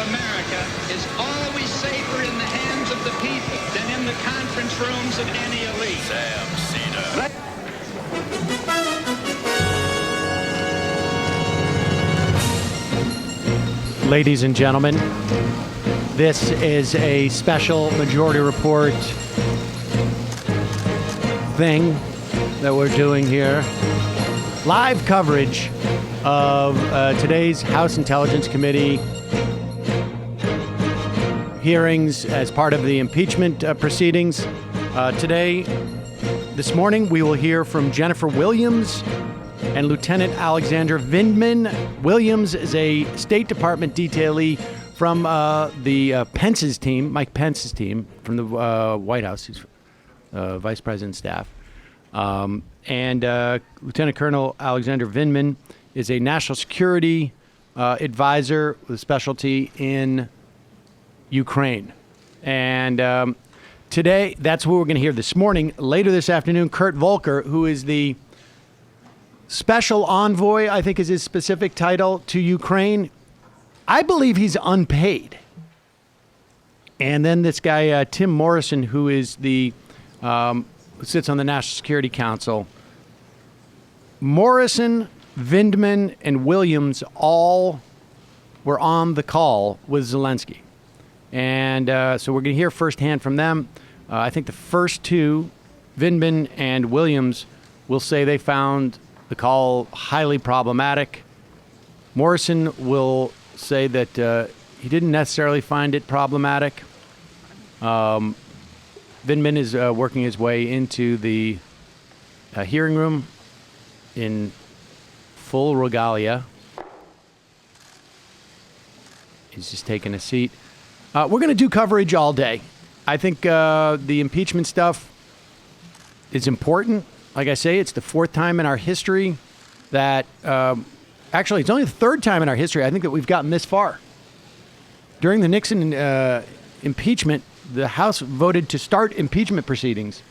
America is always safer in the hands of the people than in the conference rooms of any elite. Seder. Ladies and gentlemen, this is a special Majority Report thing that we're doing here. Live coverage of today's House Intelligence Committee hearings as part of the impeachment proceedings. This morning, we will hear from Jennifer Williams and Lieutenant Alexander Vindman. Williams is a State Department detailee from the Pence's team, Mike Pence's team, from the White House. He's Vice President staff. And Lieutenant Colonel Alexander Vindman is a national security advisor with a specialty in Ukraine. And today, that's what we're going to hear this morning. Later this afternoon, Kurt Volker, who is the special envoy, I think is his specific title, to Ukraine. I believe he's unpaid. And then this guy, Tim Morrison, who is the who sits on the National Security Council. Morrison, Vindman, and Williams all were on the call with Zelensky. And so we're going to hear firsthand from them. I think the first two, Vindman and Williams, will say they found the call highly problematic. Morrison will say that he didn't necessarily find it problematic. Vindman is working his way into the hearing room in full regalia. He's just taking a seat. We're going to do coverage all day. I think the impeachment stuff is important. Like I say, it's the fourth time in our history that, actually, it's only the third time in our history, I think, that we've gotten this far. During the Nixon impeachment, the House voted to start impeachment proceedings.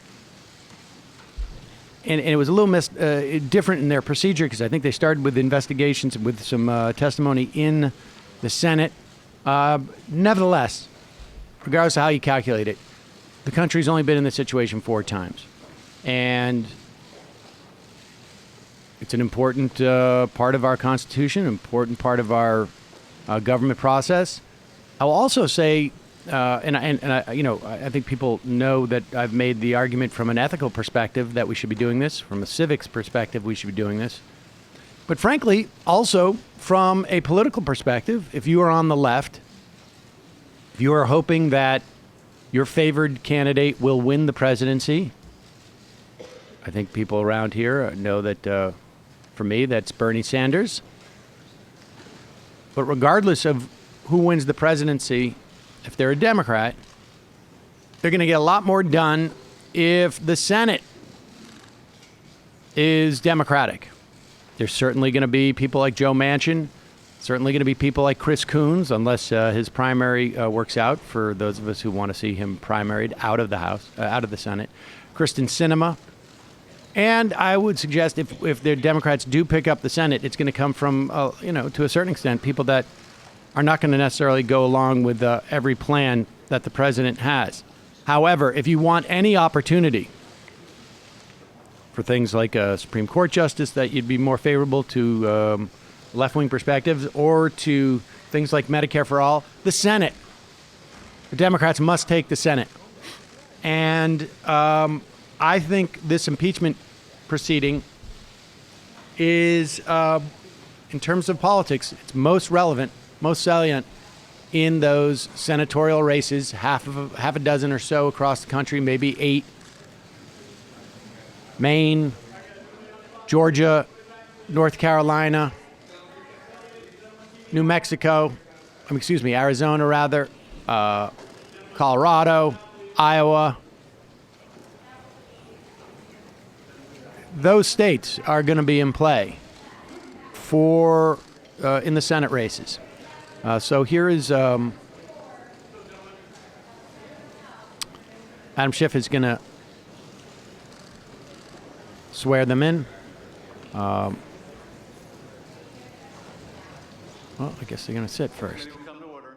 And it was a little different in their procedure because I think they started with investigations with some testimony in the Senate. Nevertheless, regardless of how you calculate it, the country's only been in this situation 4 times. And it's an important part of our Constitution, an important part of our government process. I will also say, I think people know that I've made the argument from an ethical perspective that we should be doing this. From a civics perspective, we should be doing this. But frankly, also from a political perspective, if you are on the left, if you are hoping that your favored candidate will win the presidency, I think people around here know that, for me, that's Bernie Sanders. But regardless of who wins the presidency, if they're a Democrat, they're going to get a lot more done if the Senate is Democratic. There's certainly going to be people like Joe Manchin, certainly going to be people like Chris Coons, unless his primary works out, for those of us who want to see him primaried out of the House, out of the Senate. Kristen Sinema. And I would suggest if the Democrats do pick up the Senate, it's going to come from, to a certain extent, people that are not going to necessarily go along with every plan that the president has. However, if you want any opportunity for things like a Supreme Court justice that you'd be more favorable to left-wing perspectives, or to things like Medicare for all, the Senate. The Democrats must take the Senate. And I think this impeachment proceeding is, in terms of politics, it's most relevant, most salient in those senatorial races, half a dozen or so across the country, maybe 8. Maine, Georgia, North Carolina, New Mexico, Arizona rather, Colorado, Iowa. Those states are going to be in play for in the Senate races. So here is Adam Schiff is going to swear them in. Well, I guess they're going to sit first. Come to order.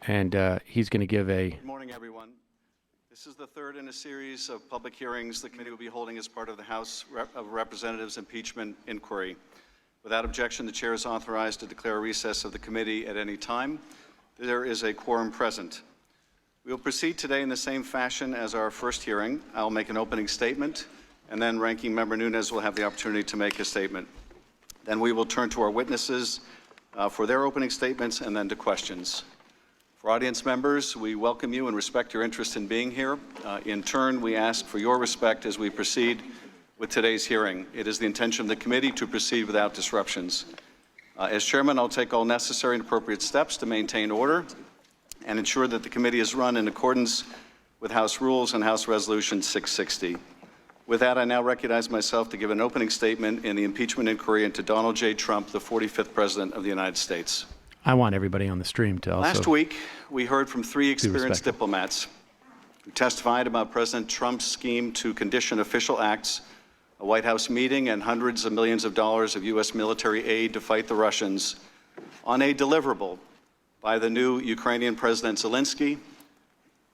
and he's going to give a... Good morning, everyone. This is the third in a series of public hearings the committee will be holding as part of the House of Representatives impeachment inquiry. Without objection, the chair is authorized to declare a recess of the committee at any time. There is a quorum present. We will proceed today in the same fashion as our first hearing. I'll make an opening statement, and then Ranking Member Nunes will have the opportunity to make a statement. Then we will turn to our witnesses for their opening statements and then to questions. For audience members, we welcome you and respect your interest in being here. In turn, we ask for your respect as we proceed with today's hearing. It is the intention of the committee to proceed without disruptions. As chairman, I'll take all necessary and appropriate steps to maintain order and ensure that the committee is run in accordance with House rules and House Resolution 660. With that, I now recognize myself to give an opening statement in the impeachment inquiry into Donald J. Trump, the 45th President of the United States. I want everybody on the stream to also... Last week, we heard from three experienced diplomats who testified about President Trump's scheme to condition official acts, a White House meeting, and hundreds of millions of dollars of U.S. military aid to fight the Russians on a deliverable by the new Ukrainian President Zelensky,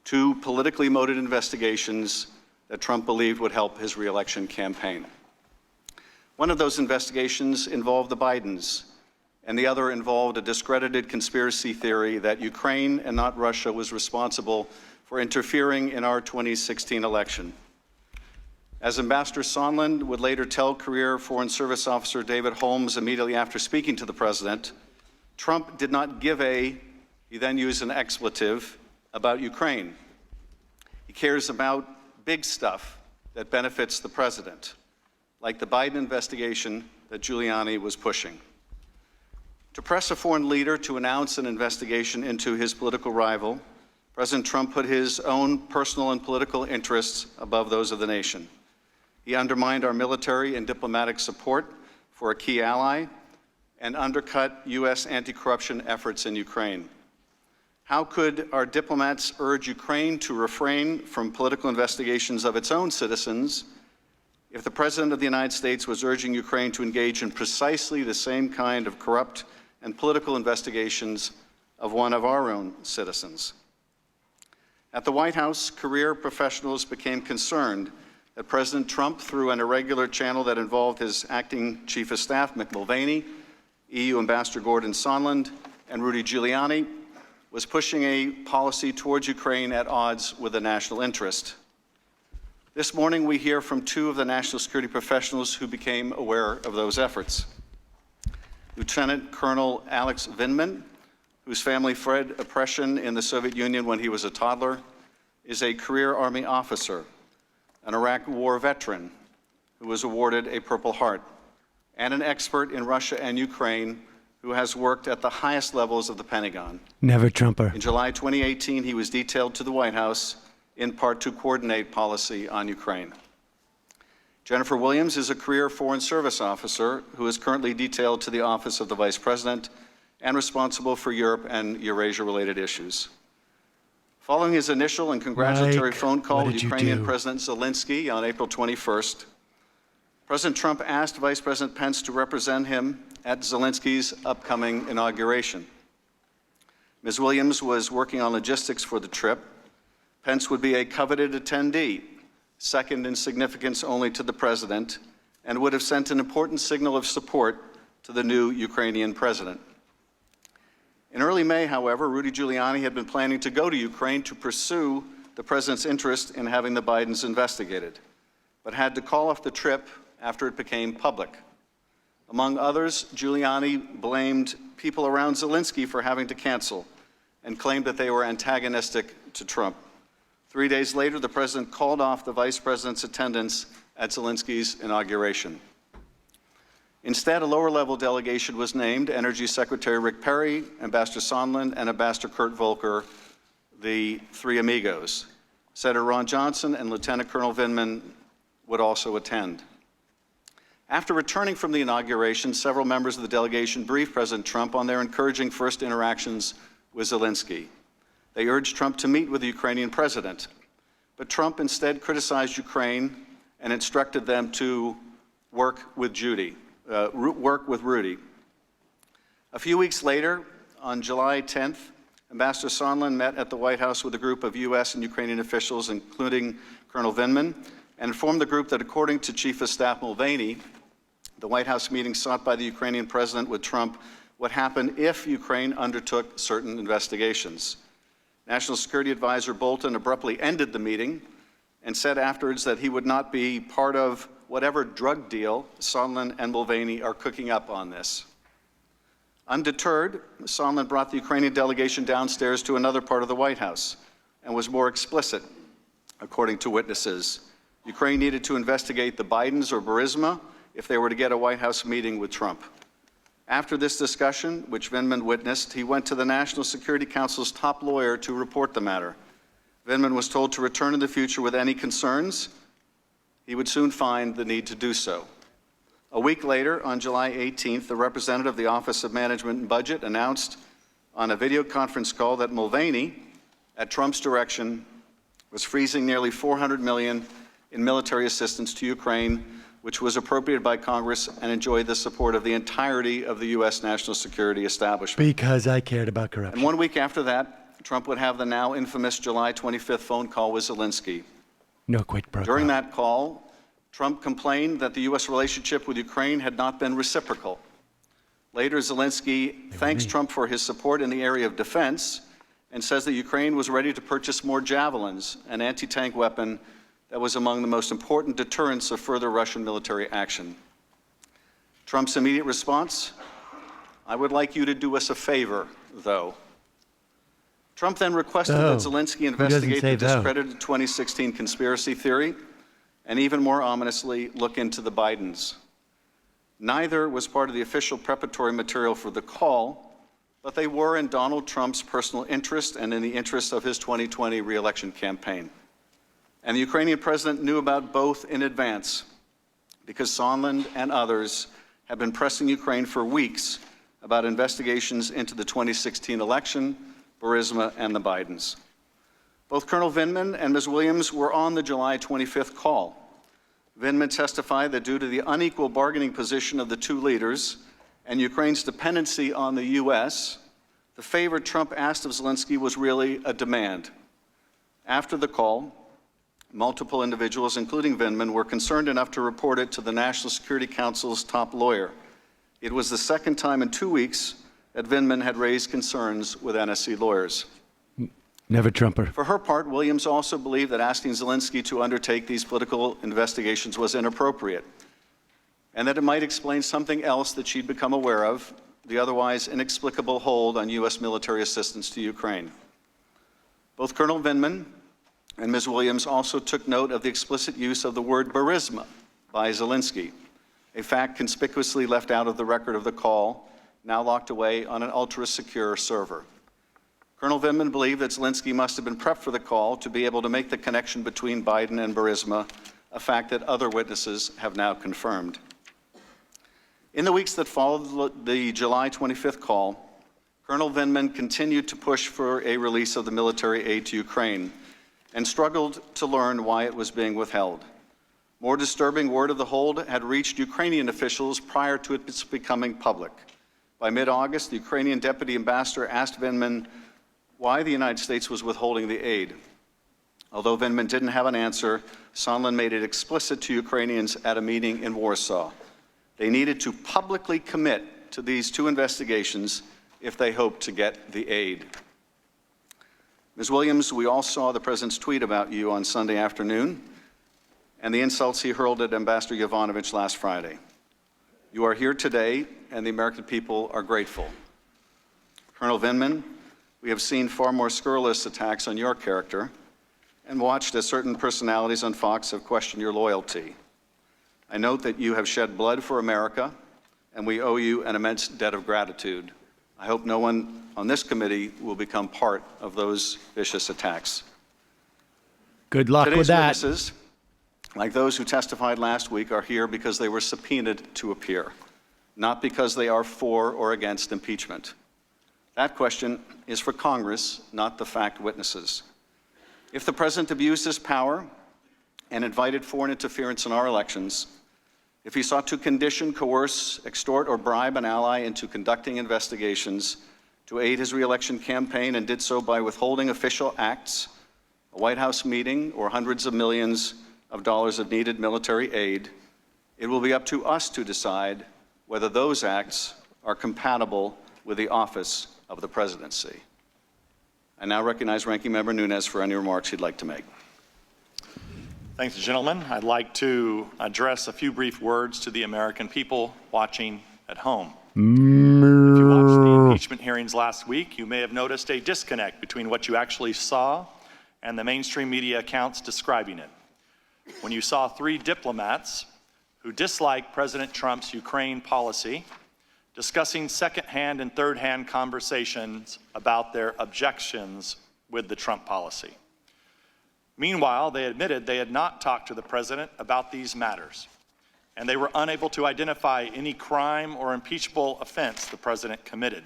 two politically motivated investigations that Trump believed would help his re-election campaign. One of those investigations involved the Bidens, and the other involved a discredited conspiracy theory that Ukraine and not Russia was responsible for interfering in our 2016 election. As Ambassador Sondland would later tell career Foreign Service Officer David Holmes immediately after speaking to the president, Trump did not give he then used an expletive, about Ukraine. He cares about big stuff that benefits the president, like the Biden investigation that Giuliani was pushing. To press a foreign leader to announce an investigation into his political rival, President Trump put his own personal and political interests above those of the nation. He undermined our military and diplomatic support for a key ally and undercut U.S. anti-corruption efforts in Ukraine. How could our diplomats urge Ukraine to refrain from political investigations of its own citizens if the President of the United States was urging Ukraine to engage in precisely the same kind of corrupt and political investigations of one of our own citizens? At the White House, career professionals became concerned that President Trump, through an irregular channel that involved his acting chief of staff, Mick Mulvaney, EU Ambassador Gordon Sondland, and Rudy Giuliani, was pushing a policy towards Ukraine at odds with the national interest. This morning, we hear from two of the national security professionals who became aware of those efforts. Lieutenant Colonel Alex Vindman, whose family fled oppression in the Soviet Union when he was a toddler, is a career Army officer, an Iraq War veteran who was awarded a Purple Heart, and an expert in Russia and Ukraine who has worked at the highest levels of the Pentagon. Never Trumper. In July 2018, he was detailed to the White House in part to coordinate policy on Ukraine. Jennifer Williams is a career Foreign Service officer who is currently detailed to the Office of the Vice President and responsible for Europe and Eurasia-related issues. Following his initial and congratulatory phone call with Ukrainian President Zelensky on April 21st, President Trump asked Vice President Pence to represent him at Zelensky's upcoming inauguration. Ms. Williams was working on logistics for the trip. Pence would be a coveted attendee, second in significance only to the president, and would have sent an important signal of support to the new Ukrainian president. In early May, however, Rudy Giuliani had been planning to go to Ukraine to pursue the president's interest in having the Bidens investigated, but had to call off the trip after it became public. Among others, Giuliani blamed people around Zelensky for having to cancel and claimed that they were antagonistic to Trump. 3 days later, the president called off the vice president's attendance at Zelensky's inauguration. Instead, a lower-level delegation was named: Energy Secretary Rick Perry, Ambassador Sondland, and Ambassador Kurt Volker, the three amigos. Senator Ron Johnson and Lieutenant Colonel Vindman would also attend. After returning from the inauguration, several members of the delegation briefed President Trump on their encouraging first interactions with Zelensky. They urged Trump to meet with the Ukrainian president, but Trump instead criticized Ukraine and instructed them to work with Rudy. A few weeks later, on July 10th, Ambassador Sondland met at the White House with a group of U.S. and Ukrainian officials, including Colonel Vindman, and informed the group that according to Chief of Staff Mulvaney, the White House meeting sought by the Ukrainian president with Trump would happen if Ukraine undertook certain investigations. National Security Advisor Bolton abruptly ended the meeting and said afterwards that he would not be part of whatever drug deal Sondland and Mulvaney are cooking up on this. Undeterred, Sondland brought the Ukrainian delegation downstairs to another part of the White House and was more explicit, according to witnesses. Ukraine needed to investigate the Bidens or Burisma if they were to get a White House meeting with Trump. After this discussion, which Vindman witnessed, he went to the National Security Council's top lawyer to report the matter. Vindman was told to return in the future with any concerns. He would soon find the need to do so. A week later, on July 18th, the representative of the Office of Management and Budget announced on a video conference call that Mulvaney, at Trump's direction, was freezing nearly $400 million in military assistance to Ukraine, which was appropriated by Congress and enjoyed the support of the entirety of the U.S. national security establishment. Because I cared about corruption. And 1 week after that, Trump would have the now infamous July 25th phone call with Zelensky. No quid pro quo. During that call, Trump complained that the U.S. relationship with Ukraine had not been reciprocal. Later, Zelensky thanks Trump for his support in the area of defense and says that Ukraine was ready to purchase more javelins, an anti-tank weapon that was among the most important deterrents of further Russian military action. Trump's immediate response, "I would like you to do us a favor, though." Trump then requested that Zelensky investigate the discredited 2016 conspiracy theory and even more ominously, look into the Bidens. Neither was part of the official preparatory material for the call, but they were in Donald Trump's personal interest and in the interest of his 2020 re-election campaign. And the Ukrainian president knew about both in advance because Sondland and others have been pressing Ukraine for weeks about investigations into the 2016 election, Burisma, and the Bidens. Both Colonel Vindman and Ms. Williams were on the July 25th call. Vindman testified that due to the unequal bargaining position of the two leaders and Ukraine's dependency on the U.S., the favor Trump asked of Zelensky was really a demand. After the call, multiple individuals, including Vindman, were concerned enough to report it to the National Security Council's top lawyer. It was the second time in 2 weeks that Vindman had raised concerns with NSC lawyers. Never Trumper. For her part, Williams also believed that asking Zelensky to undertake these political investigations was inappropriate, and that it might explain something else that she'd become aware of, the otherwise inexplicable hold on U.S. military assistance to Ukraine. Both Colonel Vindman and Ms. Williams also took note of the explicit use of the word Burisma by Zelensky, a fact conspicuously left out of the record of the call, now locked away on an ultra-secure server. Colonel Vindman believed that Zelensky must have been prepped for the call to be able to make the connection between Biden and Burisma, a fact that other witnesses have now confirmed. In the weeks that followed the July 25th call, Colonel Vindman continued to push for a release of the military aid to Ukraine and struggled to learn why it was being withheld. More disturbing, word of the hold had reached Ukrainian officials prior to its becoming public. By mid-August, the Ukrainian deputy ambassador asked Vindman why the United States was withholding the aid. Although Vindman didn't have an answer, Sondland made it explicit to Ukrainians at a meeting in Warsaw. They needed to publicly commit to these two investigations if they hoped to get the aid. Ms. Williams, we all saw the president's tweet about you on Sunday afternoon and the insults he hurled at Ambassador Yovanovitch last Friday. You are here today, and the American people are grateful. Colonel Vindman, we have seen far more scurrilous attacks on your character and watched as certain personalities on Fox have questioned your loyalty. I note that you have shed blood for America, and we owe you an immense debt of gratitude. I hope no one on this committee will become part of those vicious attacks. Good luck with that. Today's witnesses, like those who testified last week, are here because they were subpoenaed to appear, not because they are for or against impeachment. That question is for Congress, not the fact witnesses. If the president abused his power and invited foreign interference in our elections, if he sought to condition, coerce, extort, or bribe an ally into conducting investigations to aid his reelection campaign and did so by withholding official acts, a White House meeting, or hundreds of millions of dollars of needed military aid, it will be up to us to decide whether those acts are compatible with the office of the presidency. I now recognize Ranking Member Nunes for any remarks he'd like to make. Thanks, gentlemen. I'd like to address a few brief words to the American people watching at home. If you watched the impeachment hearings last week, you may have noticed a disconnect between what you actually saw and the mainstream media accounts describing it. When you saw 3 diplomats who dislike President Trump's Ukraine policy discussing second-hand and third-hand conversations about their objections with the Trump policy. Meanwhile, they admitted they had not talked to the president about these matters, and they were unable to identify any crime or impeachable offense the president committed.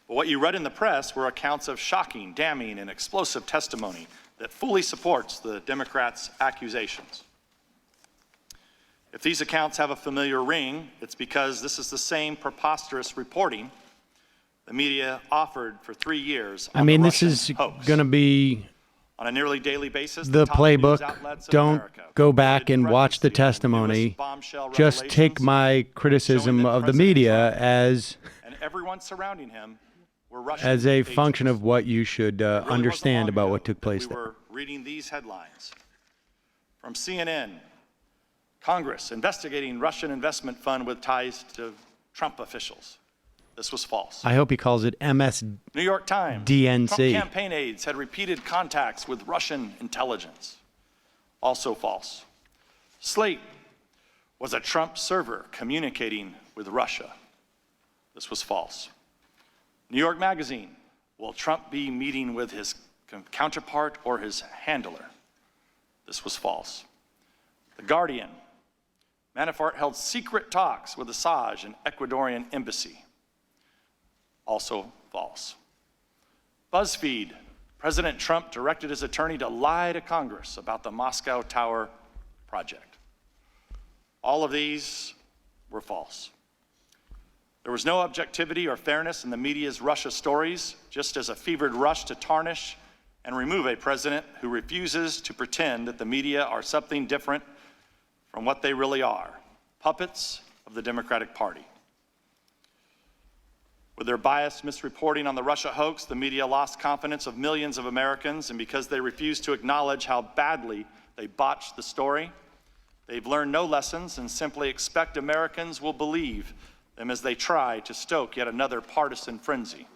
But what you read in the press were accounts of shocking, damning, and explosive testimony that fully supports the Democrats' accusations. If these accounts have a familiar ring, it's because this is the same preposterous reporting the media offered for 3 years on the Russian this is hoax. going to be On a nearly daily basis, the top news playbook. outlets in Don't America go back and reported watch the pregnancy and testimony. newest bombshell Just take revelations, my criticism showing that of the President media Trump as and everyone surrounding him were Russian a agents. function of what you should It really wasn't understand long about ago what took that place we there. were reading these headlines from CNN. Congress investigating Russian investment fund with ties to Trump officials. This was false. I hope he calls it New York Times. MSDNC. Trump campaign aides had repeated contacts with Russian intelligence. Also false. Slate was a Trump server communicating with Russia. This was false. New York Magazine, will Trump be meeting with his counterpart or his handler? This was false. The Guardian, Manafort held secret talks with Assange and Ecuadorian embassy. Also false. BuzzFeed, President Trump directed his attorney to lie to Congress about the Moscow Tower project. All of these were false. There was no objectivity or fairness in the media's Russia stories, just as a fevered rush to tarnish and remove a president who refuses to pretend that the media are something different from what they really are, puppets of the Democratic Party. With their biased misreporting on the Russia hoax, the media lost confidence of millions of Americans, and because they refused to acknowledge how badly they botched the story, they've learned no lessons and simply expect Americans will believe them as they try to stoke yet another partisan frenzy.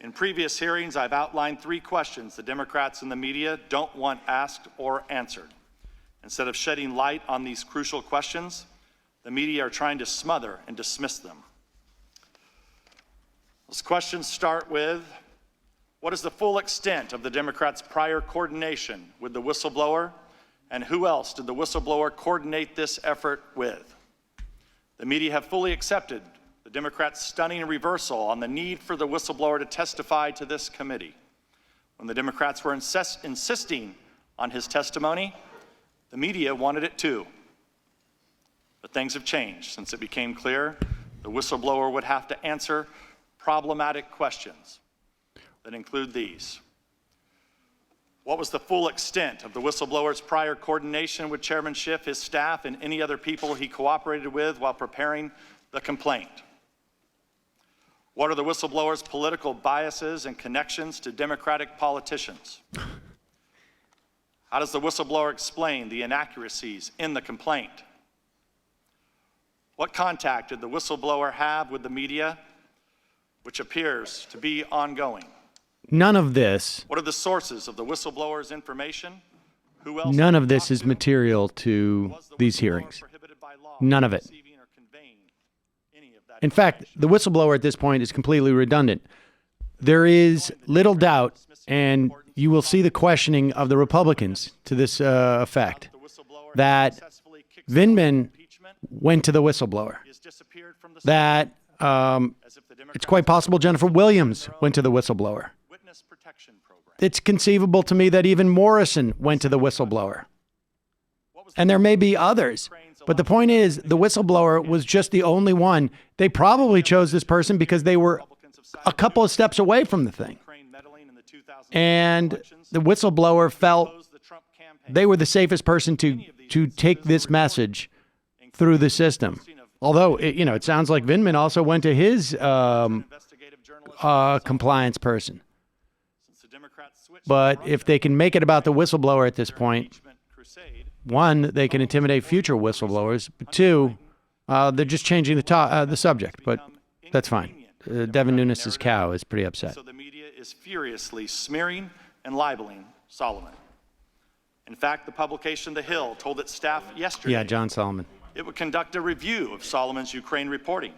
In previous hearings, I've outlined 3 questions the Democrats and the media don't want asked or answered. Instead of shedding light on these crucial questions, the media are trying to smother and dismiss them. Those questions start with, what is the full extent of the Democrats' prior coordination with the whistleblower, and who else did the whistleblower coordinate this effort with? The media have fully accepted the Democrats' stunning reversal on the need for the whistleblower to testify to this committee. When the Democrats were insisting on his testimony, the media wanted it too. But things have changed since it became clear the whistleblower would have to answer problematic questions that include these. What was the full extent of the whistleblower's prior coordination with Chairman Schiff, his staff, and any other people he cooperated with while preparing the complaint? What are the whistleblower's political biases and connections to Democratic politicians? How does the whistleblower explain the inaccuracies in the complaint? What contact did the whistleblower have with the media, which appears to be ongoing? None of this. What are the sources of the whistleblower's information? Who else None did of he this talk is to? material to Was the these whistleblower hearings. prohibited by law None from of it. receiving or conveying any of that In fact, information? the whistleblower at this point is completely redundant. There is little doubt, and you will see the questioning of the Republicans to this effect, The whistleblower that successfully kickstarted Vindman impeachment. went to the whistleblower. He has disappeared from the That as if the it's Democrats quite possible Jennifer Williams went to the whistleblower. witness protection program. It's conceivable to me that even Morrison went to the whistleblower. What was And there may be others. Ukraine's But the point is, the whistleblower was just the only one. They probably chose this person because they were a couple of steps away from the thing. And the whistleblower felt they were the safest person to take this message through the system. Although, it sounds like Vindman also went to his compliance person. But if they can make it about the whistleblower at this point, one, they can intimidate future whistleblowers. But two, they're just changing the subject. But that's fine. Devin Nunes' cow is pretty upset. So the media is furiously smearing and libeling Solomon. In fact, the publication The Hill told its staff yesterday. Yeah, John Solomon. It would conduct a review of Solomon's Ukraine reporting.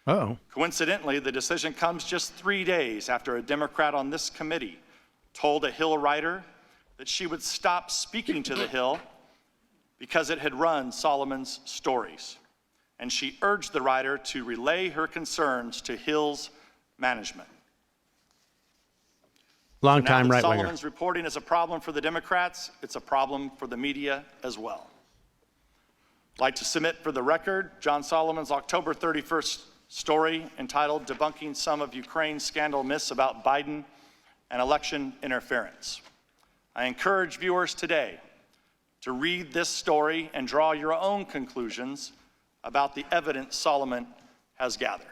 Uh-oh. Coincidentally, the decision comes just 3 days after a Democrat on this committee told a Hill writer that she would stop speaking to The Hill because it had run Solomon's stories. And she urged the writer to relay her concerns to Hill's management. Long-time right-winger. Solomon's reporting is a problem for the Democrats. It's a problem for the media as well. I'd like to submit for the record John Solomon's October 31st story entitled "Debunking Some of Ukraine's Scandal Myths About Biden and Election Interference." I encourage viewers today to read this story and draw your own conclusions about the evidence Solomon has gathered.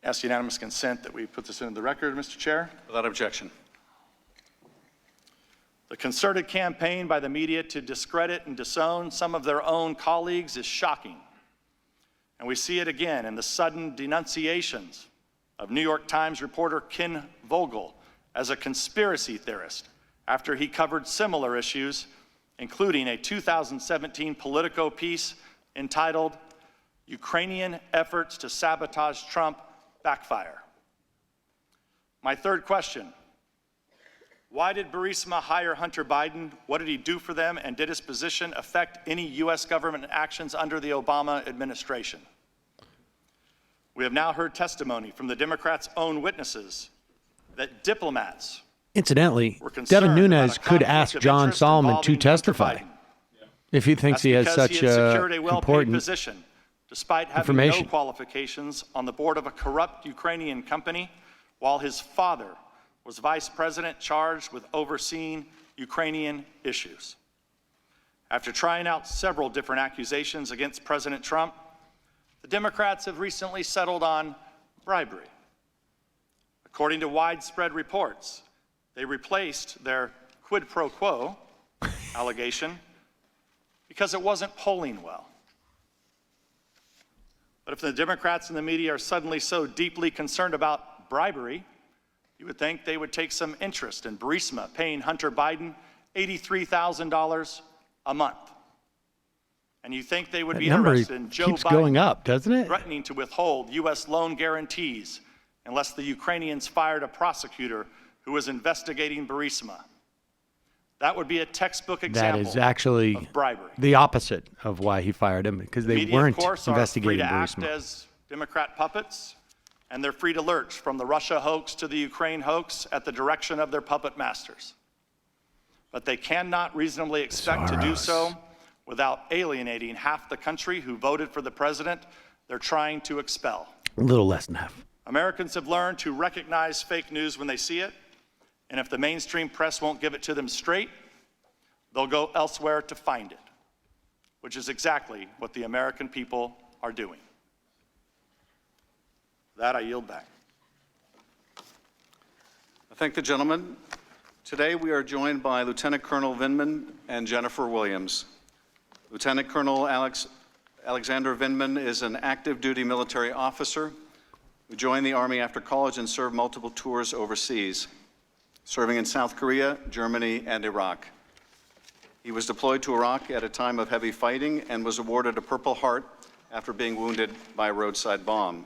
Ask unanimous consent that we put this into the record, Mr. Chair. Without objection. The concerted campaign by the media to discredit and disown some of their own colleagues is shocking. And we see it again in the sudden denunciations of New York Times reporter Ken Vogel as a conspiracy theorist after he covered similar issues, including a 2017 Politico piece entitled "Ukrainian Efforts to Sabotage Trump Backfire." My third question: why did Burisma hire Hunter Biden? What did he do for them? And did his position affect any U.S. government actions under the Obama administration? We have now heard testimony from the Democrats' own witnesses that diplomats Incidentally, were concerned Devin about Nunes a could conflict ask of John interest Solomon to involving Hunter testify Biden. if he thinks That's he has because such he had secured a well-paid important position, despite having information. no qualifications, on the board of a corrupt Ukrainian company, while his father was vice president charged with overseeing Ukrainian issues. After trying out several different accusations against President Trump, the Democrats have recently settled on bribery. According to widespread reports, they replaced their quid pro quo allegation because it wasn't polling well. But if the Democrats and the media are suddenly so deeply concerned about bribery, you would think they would take some interest in Burisma paying Hunter Biden $83,000 a month. And you think they would be interested in Joe keeps Biden going up, doesn't it? threatening to withhold U.S. loan guarantees unless the Ukrainians fired a prosecutor who was investigating Burisma. That would be a textbook example That is actually of bribery. the opposite of why he fired him, because they Media, weren't of course, investigating are free to act Burisma. as Democrat puppets, and they're free to lurch from the Russia hoax to the Ukraine hoax at the direction of their puppet masters. But they cannot reasonably expect to do so without alienating half the country who voted for the president they're trying to expel. A little less than half. Americans have learned to recognize fake news when they see it, and if the mainstream press won't give it to them straight, they'll go elsewhere to find it, which is exactly what the American people are doing. With that, I yield back. I thank the gentleman. Today we are joined by Lieutenant Colonel Vindman and Jennifer Williams. Lieutenant Colonel Alexander Vindman is an active duty military officer who joined the Army after college and served multiple tours overseas, serving in South Korea, Germany, and Iraq. He was deployed to Iraq at a time of heavy fighting and was awarded a Purple Heart after being wounded by a roadside bomb.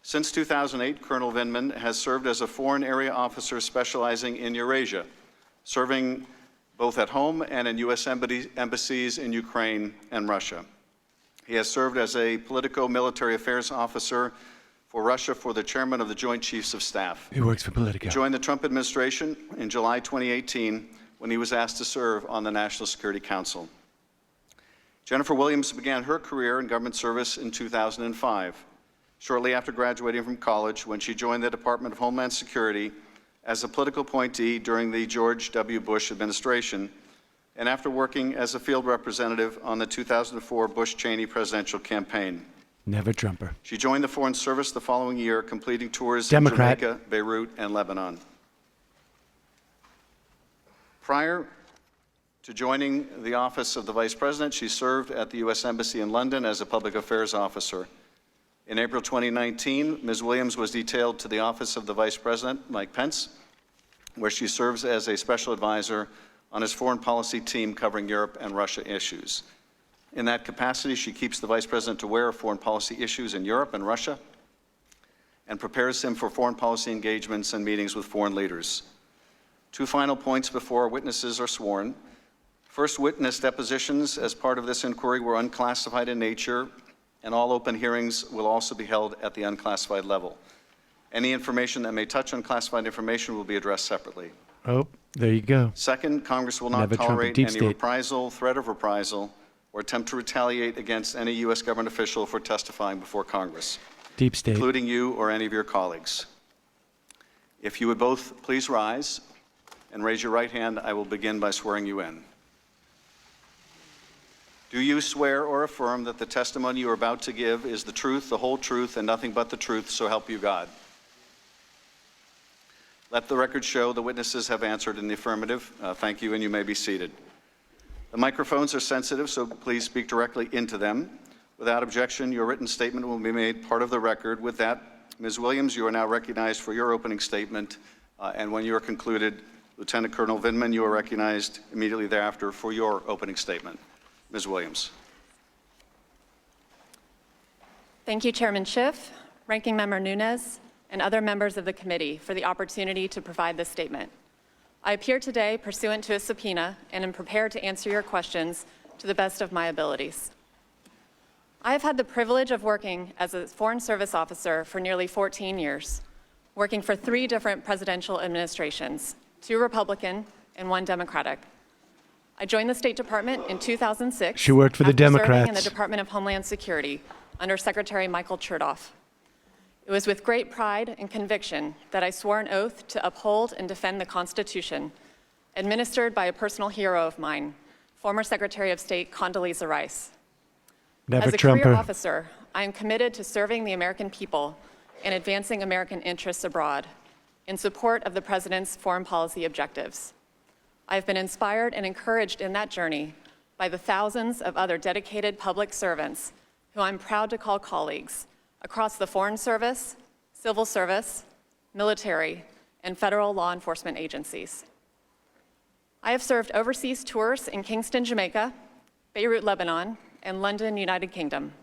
Since 2008, Colonel Vindman has served as a foreign area officer specializing in Eurasia, serving both at home and in U.S. embassies in Ukraine and Russia. He has served as a politico-military affairs officer for Russia for the chairman of the Joint Chiefs of Staff. He works for Politico. He joined the Trump administration in July 2018 when he was asked to serve on the National Security Council. Jennifer Williams began her career in government service in 2005, shortly after graduating from college, when she joined the Department of Homeland Security as a political appointee during the George W. Bush administration, and after working as a field representative on the 2004 Bush-Cheney presidential campaign. Never Trumper. She joined the Foreign Service the following year, completing tours Democrat. in Jamaica, Beirut, and Lebanon. Prior to joining the office of the Vice President, she served at the U.S. Embassy in London as a public affairs officer. In April 2019, Ms. Williams was detailed to the office of the Vice President, Mike Pence, where she serves as a special advisor on his foreign policy team covering Europe and Russia issues. In that capacity, she keeps the Vice President aware of foreign policy issues in Europe and Russia and prepares him for foreign policy engagements and meetings with foreign leaders. Two final points before witnesses are sworn. First, witness depositions as part of this inquiry were unclassified in nature, and all open hearings will also be held at the unclassified level. Any information that may touch unclassified information will be addressed separately. Oh, there you go. Second, Congress will not Never Trump, tolerate deep any state. reprisal, threat of reprisal, or attempt to retaliate against any U.S. government official for testifying before Congress, Deep state. including you or any of your colleagues. If you would both please rise and raise your right hand, I will begin by swearing you in. Do you swear or affirm that the testimony you are about to give is the truth, the whole truth, and nothing but the truth, so help you God? Let the record show the witnesses have answered in the affirmative. Thank you, and you may be seated. The microphones are sensitive, so please speak directly into them. Without objection, your written statement will be made part of the record. With that, Ms. Williams, you are now recognized for your opening statement, and when you are concluded, Lieutenant Colonel Vindman, you are recognized immediately thereafter for your opening statement. Ms. Williams. Thank you, Chairman Schiff, Ranking Member Nunes, and other members of the committee for the opportunity to provide this statement. I appear today pursuant to a subpoena and am prepared to answer your questions to the best of my abilities. I have had the privilege of working as a Foreign Service officer for nearly 14 years, working for 3 different presidential administrations, 2 Republican and 1 Democratic. I joined the State Department in 2006. She worked for the after serving Democrats. in the Department of Homeland Security under Secretary Michael Chertoff. It was with great pride and conviction that I swore an oath to uphold and defend the Constitution, administered by a personal hero of mine, former Secretary of State Condoleezza Rice. Never As a Trumper. career officer, I am committed to serving the American people and advancing American interests abroad in support of the President's foreign policy objectives. I have been inspired and encouraged in that journey by the thousands of other dedicated public servants who I'm proud to call colleagues across the Foreign Service, Civil Service, military, and federal law enforcement agencies. I have served overseas tours in Kingston, Jamaica, Beirut, Lebanon, and London, United Kingdom.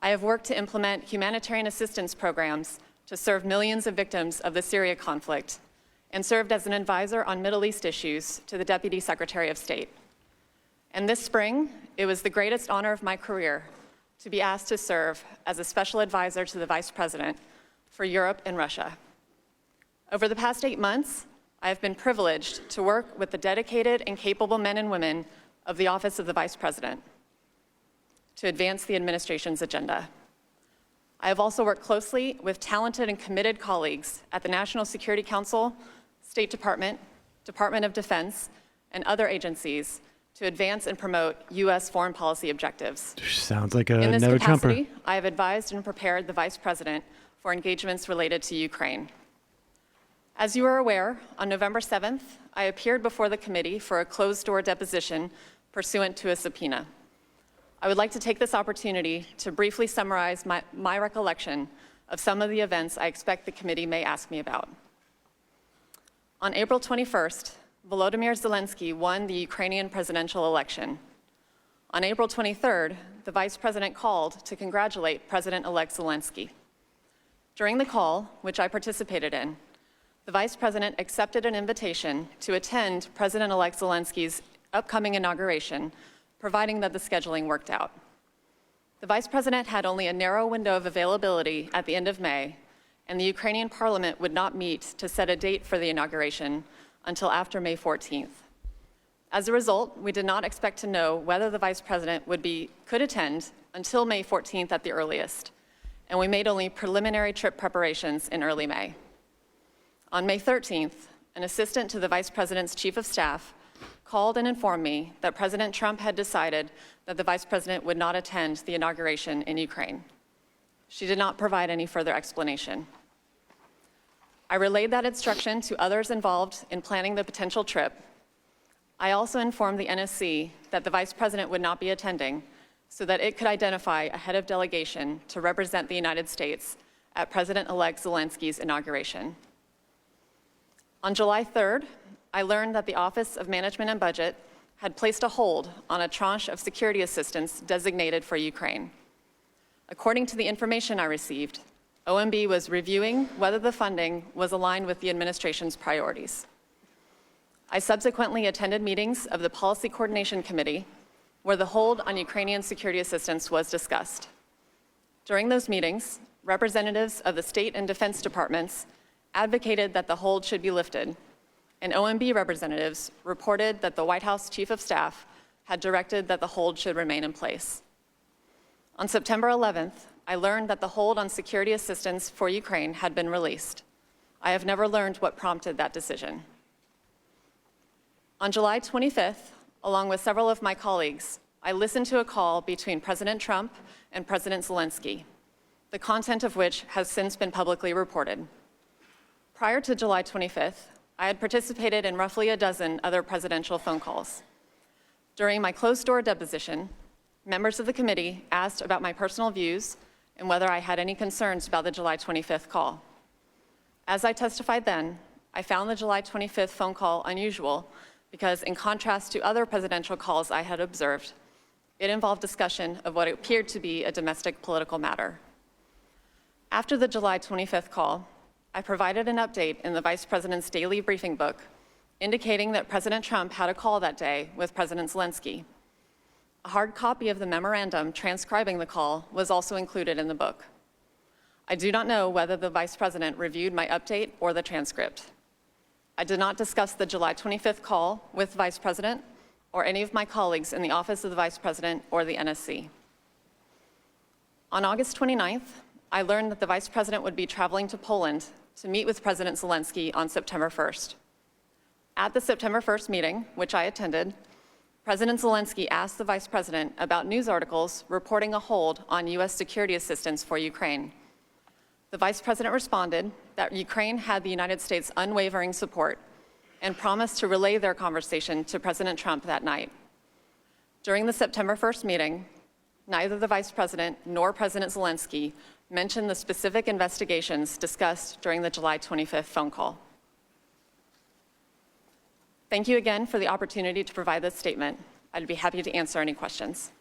I have worked to implement humanitarian assistance programs to serve millions of victims of the Syria conflict and served as an advisor on Middle East issues to the Deputy Secretary of State. And this spring, it was the greatest honor of my career to be asked to serve as a special advisor to the Vice President for Europe and Russia. Over the past 8 months, I have been privileged to work with the dedicated and capable men and women of the Office of the Vice President to advance the administration's agenda. I have also worked closely with talented and committed colleagues at the National Security Council, State Department, Department of Defense, and other agencies to advance and promote U.S. foreign policy objectives. Sounds like a In this Never Trumper. capacity, I have advised and prepared the Vice President for engagements related to Ukraine. As you are aware, on November 7th, I appeared before the committee for a closed-door deposition pursuant to a subpoena. I would like to take this opportunity to briefly summarize my recollection of some of the events I expect the committee may ask me about. On April 21st, Volodymyr Zelensky won the Ukrainian presidential election. On April 23rd, the Vice President called to congratulate President-elect Zelensky. During the call, which I participated in, the Vice President accepted an invitation to attend President-elect Zelensky's upcoming inauguration, providing that the scheduling worked out. The Vice President had only a narrow window of availability at the end of May, and the Ukrainian Parliament would not meet to set a date for the inauguration until after May 14th. As a result, we did not expect to know whether the Vice President could attend until May 14th at the earliest, and we made only preliminary trip preparations in early May. On May 13th, an assistant to the Vice President's Chief of Staff called and informed me that President Trump had decided that the Vice President would not attend the inauguration in Ukraine. She did not provide any further explanation. I relayed that instruction to others involved in planning the potential trip. I also informed the NSC that the Vice President would not be attending so that it could identify a head of delegation to represent the United States at President-elect Zelensky's inauguration. On July 3rd, I learned that the Office of Management and Budget had placed a hold on a tranche of security assistance designated for Ukraine. According to the information I received, OMB was reviewing whether the funding was aligned with the administration's priorities. I subsequently attended meetings of the Policy Coordination Committee, where the hold on Ukrainian security assistance was discussed. During those meetings, representatives of the state and defense departments advocated that the hold should be lifted, and OMB representatives reported that the White House Chief of Staff had directed that the hold should remain in place. On September 11th, I learned that the hold on security assistance for Ukraine had been released. I have never learned what prompted that decision. On July 25th, along with several of my colleagues, I listened to a call between President Trump and President Zelensky, the content of which has since been publicly reported. Prior to July 25th, I had participated in roughly a dozen other presidential phone calls. During my closed-door deposition, members of the committee asked about my personal views and whether I had any concerns about the July 25th call. As I testified then, I found the July 25th phone call unusual because, in contrast to other presidential calls I had observed, it involved discussion of what appeared to be a domestic political matter. After the July 25th call, I provided an update in the Vice President's daily briefing book, indicating that President Trump had a call that day with President Zelensky. A hard copy of the memorandum transcribing the call was also included in the book. I do not know whether the Vice President reviewed my update or the transcript. I did not discuss the July 25th call with the Vice President or any of my colleagues in the Office of the Vice President or the NSC. On August 29th, I learned that the Vice President would be traveling to Poland to meet with President Zelensky on September 1st. At the September 1st meeting, which I attended, President Zelensky asked the Vice President about news articles reporting a hold on U.S. security assistance for Ukraine. The Vice President responded that Ukraine had the United States' unwavering support and promised to relay their conversation to President Trump that night. During the September 1st meeting, neither the Vice President nor President Zelensky mentioned the specific investigations discussed during the July 25th phone call. Thank you again for the opportunity to provide this statement. I'd be happy to answer any questions.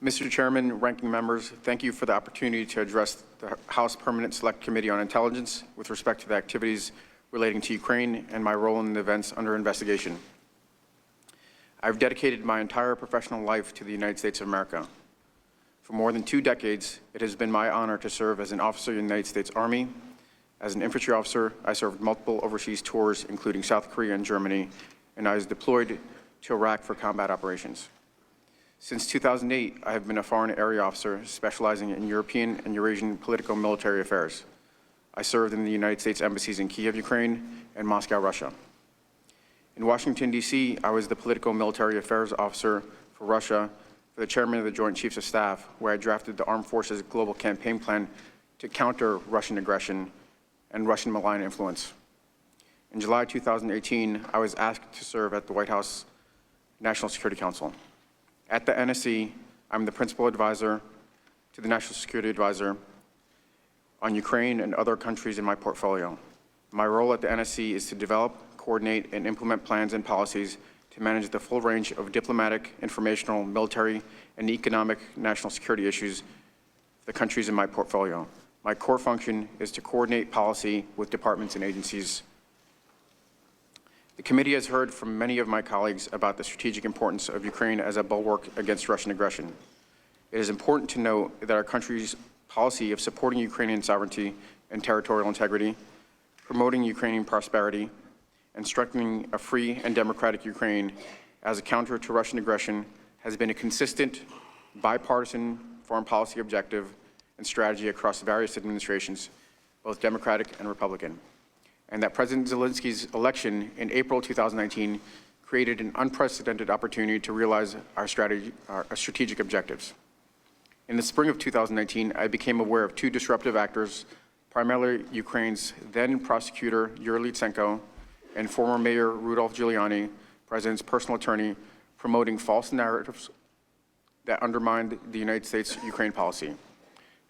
Mr. Chairman, ranking members, thank you for the opportunity to address the House Permanent Select Committee on Intelligence with respect to the activities relating to Ukraine and my role in the events under investigation. I've dedicated my entire professional life to the United States of America. For more than 2 decades, it has been my honor to serve as an officer in the United States Army. As an infantry officer, I served multiple overseas tours, including South Korea and Germany, and I was deployed to Iraq for combat operations. Since 2008, I have been a foreign area officer specializing in European and Eurasian political military affairs. I served in the United States embassies in Kiev, Ukraine, and Moscow, Russia. In Washington, D.C., I was the political military affairs officer for Russia for the chairman of the Joint Chiefs of Staff, where I drafted the Armed Forces Global Campaign Plan to counter Russian aggression and Russian malign influence. In July 2018, I was asked to serve at the White House National Security Council. At the NSC, I'm the principal advisor to the National Security Advisor on Ukraine and other countries in my portfolio. My role at the NSC is to develop, coordinate, and implement plans and policies to manage the full range of diplomatic, informational, military, and economic national security issues for the countries in my portfolio. My core function is to coordinate policy with departments and agencies. The committee has heard from many of my colleagues about the strategic importance of Ukraine as a bulwark against Russian aggression. It is important to note that our country's policy of supporting Ukrainian sovereignty and territorial integrity, promoting Ukrainian prosperity, and strengthening a free and democratic Ukraine as a counter to Russian aggression has been a consistent, bipartisan foreign policy objective and strategy across various administrations, both Democratic and Republican, and that President Zelensky's election in April 2019 created an unprecedented opportunity to realize our strategic objectives. In the spring of 2019, I became aware of two disruptive actors, primarily Ukraine's then prosecutor Yuri Lutsenko and former Mayor Rudolph Giuliani, President's personal attorney, promoting false narratives that undermined the United States-Ukraine policy.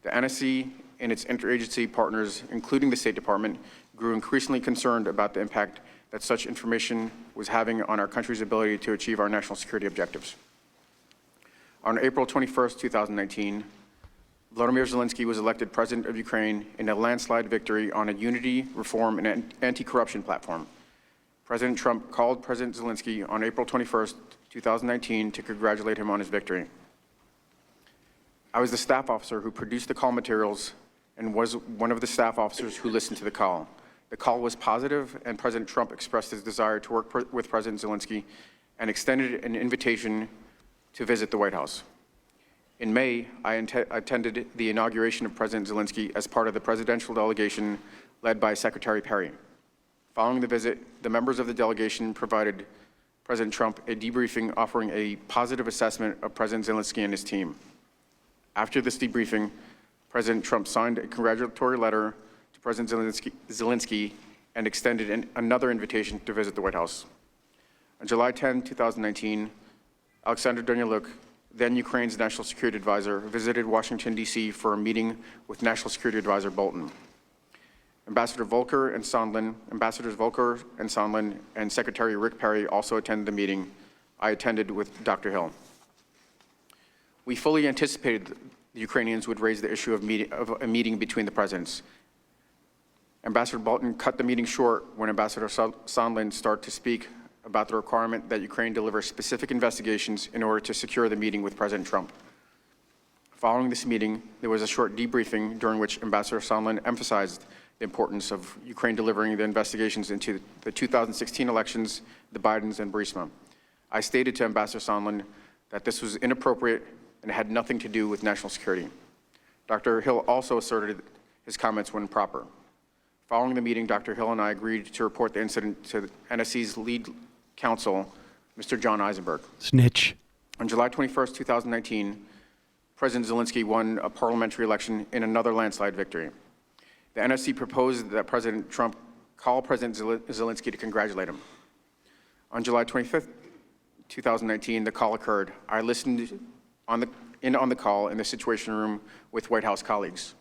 The NSC and its interagency partners, including the State Department, grew increasingly concerned about the impact that such information was having on our country's ability to achieve our national security objectives. On April 21st, 2019, Volodymyr Zelensky was elected president of Ukraine in a landslide victory on a unity, reform, and anti-corruption platform. President Trump called President Zelensky on April 21st, 2019 to congratulate him on his victory. I was the staff officer who produced the call materials and was one of the staff officers who listened to the call. The call was positive, and President Trump expressed his desire to work with President Zelensky and extended an invitation to visit the White House. In May, I attended the inauguration of President Zelensky as part of the presidential delegation led by Secretary Perry. Following the visit, the members of the delegation provided President Trump a debriefing offering a positive assessment of President Zelensky and his team. After this debriefing, President Trump signed a congratulatory letter to President Zelensky and extended another invitation to visit the White House. On July 10, 2019, Alexander Danylyuk, then Ukraine's National Security Advisor, visited Washington, D.C. for a meeting with National Security Advisor Bolton. Ambassadors Volker and Sondland, and Secretary Rick Perry also attended the meeting. I attended with Dr. Hill. We fully anticipated the Ukrainians would raise the issue of a meeting between the presidents. Ambassador Bolton cut the meeting short when Ambassador Sondland started to speak about the requirement that Ukraine deliver specific investigations in order to secure the meeting with President Trump. Following this meeting, there was a short debriefing during which Ambassador Sondland emphasized the importance of Ukraine delivering the investigations into the 2016 elections, the Bidens, and Burisma. I stated to Ambassador Sondland that this was inappropriate and had nothing to do with national security. Dr. Hill also asserted his comments were improper. Following the meeting, Dr. Hill and I agreed to report the incident to NSC's lead counsel, Mr. John Eisenberg. Snitch. On July 21st, 2019, President Zelensky won a parliamentary election in another landslide victory. The NSC proposed that President Trump call President Zelensky to congratulate him. On July 25th, 2019, the call occurred. I listened on the call in the Situation Room with White House colleagues.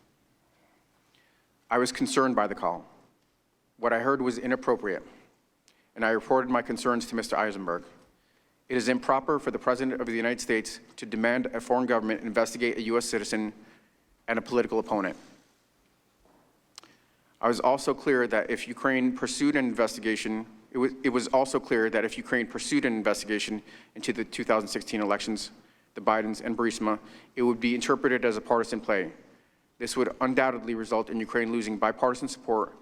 I was concerned by the call. What I heard was inappropriate, and I reported my concerns to Mr. Eisenberg. It is improper for the President of the United States to demand a foreign government investigate a U.S. citizen and a political opponent. I was also clear that if Ukraine pursued an investigation, it was also clear that if Ukraine pursued an investigation into the 2016 elections, the Bidens and Burisma, it would be interpreted as a partisan play. This would undoubtedly result in Ukraine losing bipartisan support,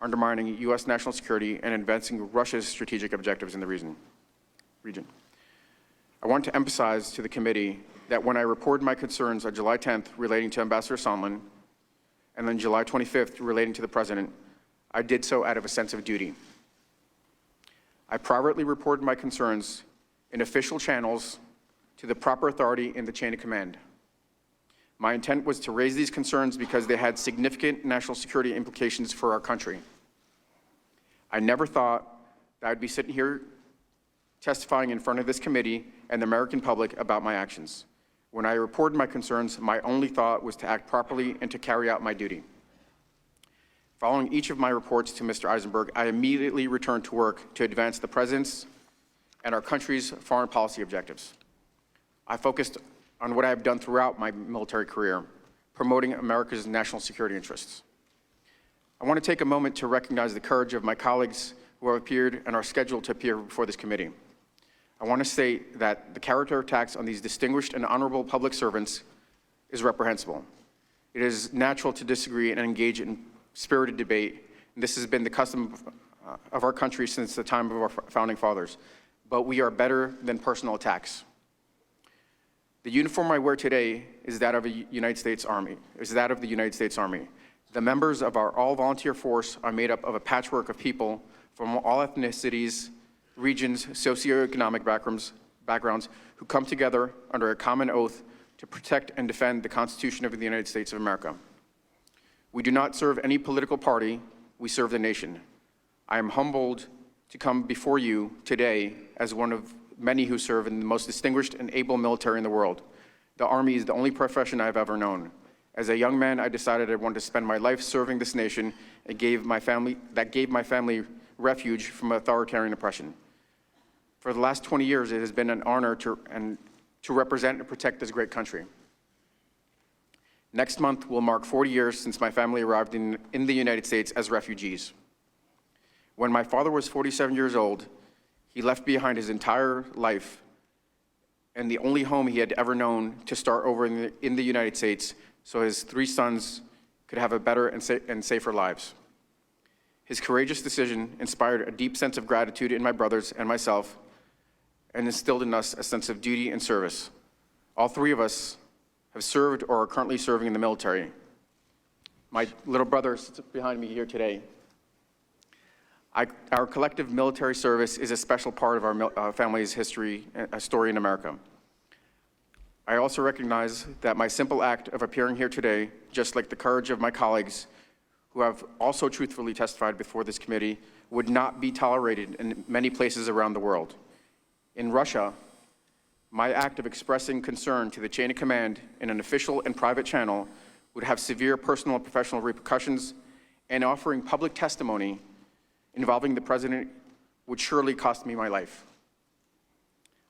undermining U.S. national security, and advancing Russia's strategic objectives in the region. I want to emphasize to the committee that when I reported my concerns on July 10th relating to Ambassador Sondland, and then July 25th relating to the President, I did so out of a sense of duty. I privately reported my concerns in official channels to the proper authority in the chain of command. My intent was to raise these concerns because they had significant national security implications for our country. I never thought that I'd be sitting here testifying in front of this committee and the American public about my actions. When I reported my concerns, my only thought was to act properly and to carry out my duty. Following each of my reports to Mr. Eisenberg, I immediately returned to work to advance the President's and our country's foreign policy objectives. I focused on what I have done throughout my military career, promoting America's national security interests. I want to take a moment to recognize the courage of my colleagues who have appeared and are scheduled to appear before this committee. I want to state that the character attacks on these distinguished and honorable public servants is reprehensible. It is natural to disagree and engage in spirited debate. And this has been the custom of our country since the time of our founding fathers. But we are better than personal attacks. The uniform I wear today is that of the United States Army. The members of our all-volunteer force are made up of a patchwork of people from all ethnicities, regions, socioeconomic backgrounds who come together under a common oath to protect and defend the Constitution of the United States of America. We do not serve any political party, we serve the nation. I am humbled to come before you today as one of many who serve in the most distinguished and able military in the world. The Army is the only profession I have ever known. As a young man, I decided I wanted to spend my life serving this nation and gave my family refuge from authoritarian oppression. For the last 20 years, it has been an honor to represent and protect this great country. Next month will mark 40 years since my family arrived in the United States as refugees. When my father was 47 years old, he left behind his entire life and the only home he had ever known to start over in the United States so his 3 sons could have a better and safer lives. His courageous decision inspired a deep sense of gratitude in my brothers and myself and instilled in us a sense of duty and service. All 3 of us have served or are currently serving in the military. My little brother sits behind me here today. Our collective military service is a special part of our family's history, a story in America. I also recognize that my simple act of appearing here today, just like the courage of my colleagues who have also truthfully testified before this committee, would not be tolerated in many places around the world. In Russia, my act of expressing concern to the chain of command in an official and private channel would have severe personal and professional repercussions, and offering public testimony involving the president would surely cost me my life.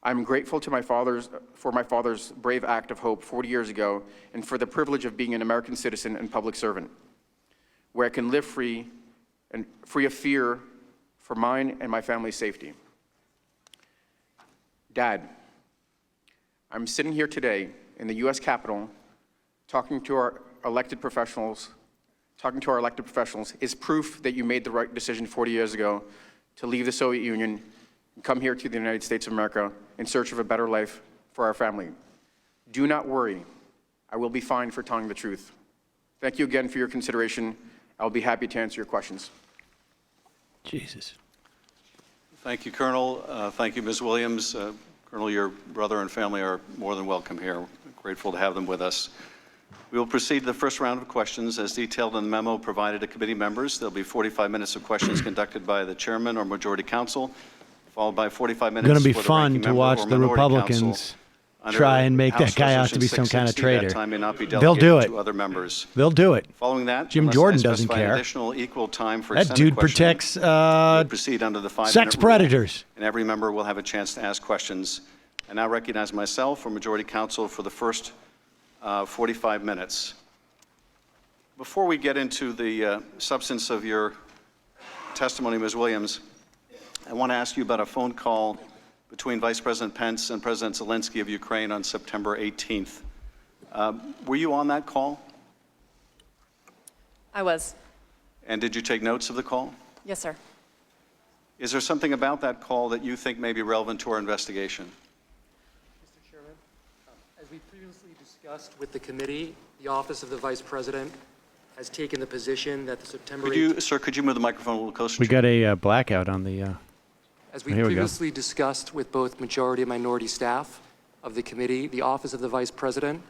I'm grateful to for my father's brave act of hope 40 years ago and for the privilege of being an American citizen and public servant, where I can live free of fear for mine and my family's safety. Dad, I'm sitting here today in the U.S. Capitol talking to our elected professionals is proof that you made the right decision 40 years ago to leave the Soviet Union and come here to the United States of America in search of a better life for our family. Do not worry. I will be fine for telling the truth. Thank you again for your consideration. I'll be happy to answer your questions. Jesus. Thank you, Colonel. Thank you, Ms. Williams. Colonel, your brother and family are more than welcome here. We're grateful to have them with us. We will proceed to the first round of questions as detailed in the memo provided to committee members. There'll be 45 minutes of questions conducted by the chairman or majority counsel, followed by 45 minutes. It's going to be for the fun ranking to member watch or the minority Republicans counsel. try and make House that guy out to Resolution be some kind of 660, traitor. that time may not be They'll do delegated it. to other members. They'll do it. Following that, Jim unless Jordan I doesn't specify care. Additional equal time for That Senate dude question, protects we'll proceed under the 5-minute sex rule, predators. and every member will have a chance to ask questions. I now recognize myself or majority counsel for the first 45 minutes. Before we get into the substance of your testimony, Ms. Williams, I want to ask you about a phone call between Vice President Pence and President Zelensky of Ukraine on September 18th. Were you on that call? I was. And did you take notes of the call? Yes, sir. Is there something about that call that you think may be relevant to our investigation? Mr. Chairman, as we previously discussed with the committee, the Office of the Vice President has taken the position that the September 18th... Sir, could you move the microphone a little closer? We got a blackout on the... As we Here we go. previously discussed with both majority and minority staff of the committee, the Office of the Vice President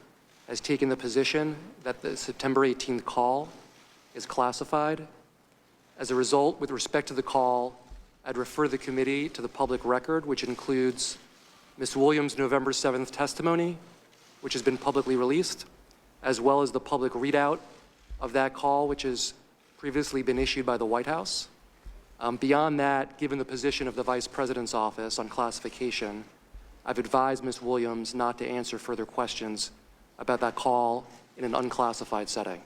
has taken the position that the September 18th call is classified. As a result, with respect to the call, I'd refer the committee to the public record, which includes Ms. Williams' November 7th testimony, which has been publicly released, as well as the public readout of that call, which has previously been issued by the White House. Beyond that, given the position of the Vice President's office on classification, I've advised Ms. Williams not to answer further questions about that call in an unclassified setting.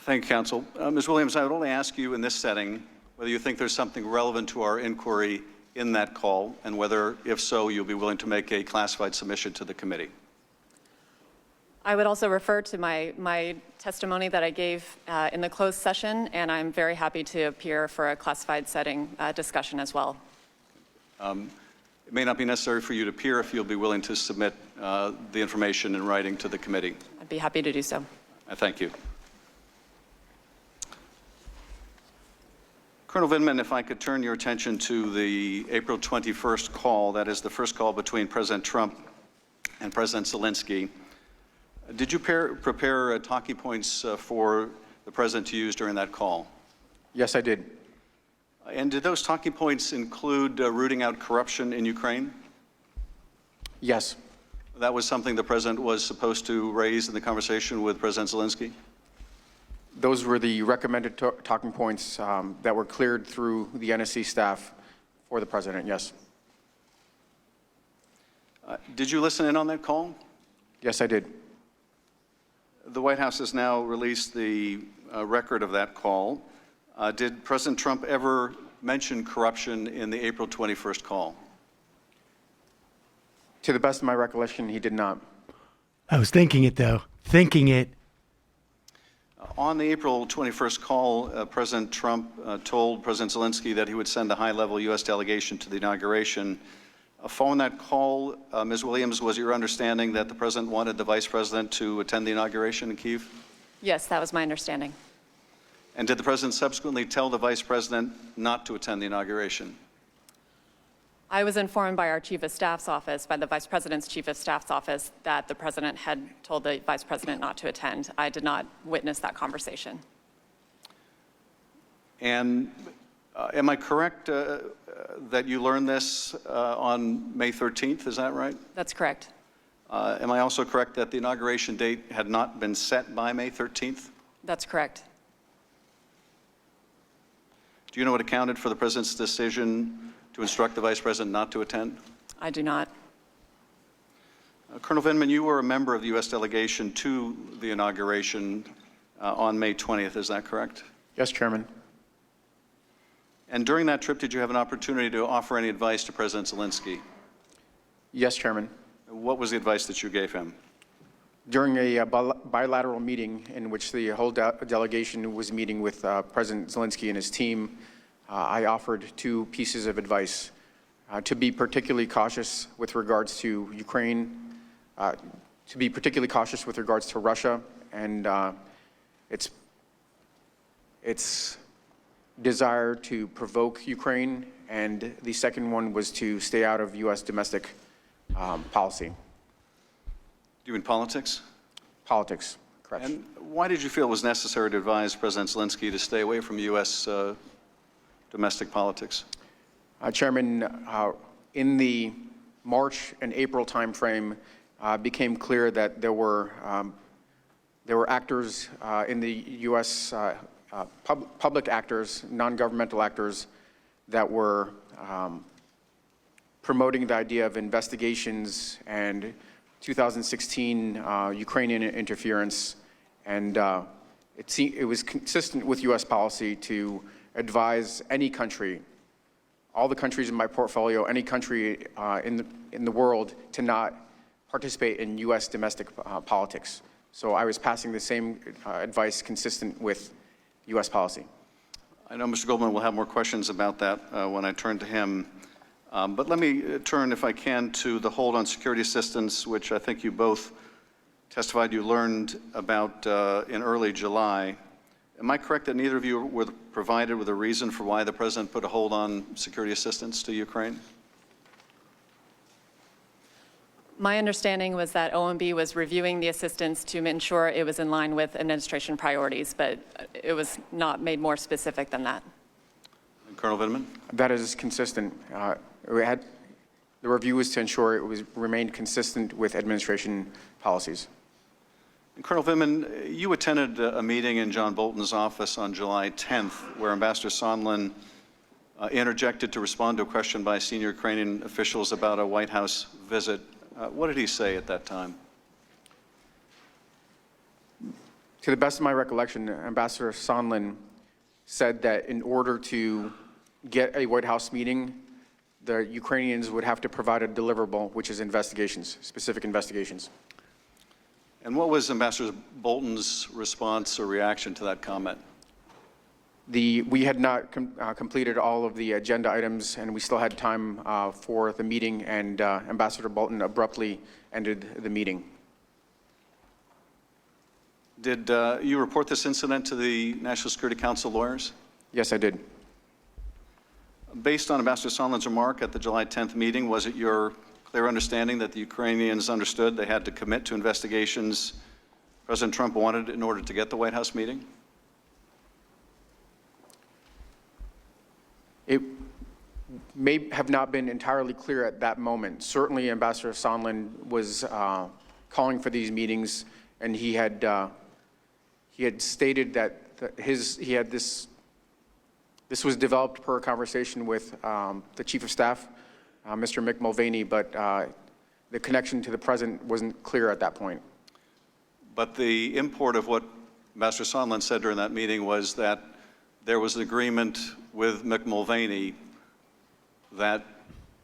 Thank you, counsel. Ms. Williams, I would only ask you in this setting whether you think there's something relevant to our inquiry in that call, and whether, if so, you'll be willing to make a classified submission to the committee. I would also refer to my testimony that I gave in the closed session, and I'm very happy to appear for a classified setting discussion as well. It may not be necessary for you to appear if you'll be willing to submit the information in writing to the committee. I'd be happy to do so. I thank you. Colonel Vindman, if I could turn your attention to the April 21st call, that is the first call between President Trump and President Zelensky. Did you prepare talking points for the President to use during that call? Yes, I did. And did those talking points include rooting out corruption in Ukraine? Yes. That was something the President was supposed to raise in the conversation with President Zelensky? Those were the recommended talking points that were cleared through the NSC staff for the President, yes. Did you listen in on that call? Yes, I did. The White House has now released the record of that call. Did President Trump ever mention corruption in the April 21st call? To the best of my recollection, he did not. I was thinking it, though. Thinking it. On the April 21st call, President Trump told President Zelensky that he would send a high-level U.S. delegation to the inauguration. Following that call, Ms. Williams, was your understanding that the President wanted the Vice President to attend the inauguration in Kyiv? Yes, that was my understanding. And did the President subsequently tell the Vice President not to attend the inauguration? I was informed by our Chief of Staff's office, by the Vice President's Chief of Staff's office, that the President had told the Vice President not to attend. I did not witness that conversation. And am I correct that you learned this on May 13th? Is that right? That's correct. Am I also correct that the inauguration date had not been set by May 13th? That's correct. Do you know what accounted for the President's decision to instruct the Vice President not to attend? I do not. Colonel Vindman, you were a member of the U.S. delegation to the inauguration on May 20th, is that correct? Yes, Chairman. And during that trip, did you have an opportunity to offer any advice to President Zelensky? Yes, Chairman. What was the advice that you gave him? During a bilateral meeting in which the whole delegation was meeting with President Zelensky and his team, I offered two pieces of advice. To be particularly cautious with regards to Ukraine, to be particularly cautious with regards to Russia and its desire to provoke Ukraine, and the second one was to stay out of U.S. domestic policy. Do you mean politics? Politics, correct. And why did you feel it was necessary to advise President Zelensky to stay away from U.S. domestic politics? Chairman, in the March and April timeframe, became clear that there were actors in the U.S. Public actors, non-governmental actors, that were promoting the idea of investigations and 2016 Ukrainian interference, and it was consistent with U.S. policy to advise any country, all the countries in my portfolio, any country in the world, to not participate in U.S. domestic politics. So I was passing the same advice consistent with U.S. policy. I know Mr. Goldman will have more questions about that when I turn to him. But let me turn, if I can, to the hold on security assistance, which I think you both testified you learned about in early July. Am I correct that neither of you were provided with a reason for why the President put a hold on security assistance to Ukraine? My understanding was that OMB was reviewing the assistance to ensure it was in line with administration priorities, but it was not made more specific than that. And Colonel Vindman? That is consistent. The review was to ensure it remained consistent with administration policies. And Colonel Vindman, you attended a meeting in John Bolton's office on July 10th, where Ambassador Sondland interjected to respond to a question by senior Ukrainian officials about a White House visit. What did he say at that time? To the best of my recollection, Ambassador Sondland said that in order to get a White House meeting, the Ukrainians would have to provide a deliverable, which is investigations, specific investigations. And what was Ambassador Bolton's response or reaction to that comment? We had not completed all of the agenda items, and we still had time for the meeting, and Ambassador Bolton abruptly ended the meeting. Did you report this incident to the National Security Council lawyers? Yes, I did. Based on Ambassador Sondland's remark at the July 10th meeting, was it your clear understanding that the Ukrainians understood they had to commit to investigations President Trump wanted in order to get the White House meeting? It may have not been entirely clear at that moment. Certainly, Ambassador Sondland was calling for these meetings, and he had stated that this was developed per a conversation with the Chief of Staff, Mr. Mick Mulvaney, but the connection to the President wasn't clear at that point. But the import of what Ambassador Sondland said during that meeting was that there was an agreement with Mick Mulvaney that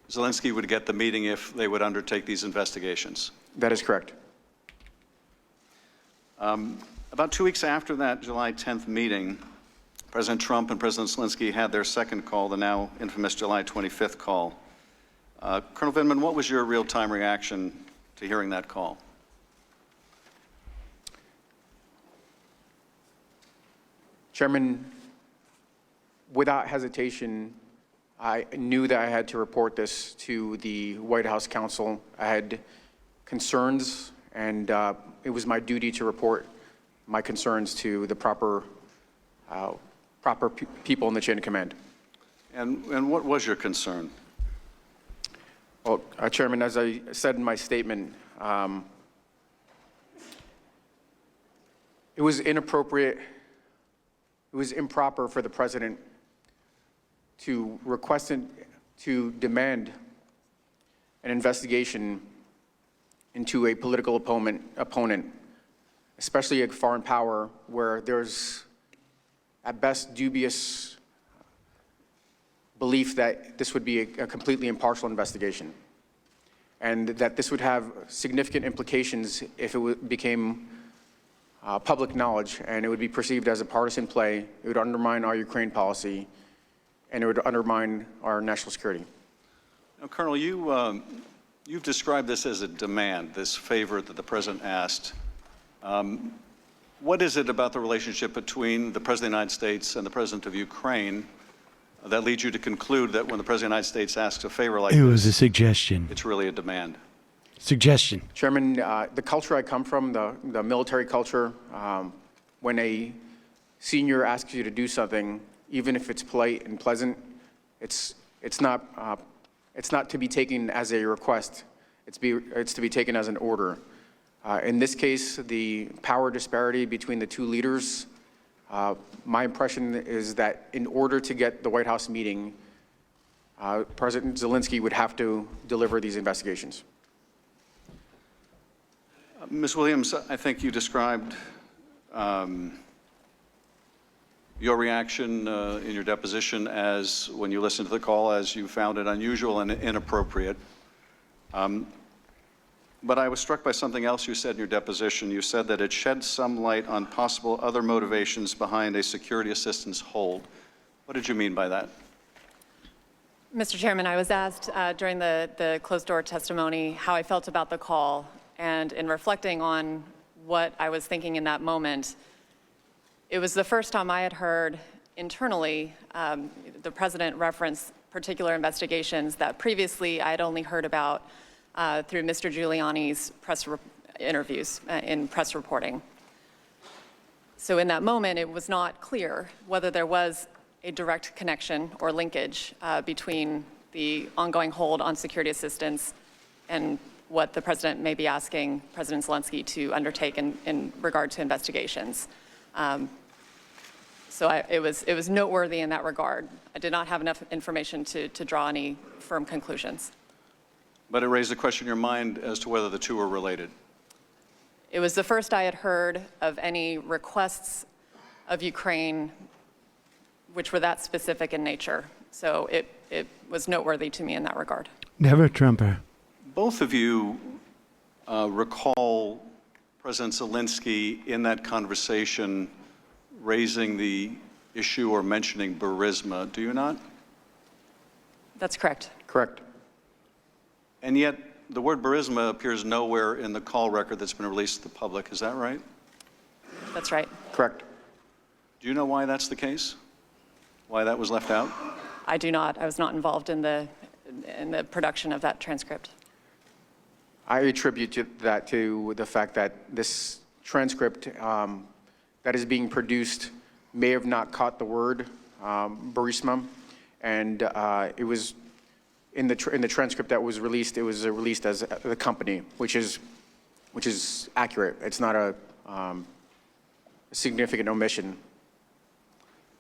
Zelensky would get the meeting if they would undertake these investigations. That is correct. About 2 weeks after that July 10th meeting, President Trump and President Zelensky had their second call, the now infamous July 25th call. Colonel Vindman, what was your real-time reaction to hearing that call? Chairman, without hesitation, I knew that I had to report this to the White House counsel. I had concerns, and it was my duty to report my concerns to the proper people in the chain of command. And what was your concern? Well, Chairman, as I said in my statement, it was inappropriate, it was improper for the President to request to demand an investigation into a political opponent, especially a foreign power where there's at best dubious belief that this would be a completely impartial investigation, and that this would have significant implications if it became public knowledge, and it would be perceived as a partisan play. It would undermine our Ukraine policy, and it would undermine our national security. Now, Colonel, you've described this as a demand, this favor that the President asked. What is it about the relationship between the President of the United States and the President of Ukraine that leads you to conclude that when the President of the United States asks a favor like this, it was a suggestion. It's really a demand? Suggestion. Chairman, the culture I come from, the military culture, when a senior asks you to do something, even if it's polite and pleasant, it's not to be taken as a request. It's to be taken as an order. In this case, the power disparity between the two leaders, my impression is that in order to get the White House meeting, President Zelensky would have to deliver these investigations. Ms. Williams, I think you described your reaction in your deposition as, when you listened to the call, as you found it unusual and inappropriate. But I was struck by something else you said in your deposition. You said that it shed some light on possible other motivations behind a security assistance hold. What did you mean by that? Mr. Chairman, I was asked during the closed-door testimony how I felt about the call, and in reflecting on what I was thinking in that moment, it was the first time I had heard internally the President reference particular investigations that previously I had only heard about through Mr. Giuliani's press interviews in press reporting. So in that moment, it was not clear whether there was a direct connection or linkage between the ongoing hold on security assistance and what the President may be asking President Zelensky to undertake in regard to investigations. So it was noteworthy in that regard. I did not have enough information to draw any firm conclusions. But it raised a question in your mind as to whether the two were related. It was the first I had heard of any requests of Ukraine which were that specific in nature. So it was noteworthy to me in that regard. Never Trumper. Both of you recall President Zelensky in that conversation raising the issue or mentioning Burisma, do you not? That's correct. Correct. And yet, the word Burisma appears nowhere in the call record that's been released to the public. Is that right? That's right. Correct. Do you know why that's the case? Why that was left out? I do not. I was not involved in the production of that transcript. I attribute that to the fact that this transcript that is being produced may have not caught the word Burisma, and it was in the transcript that was released. It was released as the company, which is accurate. It's not a significant omission.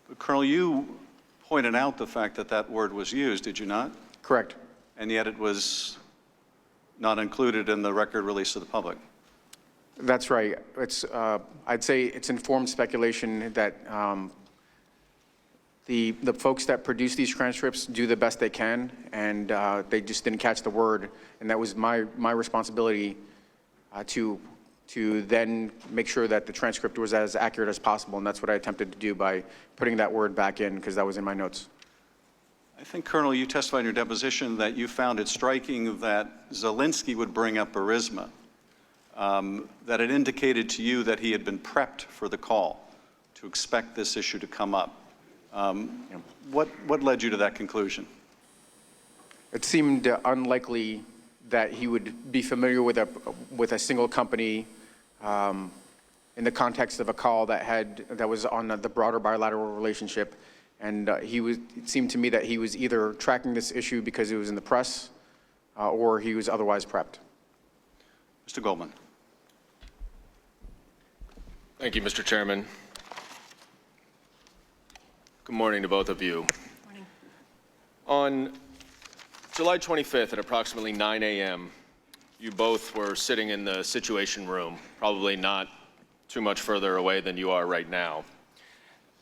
But Colonel, you pointed out the fact that that word was used, did you not? Correct. And yet it was not included in the record released to the public. That's right. It's I'd say it's informed speculation that the folks that produce these transcripts do the best they can, and they just didn't catch the word, and that was my responsibility to then make sure that the transcript was as accurate as possible, and that's what I attempted to do by putting that word back in, because that was in my notes. I think, Colonel, you testified in your deposition that you found it striking that Zelensky would bring up Burisma, that it indicated to you that he had been prepped for the call, to expect this issue to come up. What led you to that conclusion? It seemed unlikely that he would be familiar with a single company in the context of a call that was on the broader bilateral relationship, and it seemed to me that he was either tracking this issue because it was in the press, or he was otherwise prepped. Mr. Goldman. Thank you, Mr. Chairman. Good morning to both of you. Morning. On July 25th at approximately 9 a.m., you both were sitting in the Situation Room, probably not too much further away than you are right now.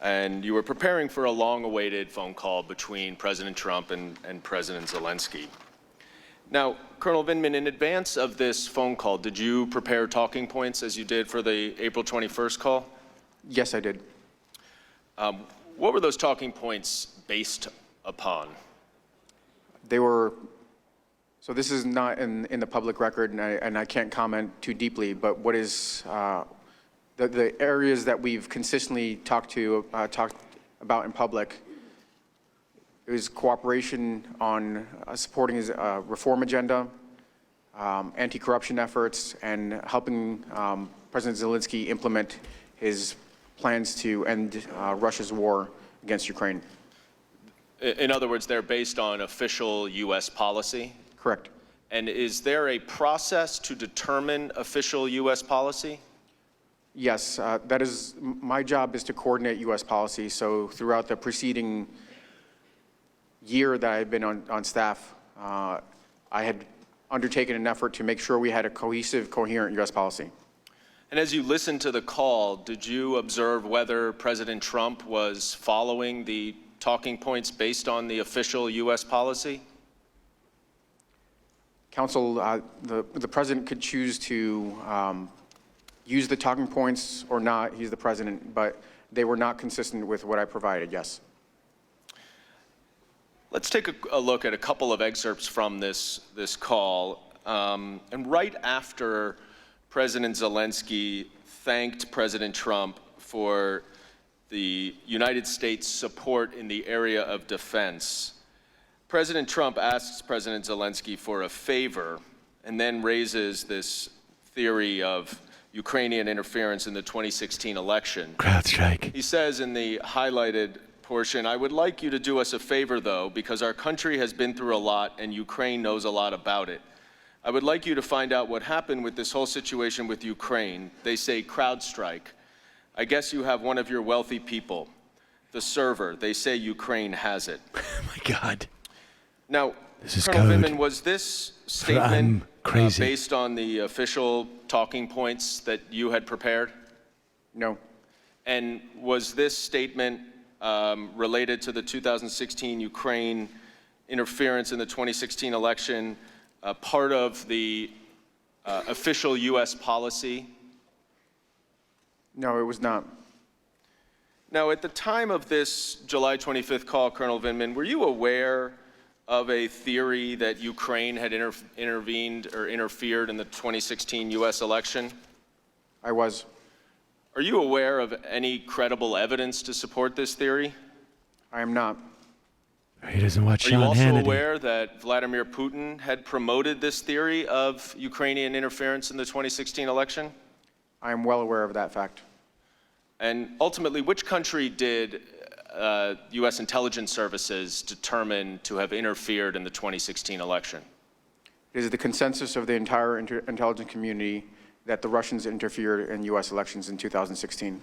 And you were preparing for a long-awaited phone call between President Trump and President Zelensky. Now, Colonel Vindman, in advance of this phone call, did you prepare talking points as you did for the April 21st call? Yes, I did. What were those talking points based upon? They were, so this is not in the public record, and I can't comment too deeply, but what is, the areas that we've consistently talked about in public, it was cooperation on supporting his reform agenda, anti-corruption efforts, and helping President Zelensky implement his plans to end Russia's war against Ukraine. In other words, they're based on official U.S. policy? Correct. And is there a process to determine official U.S. policy? Yes, that is, my job is to coordinate U.S. policy. So throughout the preceding year that I've been on staff, I had undertaken an effort to make sure we had a cohesive, coherent U.S. policy. And as you listened to the call, did you observe whether President Trump was following the talking points based on the official U.S. policy? Counsel, the president could choose to use the talking points or not. He's the president, but they were not consistent with what I provided, yes. Let's take a look at a couple of excerpts from this call. And right after President Zelensky thanked President Trump for the United States' support in the area of defense, President Trump asks President Zelensky for a favor and then raises this theory of Ukrainian interference in the 2016 election. CrowdStrike. He says in the highlighted portion, "I would like you to do us a favor, though, because our country has been through a lot and Ukraine knows a lot about it. I would like you to find out what happened with this whole situation with Ukraine. They say CrowdStrike. I guess you have one of your wealthy people. The server, they say Ukraine has it." Oh my God. Now, This is Colonel code. Vindman, was this statement crazy. based on the official talking points that you had prepared? No. And was this statement related to the 2016 Ukraine interference in the 2016 election part of the official U.S. policy No, it was not. Now, at the time of this July 25th call, Colonel Vindman, were you aware of a theory that Ukraine had intervened or interfered in the 2016 U.S. election? I was. Are you aware of any credible evidence to support this theory? I am not. He doesn't watch Are Sean you also Hannity. aware that Vladimir Putin had promoted this theory of Ukrainian interference in the 2016 election? I am well aware of that fact. And ultimately, which country did U.S. intelligence services determine to have interfered in the 2016 election? It is the consensus of the entire intelligence community that the Russians interfered in U.S. elections in 2016.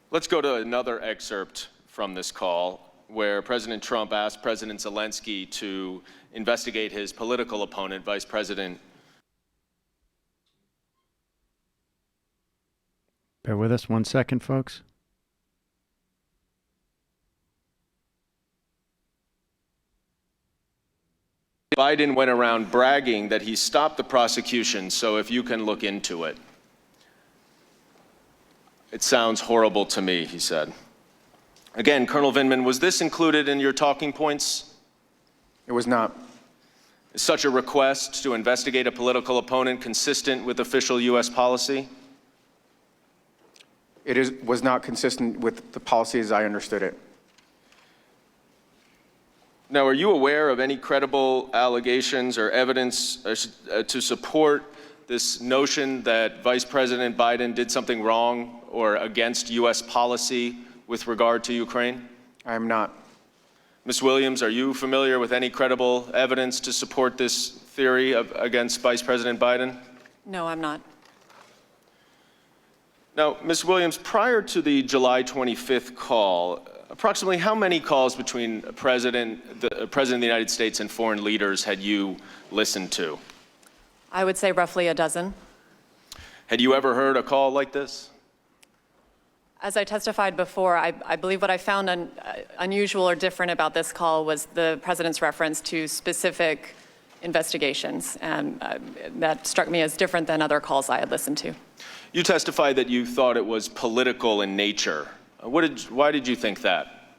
Let's go to another excerpt from this call where President Trump asked President Zelensky to investigate his political opponent, Vice President. Bear with us 1 second, folks. Biden went around bragging that he stopped the prosecution, so if you can look into it. It sounds horrible to me, he said. Again, Colonel Vindman, was this included in your talking points? It was not. Is such a request to investigate a political opponent consistent with official U.S. policy? It was not consistent with the policy as I understood it. Now, are you aware of any credible allegations or evidence to support this notion that Vice President Biden did something wrong or against U.S. policy with regard to Ukraine? I am not. Ms. Williams, are you familiar with any credible evidence to support this theory against Vice President Biden? No, I'm not. Now, Ms. Williams, prior to the July 25th call, approximately how many calls between the President of the United States and foreign leaders had you listened to? I would say roughly a dozen. Had you ever heard a call like this? As I testified before, I believe what I found unusual or different about this call was the president's reference to specific investigations, and that struck me as different than other calls I had listened to. You testified that you thought it was political in nature. Why did you think that?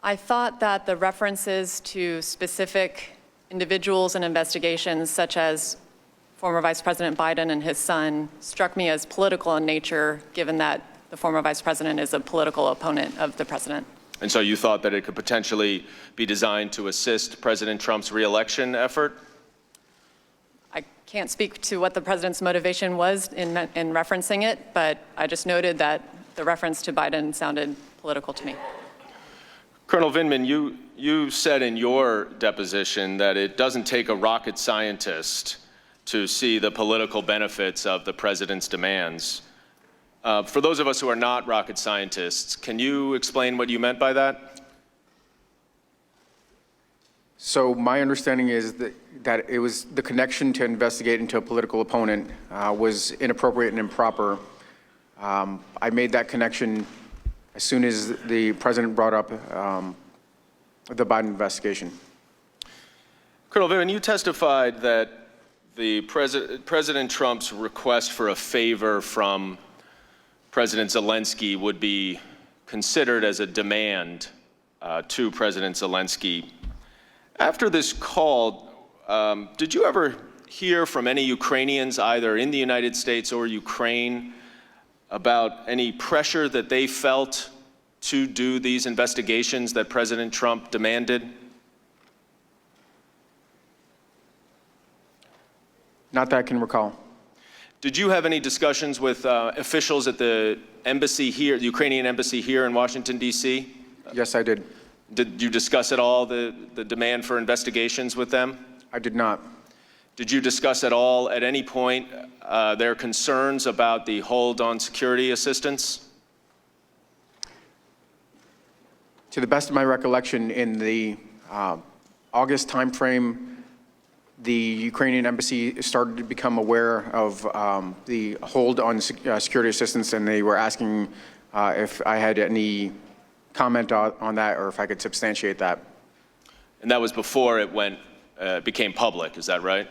I thought that the references to specific individuals and investigations, such as former Vice President Biden and his son, struck me as political in nature, given that the former Vice President is a political opponent of the president. And so you thought that it could potentially be designed to assist President Trump's reelection effort? I can't speak to what the president's motivation was in referencing it, but I just noted that the reference to Biden sounded political to me. Colonel Vindman, you said in your deposition that it doesn't take a rocket scientist to see the political benefits of the president's demands. For those of us who are not rocket scientists, can you explain what you meant by that? So my understanding is that it was the connection to investigate into a political opponent was inappropriate and improper. I made that connection as soon as the president brought up the Biden investigation. Colonel Vindman, you testified that the President Trump's request for a favor from President Zelensky would be considered as a demand to President Zelensky. After this call, did you ever hear from any Ukrainians, either in the United States or Ukraine, about any pressure that they felt to do these investigations that President Trump demanded? Not that I can recall. Did you have any discussions with officials at the embassy here, the Ukrainian embassy here in Washington, D.C.? Yes, I did. Did you discuss at all the demand for investigations with them? I did not. Did you discuss at all, at any point, their concerns about the hold on security assistance? To the best of my recollection, in the August timeframe, the Ukrainian embassy started to become aware of the hold on security assistance, and they were asking if I had any comment on that or if I could substantiate that. And that was before it became public, is that right?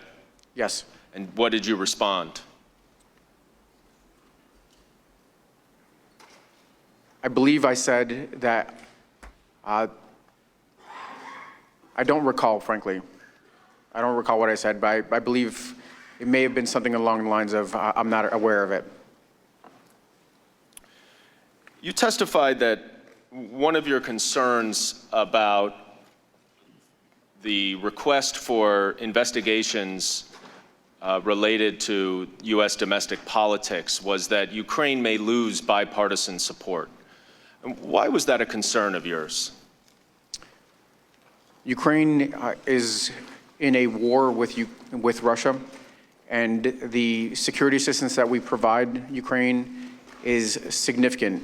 Yes. And what did you respond? I believe I said that, I don't recall, frankly. I don't recall what I said, but I believe it may have been something along the lines of, I'm not aware of it. You testified that one of your concerns about the request for investigations related to U.S. domestic politics was that Ukraine may lose bipartisan support. And why was that a concern of yours? Ukraine is in a war with Russia, and the security assistance that we provide Ukraine is significant.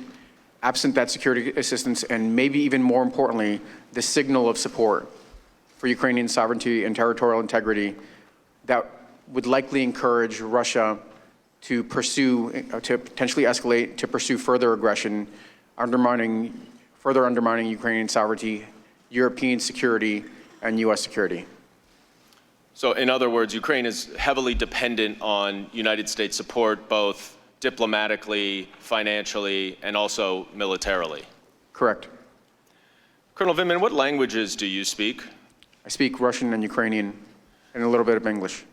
Absent that security assistance, and maybe even more importantly, the signal of support for Ukrainian sovereignty and territorial integrity, that would likely encourage Russia to potentially escalate, to pursue further aggression, further undermining Ukrainian sovereignty, European security, and U.S. security. So in other words, Ukraine is heavily dependent on United States support, both diplomatically, financially, and also militarily. Correct. Colonel Vindman, what languages do you speak? I speak Russian and Ukrainian, and a little bit of English.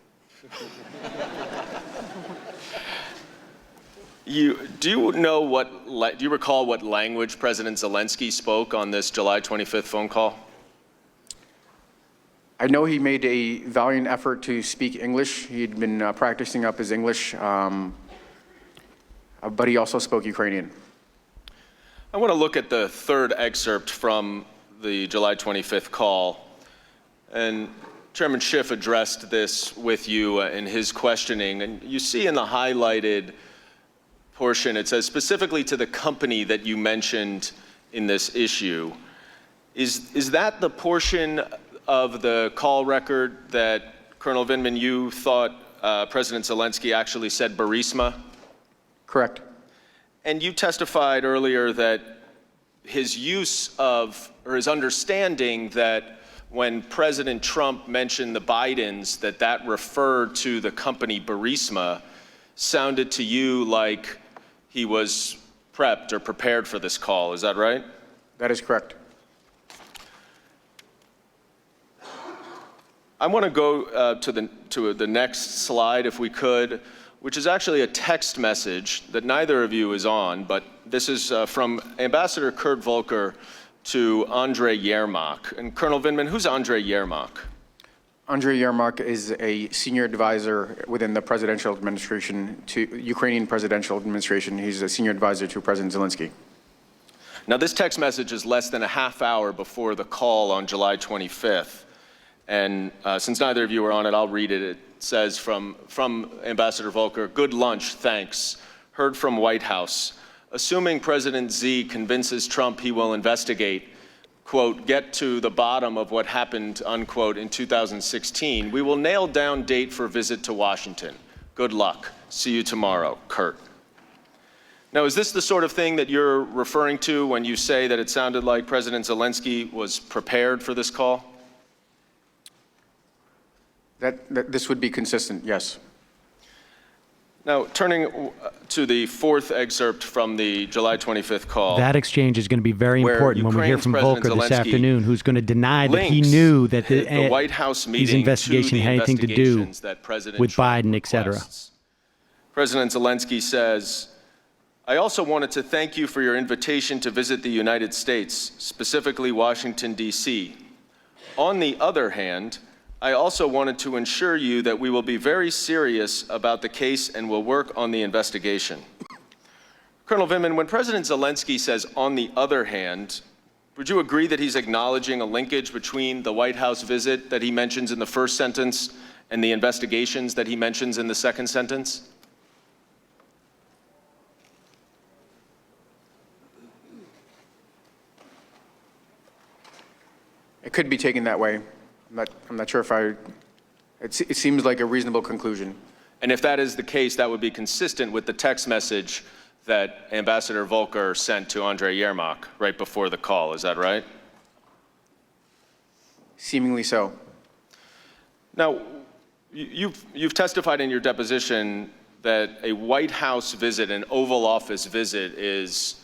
Do you recall what language President Zelensky spoke on this July 25th phone call? I know he made a valiant effort to speak English. He'd been practicing up his English, but he also spoke Ukrainian. I want to look at the third excerpt from the July 25th call. And Chairman Schiff addressed this with you in his questioning. And you see in the highlighted portion, it says specifically to the company that you mentioned in this issue. Is that the portion of the call record that, Colonel Vindman, you thought President Zelensky actually said Burisma? Correct. And you testified earlier that his use of, or his understanding that when President Trump mentioned the Bidens, that referred to the company Burisma, sounded to you like he was prepped or prepared for this call. Is that right? That is correct. I want to go to the next slide, if we could, which is actually a text message that neither of you is on, but this is from Ambassador Kurt Volker to Andrei Yermak. And Colonel Vindman, who's Andrei Yermak? Andrei Yermak is a senior advisor within the presidential administration to Ukrainian presidential administration. He's a senior advisor to President Zelensky. Now, this text message is less than a half hour before the call on July 25th. And since neither of you are on it, I'll read it. It says from Ambassador Volker, "Good lunch, thanks. Heard from White House. Assuming President Z convinces Trump he will investigate, quote, get to the bottom of what happened, unquote, in 2016, we will nail down date for visit to Washington. Good luck. See you tomorrow, Kurt." Now, is this the sort of thing that you're referring to when you say that it sounded like President Zelensky was prepared for this call? That this would be consistent, yes. Now, turning to the fourth excerpt from the July 25th call. That exchange is going to be very important when we hear from Volker this afternoon, who's going to deny that he knew that the White House meeting his investigation had anything to do with Biden, et cetera. President Zelensky says, "I also wanted to thank you for your invitation to visit the United States, specifically Washington, D.C. On the other hand, I also wanted to assure you that we will be very serious about the case and will work on the investigation." Colonel Vindman, when President Zelensky says, "on the other hand," would you agree that he's acknowledging a linkage between the White House visit that he mentions in the first sentence and the investigations that he mentions in the second sentence? It could be taken that way. I'm not sure if it seems like a reasonable conclusion. And if that is the case, that would be consistent with the text message that Ambassador Volker sent to Andrei Yermak right before the call. Is that right? Seemingly so. Now, you've testified in your deposition that a White House visit, an Oval Office visit, is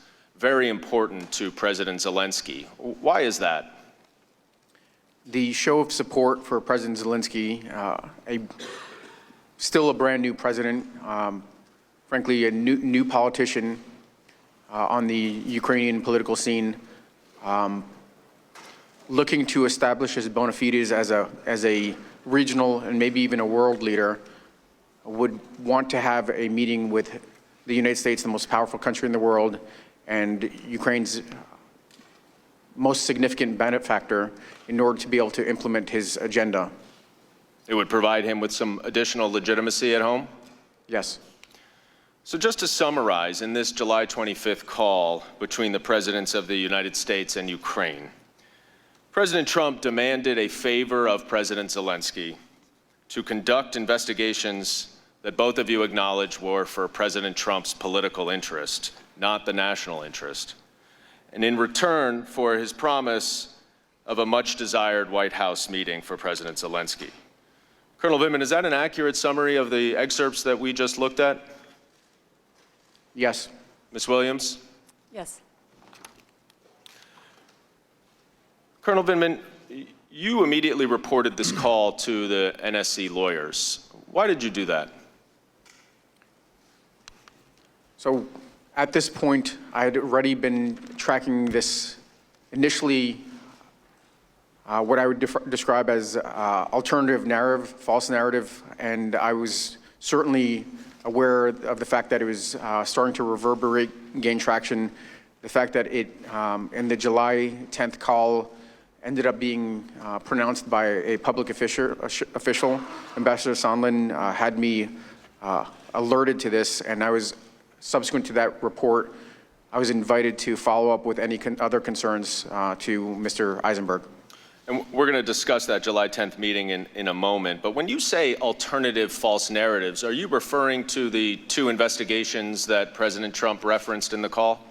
very important to President Zelensky. Why is that? The show of support for President Zelensky, still a brand new president, frankly, a new politician on the Ukrainian political scene, looking to establish his bona fides as a regional and maybe even a world leader, would want to have a meeting with the United States, the most powerful country in the world, and Ukraine's most significant benefactor, in order to be able to implement his agenda. It would provide him with some additional legitimacy at home? Yes. So just to summarize, in this July 25th call between the presidents of the United States and Ukraine, President Trump demanded a favor of President Zelensky to conduct investigations that both of you acknowledge were for President Trump's political interest, not the national interest, and in return for his promise of a much-desired White House meeting for President Zelensky. Colonel Vindman, is that an accurate summary of the excerpts that we just looked at? Yes. Ms. Williams? Yes. Colonel Vindman, you immediately reported this call to the NSC lawyers. Why did you do that? So at this point, I had already been tracking this initially, what I would describe as alternative narrative, false narrative, and I was certainly aware of the fact that it was starting to reverberate, gain traction, the fact that it, in the July 10th call, ended up being pronounced by a public official. Ambassador Sondland had me alerted to this, and I was, subsequent to that report, I was invited to follow up with any other concerns to Mr. Eisenberg. And we're going to discuss that July 10th meeting in a moment. But when you say alternative false narratives, are you referring to the two investigations that President Trump referenced in the call?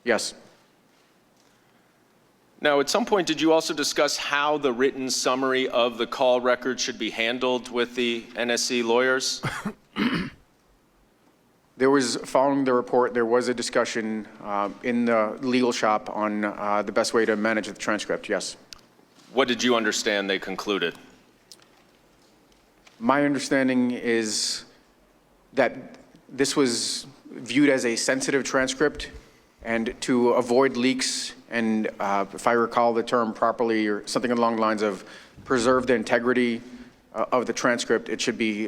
Yes. Now, at some point, did you also discuss how the written summary of the call record should be handled with the NSC lawyers? There was, following the report, there was a discussion in the legal shop on the best way to manage the transcript, yes. What did you understand they concluded? My understanding is that this was viewed as a sensitive transcript, and to avoid leaks, and if I recall the term properly, or something along the lines of preserve the integrity of the transcript, it should be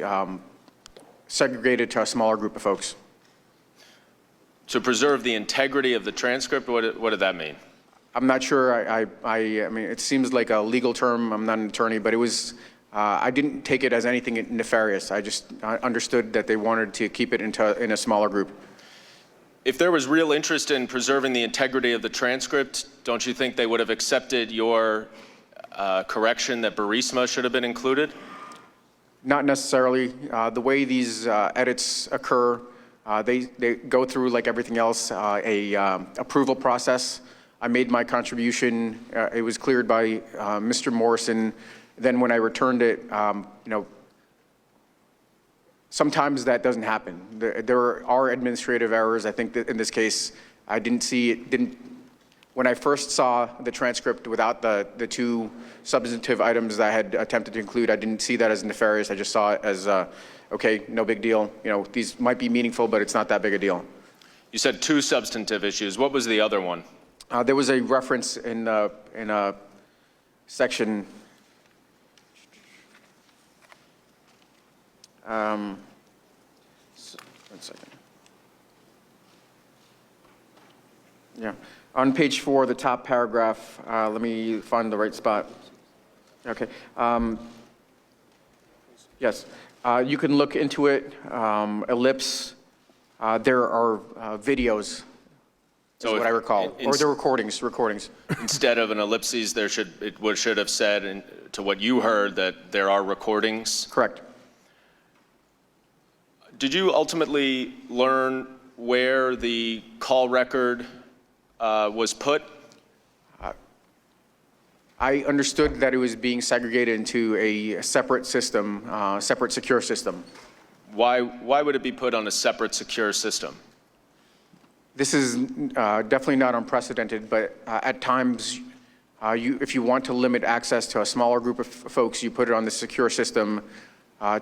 segregated to a smaller group of folks. To preserve the integrity of the transcript, what did that mean? I'm not sure. I mean, it seems like a legal term. I'm not an attorney, but it was, I didn't take it as anything nefarious. I just understood that they wanted to keep it in a smaller group. If there was real interest in preserving the integrity of the transcript, don't you think they would have accepted your correction that Burisma should have been included? Not necessarily. The way these edits occur, they go through, like everything else, a approval process. I made my contribution. It was cleared by Mr. Morrison. Then when I returned it, sometimes that doesn't happen. There are administrative errors. I think that in this case, I didn't see it. When I first saw the transcript without the two substantive items that I had attempted to include, I didn't see that as nefarious. I just saw it as, okay, no big deal. These might be meaningful, but it's not that big a deal. You said two substantive issues. What was the other one? There was a reference in a section. One second. Yeah. On page 4, the top paragraph, let me find the right spot. Okay. Yes. You can look into it, ellipse. There are videos, is what I recall, or the recordings. Instead of an ellipses, it should have said, to what you heard, that there are recordings? Correct. Did you ultimately learn where the call record was put? I understood that it was being segregated into a separate system, separate secure system. Why would it be put on a separate secure system? This is definitely not unprecedented, but at times, if you want to limit access to a smaller group of folks, you put it on the secure system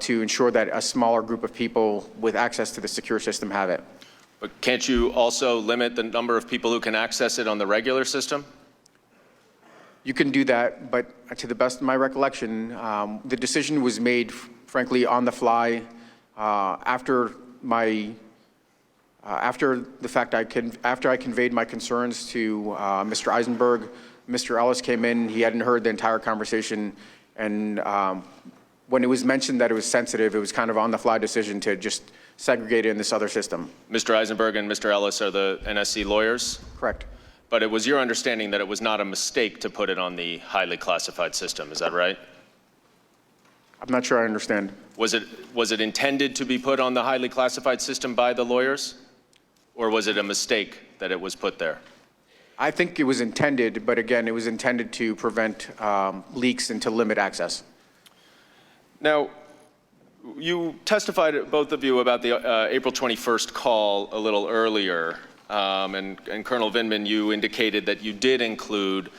to ensure that a smaller group of people with access to the secure system have it. But can't you also limit the number of people who can access it on the regular system? You can do that, but to the best of my recollection, the decision was made, frankly, on the fly after I conveyed my concerns to Mr. Eisenberg. Mr. Ellis came in. He hadn't heard the entire conversation, and when it was mentioned that it was sensitive, it was kind of on-the-fly decision to just segregate it in this other system. Mr. Eisenberg and Mr. Ellis are the NSC lawyers? Correct. But it was your understanding that it was not a mistake to put it on the highly classified system, is that right? I'm not sure I understand. Was it intended to be put on the highly classified system by the lawyers? Or was it a mistake that it was put there? I think it was intended, but again, it was intended to prevent leaks and to limit access. Now, you testified, both of you, about the April 21st call a little earlier. And Colonel Vindman, you indicated that you did include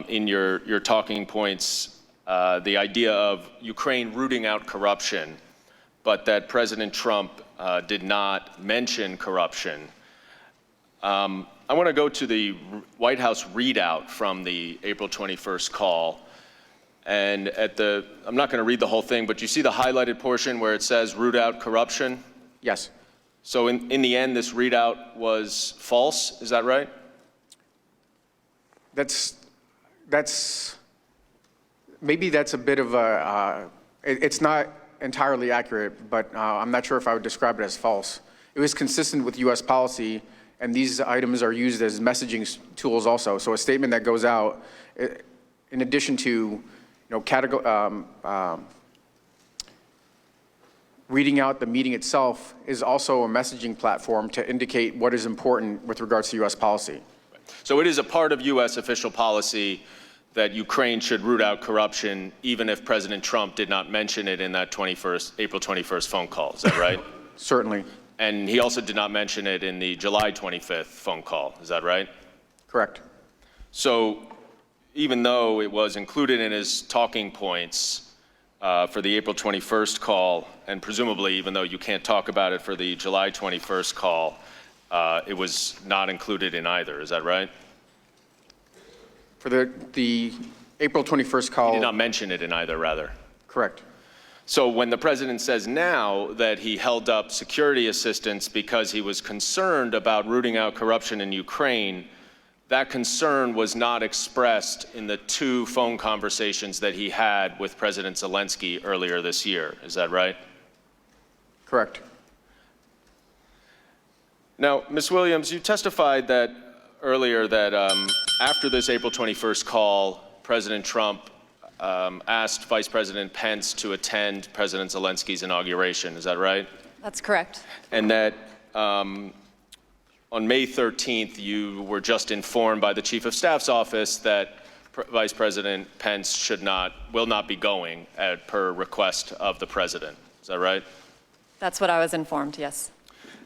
in your talking points the idea of Ukraine rooting out corruption, but that President Trump did not mention corruption. I want to go to the White House readout from the April 21st call. And I'm not going to read the whole thing, but you see the highlighted portion where it says root out corruption? Yes. So in the end, this readout was false, is that right? Maybe that's a bit of it's not entirely accurate, but I'm not sure if I would describe it as false. It was consistent with U.S. policy, and these items are used as messaging tools also. So a statement that goes out, in addition to reading out the meeting itself, is also a messaging platform to indicate what is important with regards to U.S. policy. So it is a part of U.S. official policy that Ukraine should root out corruption, even if President Trump did not mention it in that April 21st phone call. Is that right? Certainly. And he also did not mention it in the July 25th phone call. Is that right? Correct. So even though it was included in his talking points for the April 21st call, and presumably even though you can't talk about it for the July 21st call, it was not included in either. Is that right? For the April 21st call. He did not mention it in either, rather. Correct. So when the president says now that he held up security assistance because he was concerned about rooting out corruption in Ukraine, that concern was not expressed in the 2 phone conversations that he had with President Zelensky earlier this year. Is that right? Correct. Now, Ms. Williams, you testified that earlier that after this April 21st call, President Trump asked Vice President Pence to attend President Zelensky's inauguration. Is that right? That's correct. And that on May 13th, you were just informed by the Chief of Staff's office that Vice President Pence will not be going per request of the President. Is that right? That's what I was informed, yes.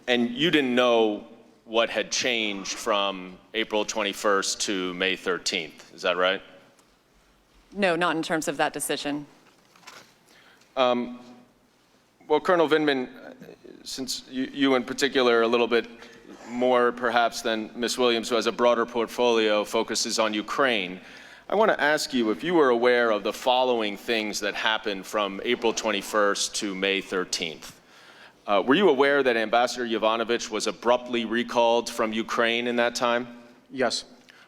And you didn't know what had changed from April 21st to May 13th. Is that right? No, not in terms of that decision. Well, Colonel Vindman, since you in particular a little bit more perhaps than Ms. Williams, who has a broader portfolio, focuses on Ukraine, I want to ask you if you were aware of the following things that happened from April 21st to May 13th. Were you aware that Ambassador Yovanovitch was abruptly recalled from Ukraine in that time? Yes.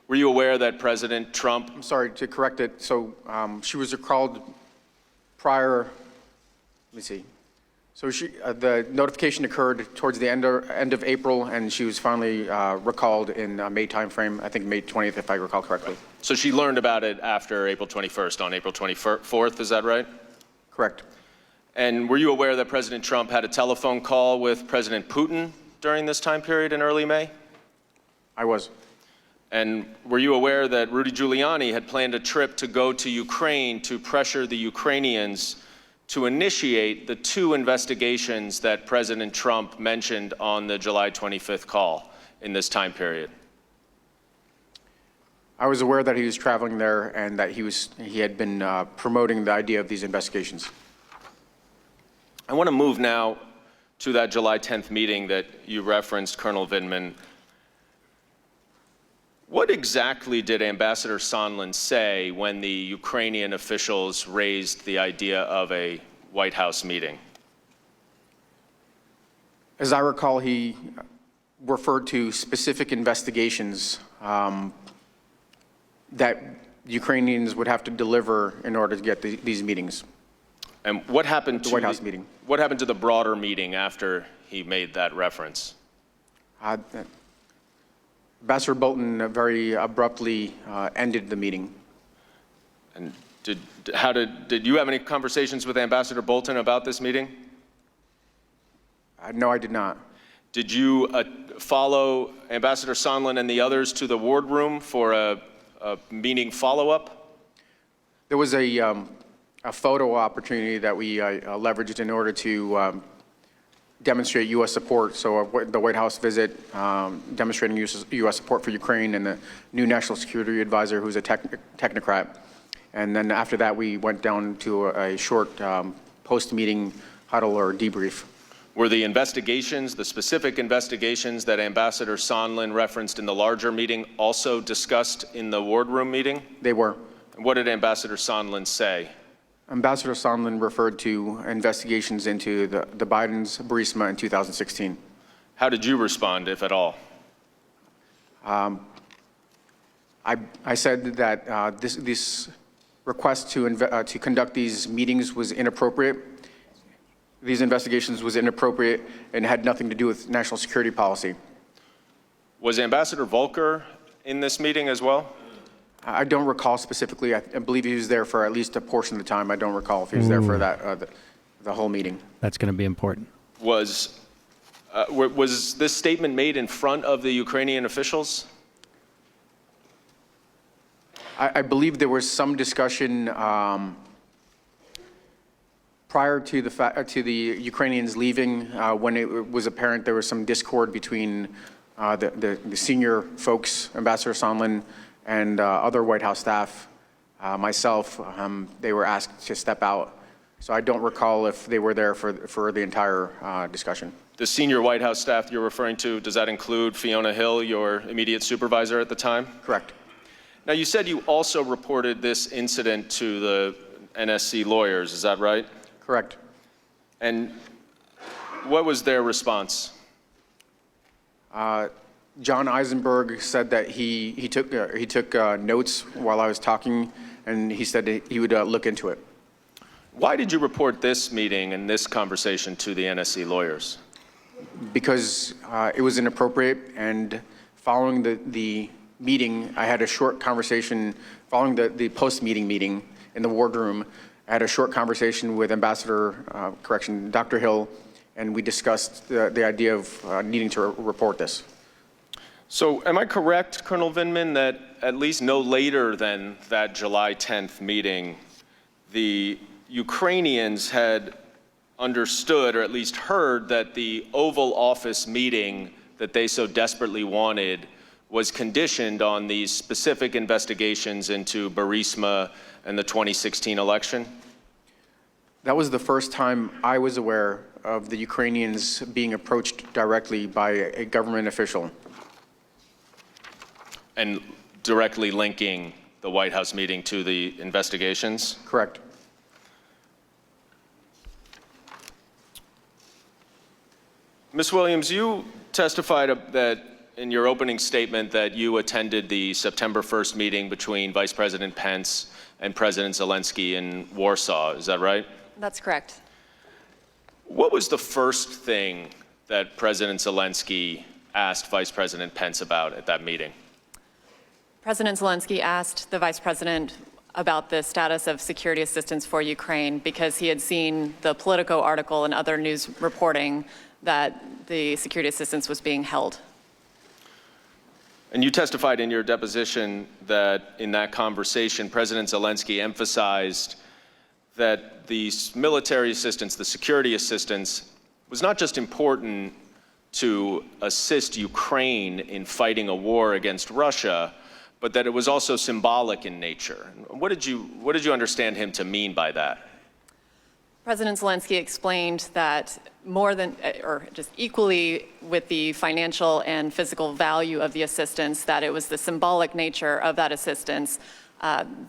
Were you aware that President Trump... I'm sorry to correct it. So she was recalled prior, let me see. So the notification occurred towards the end of April, and she was finally recalled in May timeframe, I think May 20th, if I recall correctly. So she learned about it after April 21st, on April 24th, is that right? Correct. And were you aware that President Trump had a telephone call with President Putin during this time period in early May? I was. And were you aware that Rudy Giuliani had planned a trip to go to Ukraine to pressure the Ukrainians to initiate the 2 investigations that President Trump mentioned on the July 25th call in this time period? I was aware that he was traveling there and that he had been promoting the idea of these investigations. I want to move now to that July 10th meeting that you referenced, Colonel Vindman. What exactly did Ambassador Sondland say when the Ukrainian officials raised the idea of a White House meeting? As I recall, he referred to specific investigations that Ukrainians would have to deliver in order to get these meetings. And what happened to the White House meeting? What happened to the broader meeting after he made that reference? Ambassador Bolton very abruptly ended the meeting. And did you have any conversations with Ambassador Bolton about this meeting? No, I did not. Did you follow Ambassador Sondland and the others to the wardroom for a meeting follow-up? There was a photo opportunity that we leveraged in order to demonstrate U.S. support. So the White House visit, demonstrating U.S. support for Ukraine, and the new National Security Advisor, who's a technocrat. And then after that, we went down to a short post-meeting huddle or debrief. Were the investigations, the specific investigations that Ambassador Sondland referenced in the larger meeting, also discussed in the wardroom meeting? They were. And what did Ambassador Sondland say? Ambassador Sondland referred to investigations into the Biden's Burisma in 2016. How did you respond, if at all? I said that this request to conduct these meetings was inappropriate. These investigations was inappropriate and had nothing to do with national security policy. Was Ambassador Volker in this meeting as well? I don't recall specifically. I believe he was there for at least a portion of the time. I don't recall if he was there for that the whole meeting. That's going to be important. Was this statement made in front of the Ukrainian officials? I believe there was some discussion prior to the Ukrainians leaving, when it was apparent there was some discord between the senior folks, Ambassador Sondland, and other White House staff, myself. They were asked to step out. So I don't recall if they were there for the entire discussion. The senior White House staff you're referring to, does that include Fiona Hill, your immediate supervisor at the time? Correct. Now, you said you also reported this incident to the NSC lawyers, is that right? Correct. And what was their response? John Eisenberg said that he took notes while I was talking, and he said that he would look into it. Why did you report this meeting and this conversation to the NSC lawyers? Because it was inappropriate, and following the meeting, I had a short conversation, following the post-meeting meeting in the wardroom, I had a short conversation with Dr. Hill, and we discussed the idea of needing to report this. So am I correct, Colonel Vindman, that at least no later than that July 10th meeting, the Ukrainians had understood, or at least heard, that the Oval Office meeting that they so desperately wanted was conditioned on these specific investigations into Burisma and the 2016 election? That was the first time I was aware of the Ukrainians being approached directly by a government official. And directly linking the White House meeting to the investigations? Correct. Ms. Williams, you testified that in your opening statement that you attended the September 1st meeting between Vice President Pence and President Zelensky in Warsaw. Is that right? That's correct. What was the first thing that President Zelensky asked Vice President Pence about at that meeting? President Zelensky asked the Vice President about the status of security assistance for Ukraine because he had seen the Politico article and other news reporting that the security assistance was being held. And you testified in your deposition that in that conversation, President Zelensky emphasized that the military assistance, the security assistance, was not just important to assist Ukraine in fighting a war against Russia, but that it was also symbolic in nature. What did you understand him to mean by that? President Zelensky explained that more than, or just equally with the financial and physical value of the assistance, that it was the symbolic nature of that assistance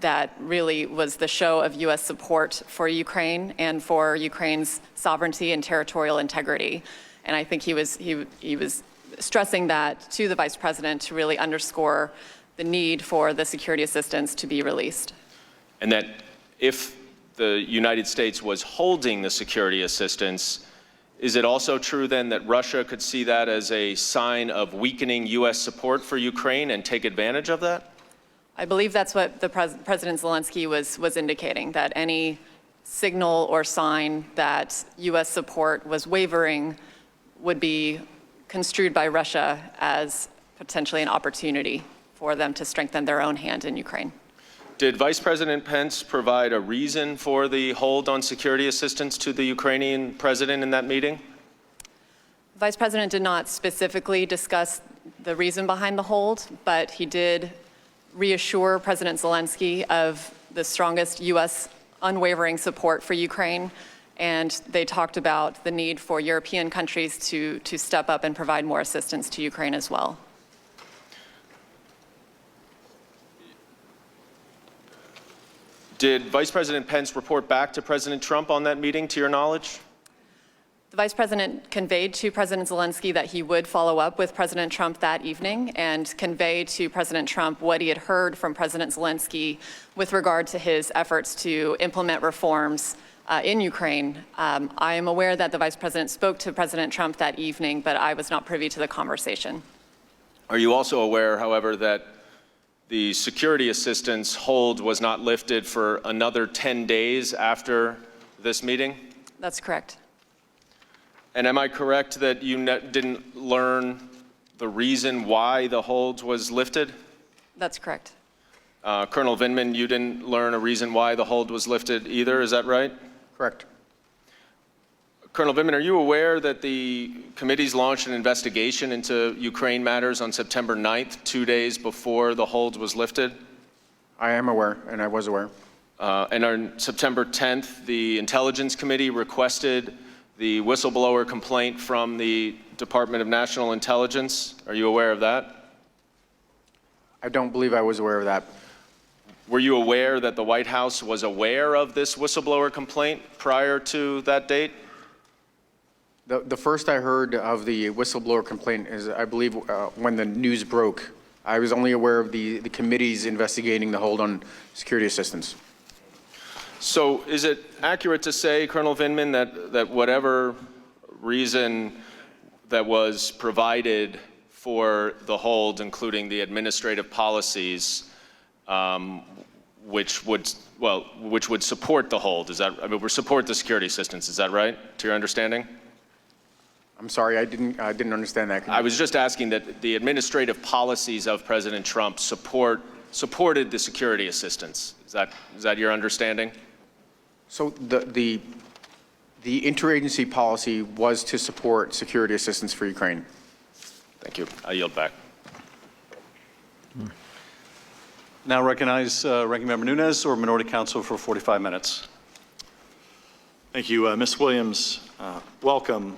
that really was the show of U.S. support for Ukraine and for Ukraine's sovereignty and territorial integrity. And I think he was stressing that to the Vice President to really underscore the need for the security assistance to be released. And that if the United States was holding the security assistance, is it also true then that Russia could see that as a sign of weakening U.S. support for Ukraine and take advantage of that? I believe that's what the President Zelensky was indicating, that any signal or sign that U.S. support was wavering would be construed by Russia as potentially an opportunity for them to strengthen their own hand in Ukraine. Did Vice President Pence provide a reason for the hold on security assistance to the Ukrainian president in that meeting? The Vice President did not specifically discuss the reason behind the hold, but he did reassure President Zelensky of the strongest U.S. unwavering support for Ukraine, and they talked about the need for European countries to step up and provide more assistance to Ukraine as well. Did Vice President Pence report back to President Trump on that meeting, to your knowledge? The Vice President conveyed to President Zelensky that he would follow up with President Trump that evening and convey to President Trump what he had heard from President Zelensky with regard to his efforts to implement reforms in Ukraine. I am aware that the Vice President spoke to President Trump that evening, but I was not privy to the conversation. Are you also aware, however, that the security assistance hold was not lifted for another 10 days after this meeting? That's correct. And am I correct that you didn't learn the reason why the hold was lifted? That's correct. Colonel Vindman, you didn't learn a reason why the hold was lifted either, is that right? Correct. Colonel Vindman, are you aware that the committees launched an investigation into Ukraine matters on September 9th, 2 days before the hold was lifted? I am aware, and I was aware. And on September 10th, the Intelligence Committee requested the whistleblower complaint from the Department of National Intelligence. Are you aware of that? I don't believe I was aware of that. Were you aware that the White House was aware of this whistleblower complaint prior to that date? The first I heard of the whistleblower complaint is, I believe, when the news broke. I was only aware of the committees investigating the hold on security assistance. So is it accurate to say, Colonel Vindman, that whatever reason that was provided for the hold, including the administrative policies, which would support the hold, would support the security assistance, is that right, to your understanding? I'm sorry, I didn't understand that. I was just asking that the administrative policies of President Trump supported the security assistance. Is that your understanding? So the interagency policy was to support security assistance for Ukraine. Thank you. I yield back. Now recognize Ranking Member Nunes or Minority Counsel for 45 minutes. Thank you, Ms. Williams. Welcome.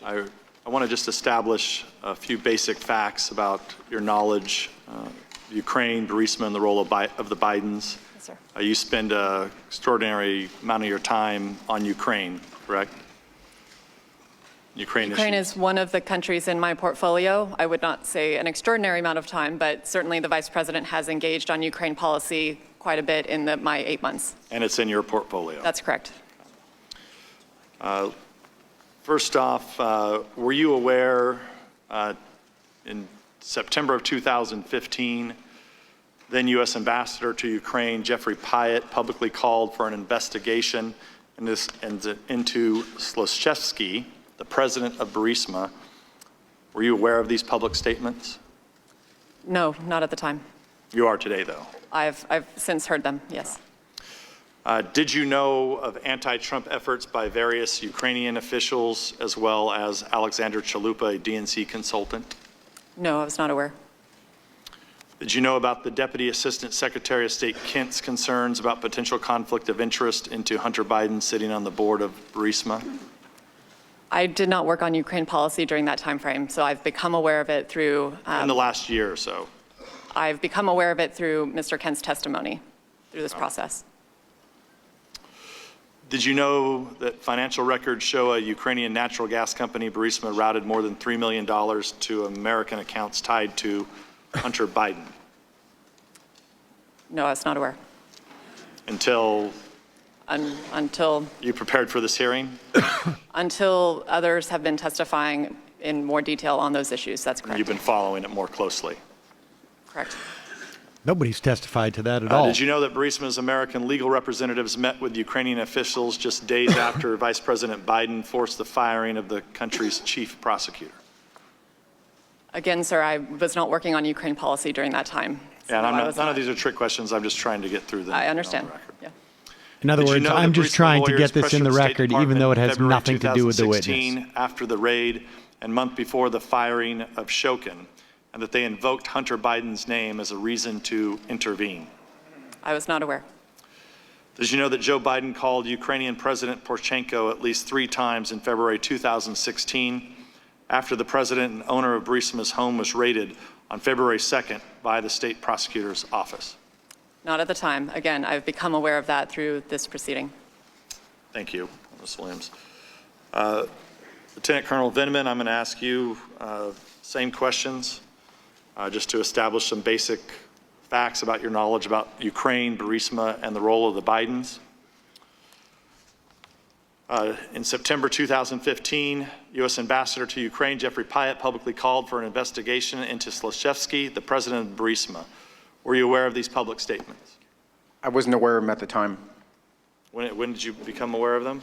I want to just establish a few basic facts about your knowledge of Ukraine, Burisma, and the role of the Bidens. Yes, sir. You spend an extraordinary amount of your time on Ukraine, correct? Ukraine is one of the countries in my portfolio. I would not say an extraordinary amount of time, but certainly the Vice President has engaged on Ukraine policy quite a bit in my 8 months. And it's in your portfolio? That's correct. First off, were you aware in September of 2015, then U.S. Ambassador to Ukraine, Jeffrey Pyatt, publicly called for an investigation into Zlochevsky, the president of Burisma? Were you aware of these public statements? No, not at the time. You are today, though. I've since heard them, yes. Did you know of anti-Trump efforts by various Ukrainian officials as well as Alexander Chalupa, a DNC consultant? No, I was not aware. Did you know about the Deputy Assistant Secretary of State Kent's concerns about potential conflict of interest into Hunter Biden sitting on the board of Burisma? I did not work on Ukraine policy during that time frame, so I've become aware of it through. In the last year or so? I've become aware of it through Mr. Kent's testimony through this process. Did you know that financial records show a Ukrainian natural gas company, Burisma, routed more than $3 million to American accounts tied to Hunter Biden? No, I was not aware. Until Until you prepared for this hearing? until others have been testifying in more detail on those issues. That's correct. You've been following it more closely. Correct. Nobody's testified to that at all. Did you know that Burisma's American legal representatives met with Ukrainian officials just days after Vice President Biden forced the firing of the country's chief prosecutor? Again, sir, I was not working on Ukraine policy during that time. So And I was none not- of these are trick questions. I'm just trying to get through them. I understand. on the record. Yeah. In other Did you words, know I'm that just Burisma trying to lawyers get this in the pressured State record, even though it has Department in nothing to do with the witness. 2016 after the raid and month before the firing of Shokin, and that they invoked Hunter Biden's name as a reason to intervene? I was not aware. Did you know that Joe Biden called Ukrainian President Poroshenko at least 3 times in February 2016 after the president and owner of Burisma's home was raided on February 2nd by the state prosecutor's office? Not at the time. Again, I've become aware of that through this proceeding. Thank you, Ms. Williams. Lieutenant Colonel Vindman, I'm going to ask you same questions just to establish some basic facts about your knowledge about Ukraine, Burisma, and the role of the Bidens. In September 2015, U.S. Ambassador to Ukraine Jeffrey Pyatt publicly called for an investigation into Zlochevsky, the president of Burisma. Were you aware of these public statements? I wasn't aware of them at the time. When did you become aware of them?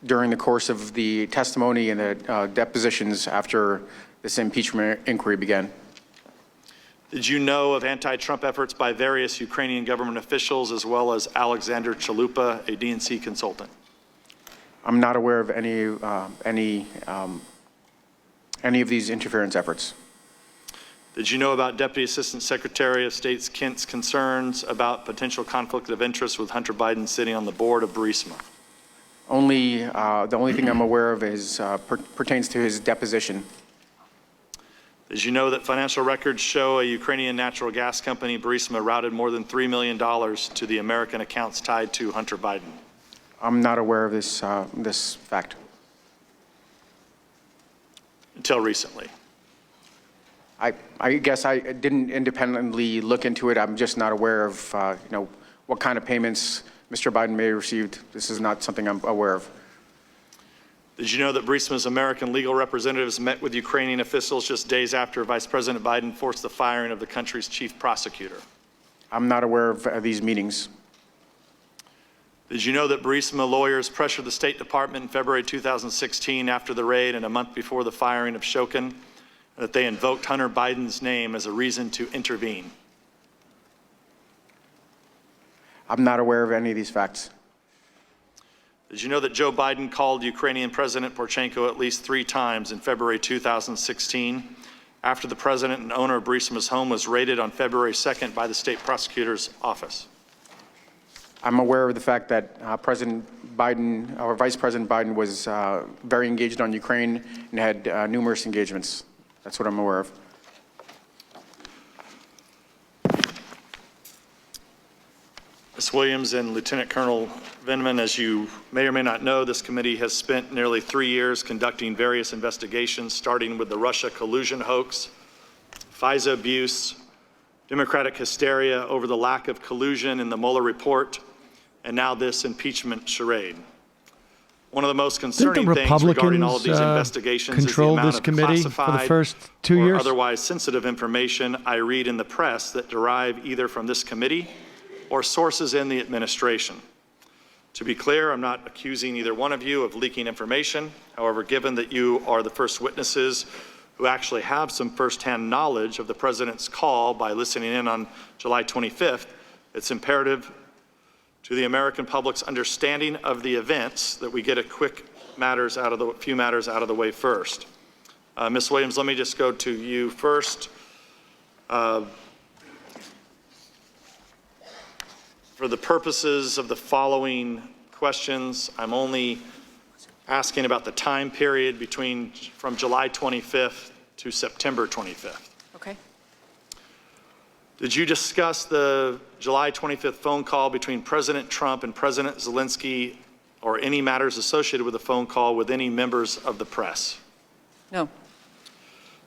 During the course of the testimony and the depositions after this impeachment inquiry began. Did you know of anti-Trump efforts by various Ukrainian government officials as well as Alexander Chalupa, a DNC consultant? I'm not aware of any of these interference efforts. Did you know about Deputy Assistant Secretary of State Kent's concerns about potential conflict of interest with Hunter Biden sitting on the board of Burisma? The only thing I'm aware of is pertains to his deposition. Did you know that financial records show a Ukrainian natural gas company, Burisma, routed more than $3 million to the American accounts tied to Hunter Biden? I'm not aware of this fact. Until recently. I guess I didn't independently look into it. I'm just not aware of what kind of payments Mr. Biden may have received. This is not something I'm aware of. Did you know that Burisma's American legal representatives met with Ukrainian officials just days after Vice President Biden forced the firing of the country's chief prosecutor? I'm not aware of these meetings. Did you know that Burisma lawyers pressured the State Department in February 2016 after the raid and a month before the firing of Shokin, and that they invoked Hunter Biden's name as a reason to intervene? I'm not aware of any of these facts. Did you know that Joe Biden called Ukrainian President Poroshenko at least 3 times in February 2016 after the president and owner of Burisma's home was raided on February 2nd by the state prosecutor's office? I'm aware of the fact that President Biden, or Vice President Biden, was very engaged on Ukraine and had numerous engagements. That's what I'm aware of. Ms. Williams and Lieutenant Colonel Vindman, as you may or may not know, this committee has spent nearly 3 years conducting various investigations, starting with the Russia collusion hoax, FISA abuse, Democratic hysteria over the lack of collusion in the Mueller report, and now this impeachment charade. One of the most concerning things regarding all of these investigations is the amount of classified for the first 2 or years? otherwise sensitive information I read in the press that derive either from this committee or sources in the administration. To be clear, I'm not accusing either one of you of leaking information. However, given that you are the first witnesses who actually have some firsthand knowledge of the president's call by listening in on July 25th, it's imperative to the American public's understanding of the events, that we get a few matters out of the way first. Ms. Williams, let me just go to you first. For the purposes of the following questions, I'm only asking about the time period from July 25th to September 25th. Okay. Did you discuss the July 25th phone call between President Trump and President Zelensky, or any matters associated with the phone call, with any members of the press? No.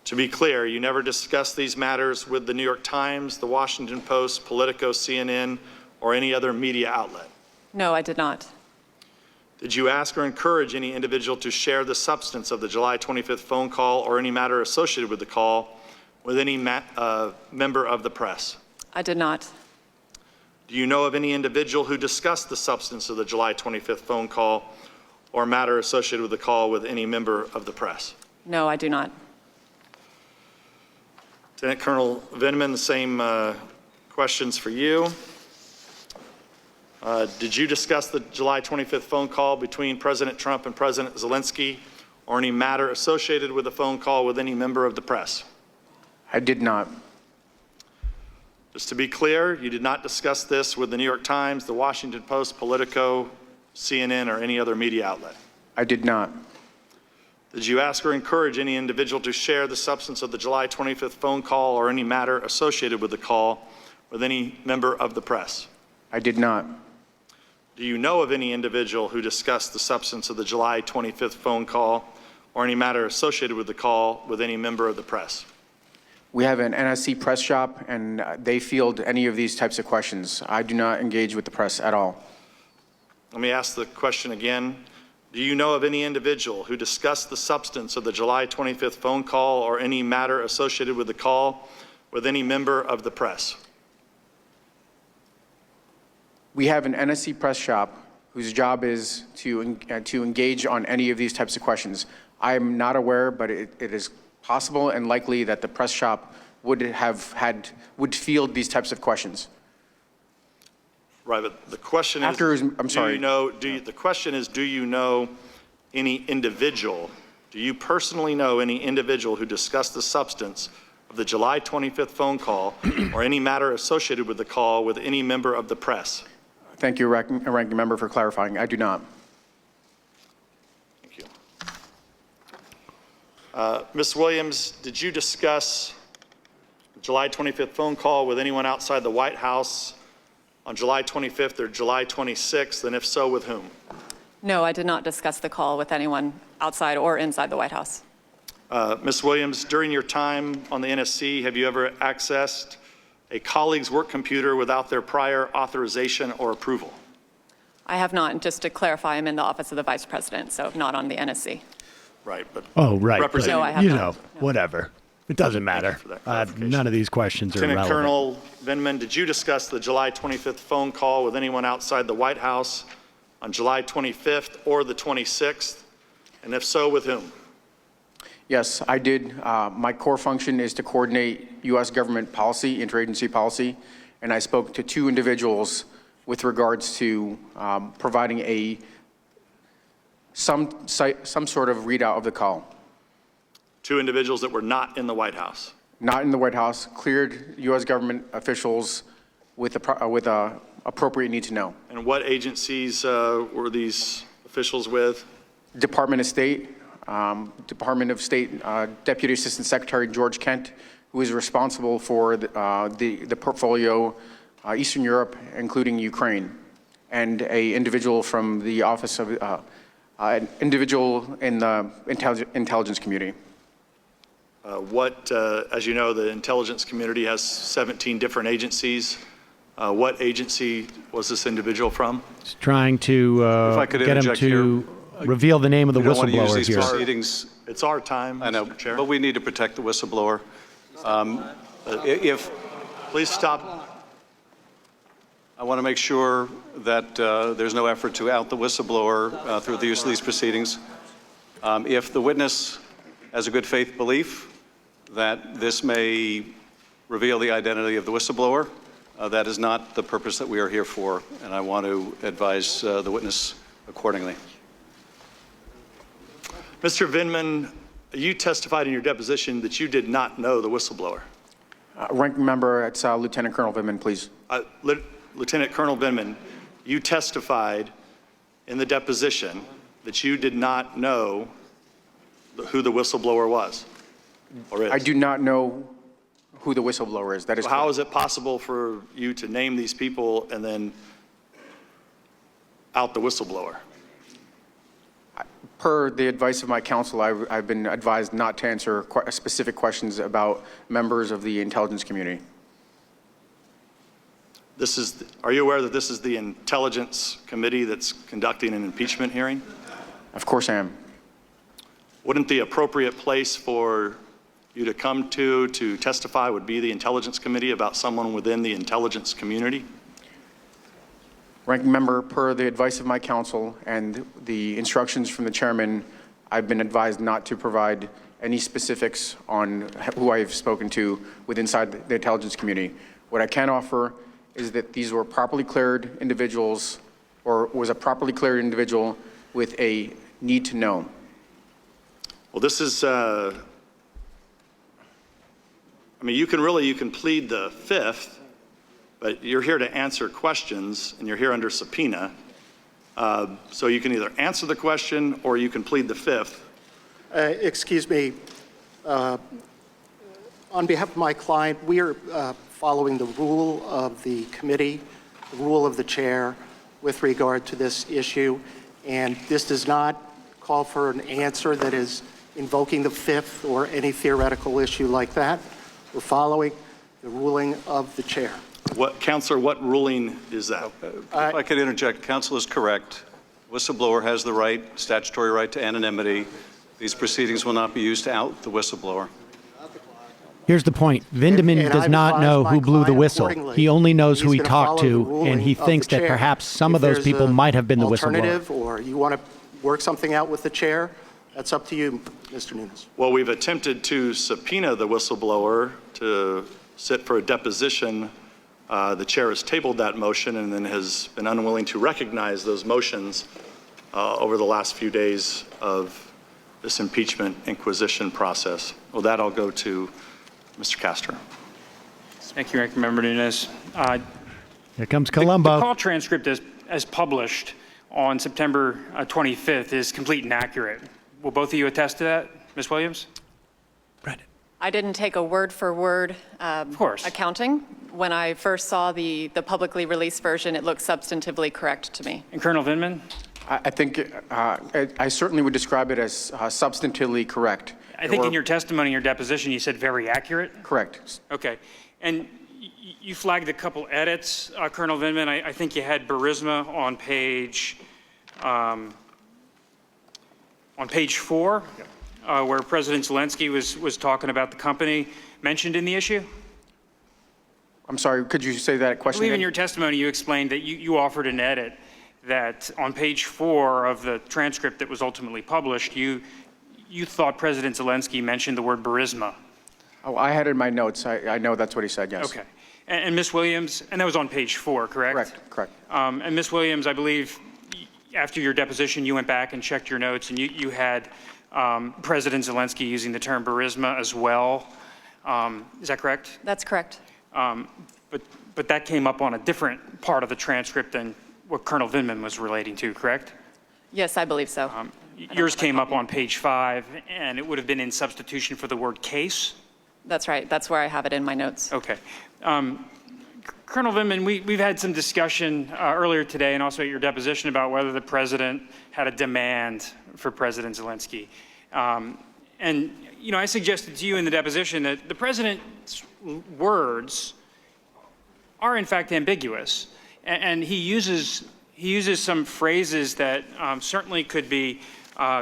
To be clear, you never discussed these matters with the New York Times, the Washington Post, Politico, CNN, or any other media outlet? No, I did not. Did you ask or encourage any individual to share the substance of the July 25th phone call or any matter associated with the call with any member of the press? I did not. Do you know of any individual who discussed the substance of the July 25th phone call or matter associated with the call with any member of the press? No, I do not. Lieutenant Colonel Vindman, the same questions for you. Did you discuss the July 25th phone call between President Trump and President Zelensky, or any matter associated with the phone call with any member of the press? I did not. Just to be clear, you did not discuss this with the New York Times, the Washington Post, Politico, CNN, or any other media outlet? I did not. Did you ask or encourage any individual to share the substance of the July 25th phone call or any matter associated with the call with any member of the press? I did not. Do you know of any individual who discussed the substance of the July 25th phone call or any matter associated with the call with any member of the press? We have an NSC press shop, and they field any of these types of questions. I do not engage with the press at all. Let me ask the question again. Do you know of any individual who discussed the substance of the July 25th phone call or any matter associated with the call with any member of the press? We have an NSC press shop whose job is to engage on any of these types of questions. I am not aware, but it is possible and likely that the press shop would field these types of questions. Right, but the question is, I'm sorry. The question is, do you know any individual, do you personally know any individual who discussed the substance of the July 25th phone call or any matter associated with the call with any member of the press? Thank you, Ranking Member, for clarifying. I do not. Thank you. Ms. Williams, did you discuss the July 25th phone call with anyone outside the White House on July 25th or July 26th, and if so, with whom? No, I did not discuss the call with anyone outside or inside the White House. Ms. Williams, during your time on the NSC, have you ever accessed a colleague's work computer without their prior authorization or approval? I have not. And just to clarify, I'm in the Office of the Vice President, so not on the NSC. Right, but Oh, right. representing. No, I have You not. know, whatever. It doesn't matter. for that clarification. None of these questions are Lieutenant relevant. Colonel Vindman, did you discuss the July 25th phone call with anyone outside the White House on July 25th or the 26th? And if so, with whom? Yes, I did. My core function is to coordinate U.S. government policy, interagency policy, and I spoke to two individuals with regards to providing some sort of readout of the call. Two individuals that were not in the White House. Not in the White House, cleared U.S. government officials with appropriate need to know. And what agencies were these officials with? Department of State, Deputy Assistant Secretary George Kent, who is responsible for the portfolio Eastern Europe, including Ukraine, and an individual from the office of an individual in the intelligence community. As you know, the intelligence community has 17 different agencies. What agency was this individual from? He's trying to If I could get him interject to reveal the name of the We don't want to use whistleblower these here. proceedings. It's our time, I know, Mr. Chair. but we need to protect the whistleblower. Please stop. I want to make sure that there's no effort to out the whistleblower through the use of these proceedings. If the witness has a good faith belief that this may reveal the identity of the whistleblower, That is not the purpose that we are here for, and I want to advise the witness accordingly. Mr. Vindman, you testified in your deposition that you did not know the whistleblower. Ranking member, it's Lieutenant Colonel Vindman, please. Lieutenant Colonel Vindman, you testified in the deposition that you did not know who the whistleblower was, or is. I do not know who the whistleblower is. That is So how is it possible for you to name these people and then out the whistleblower? Per the advice of my counsel, I've been advised not to answer specific questions about members of the intelligence community. Are you aware that this is the Intelligence Committee that's conducting an impeachment hearing? Of course I am. Wouldn't the appropriate place for you to come to testify would be the Intelligence Committee about someone within the intelligence community? Ranking member, per the advice of my counsel and the instructions from the chairman, I've been advised not to provide any specifics on who I've spoken to inside the intelligence community. What I can offer is that these were properly cleared individuals, or was a properly cleared individual with a need to know. Well, this is, I mean, you can plead the fifth, but you're here to answer questions, and you're here under subpoena. So you can either answer the question or you can plead the fifth. Excuse me. On behalf of my client, we are following the rule of the committee, the rule of the chair with regard to this issue, and this does not call for an answer that is invoking the fifth or any theoretical issue like that. We're following the ruling of the chair. Counselor, what ruling is that? If I could interject, counsel is correct. Whistleblower has the right, statutory right to anonymity. These proceedings will not be used to out the whistleblower. Here's the point. Vindman does not know who blew the whistle. He only knows who he talked to, and he thinks that perhaps some of those people might have been the whistleblower. Alternative, or you want to work something out with the chair, that's up to you, Mr. Nunes. Well, we've attempted to subpoena the whistleblower to sit for a deposition. The chair has tabled that motion and then has been unwilling to recognize those motions over the last few days of this impeachment inquisition process. With that, I'll go to Mr. Castor. Thank you, Ranking Member Nunes. Here comes Columbo. The call transcript as published on September 25th is complete and accurate. Will both of you attest to that, Ms. Williams? Brandon. I didn't take a word-for-word accounting. When I first saw the publicly released version, it looked substantively correct to me. And Colonel Vindman? I think I certainly would describe it as substantively correct. I think in your testimony, your deposition, you said very accurate? Correct. Okay. And you flagged a couple edits, Colonel Vindman. I think you had Burisma on page 4, where President Zelensky was talking about the company mentioned in the issue. I'm sorry, could you say that question I believe again? in your testimony you explained that you offered an edit that on page 4 of the transcript that was ultimately published, you thought President Zelensky mentioned the word Burisma. Oh, I had it in my notes. I know that's what he said, yes. Okay. And Ms. Williams, and that was on page 4, correct? Correct. And Ms. Williams, I believe after your deposition, you went back and checked your notes, and you had President Zelensky using the term Burisma as well. Is that correct? That's correct. But that came up on a different part of the transcript than what Colonel Vindman was relating to, correct? Yes, I believe so. Yours came up on page 5, and it would have been in substitution for the word case? That's right. That's where I have it in my notes. Okay. Colonel Vindman, we've had some discussion earlier today and also at your deposition about whether the president had a demand for President Zelensky. And, you know, I suggested to you in the deposition that the president's words are in fact ambiguous. And he uses some phrases that certainly could be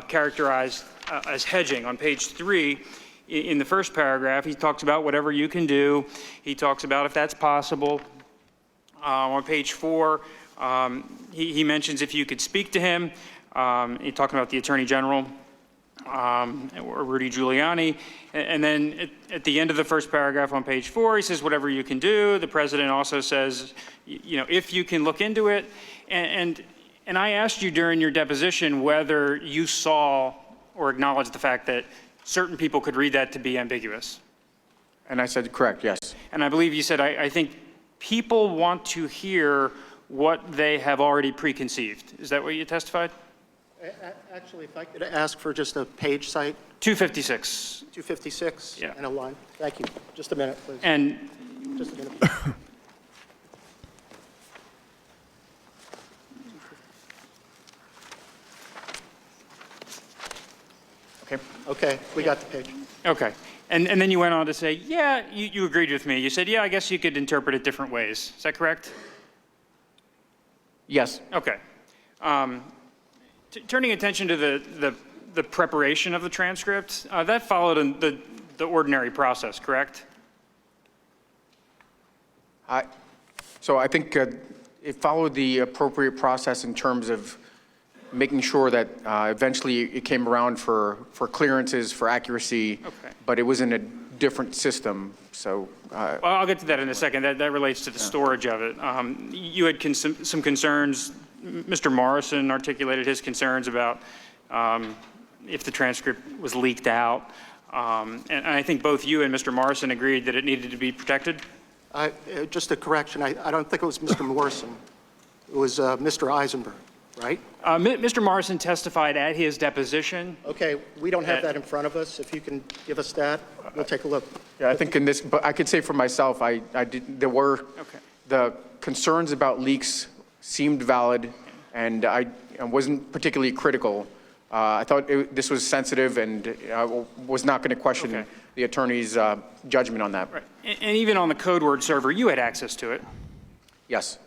characterized as hedging. On page 3, in the first paragraph, he talks about whatever you can do. He talks about if that's possible. On page 4, he mentions if you could speak to him. He's talking about the Attorney General. or Rudy Giuliani. And then at the end of the first paragraph on page 4, he says, whatever you can do. The president also says, if you can look into it. And I asked you during your deposition whether you saw or acknowledged the fact that certain people could read that to be ambiguous. And I said, correct, yes. And I believe you said, I think people want to hear what they have already preconceived. Is that what you testified? Actually, if I could ask for just a page site, 256. 256 Yeah. and a line. Thank you. Just a minute, please. And Just a minute. Okay, we got the page. okay. And then you went on to say, yeah, you agreed with me. You said, yeah, I guess you could interpret it different ways. Is that correct? Yes. Okay. Turning attention to the preparation of the transcript, that followed in the ordinary process, correct? So I think it followed the appropriate process in terms of making sure that eventually it came around for clearances, for accuracy, Okay. but it was in a different system. So Well, I'll get to that in a second. That relates to the storage of it. You had some concerns. Mr. Morrison articulated his concerns about if the transcript was leaked out. And I think both you and Mr. Morrison agreed that it needed to be protected. Just a correction, I don't think it was Mr. Morrison. It was Mr. Eisenberg, right? Mr. Morrison testified at his deposition. Okay, we don't have that in front of us. If you can give us that, we'll take a look. yeah, I think in this, but I could say for myself, there were Okay. the concerns about leaks seemed valid, and I wasn't particularly critical. I thought this was sensitive, and I was not going to question Okay. the attorney's judgment on that. Right. And even on the code word server, you had access to it. Yes.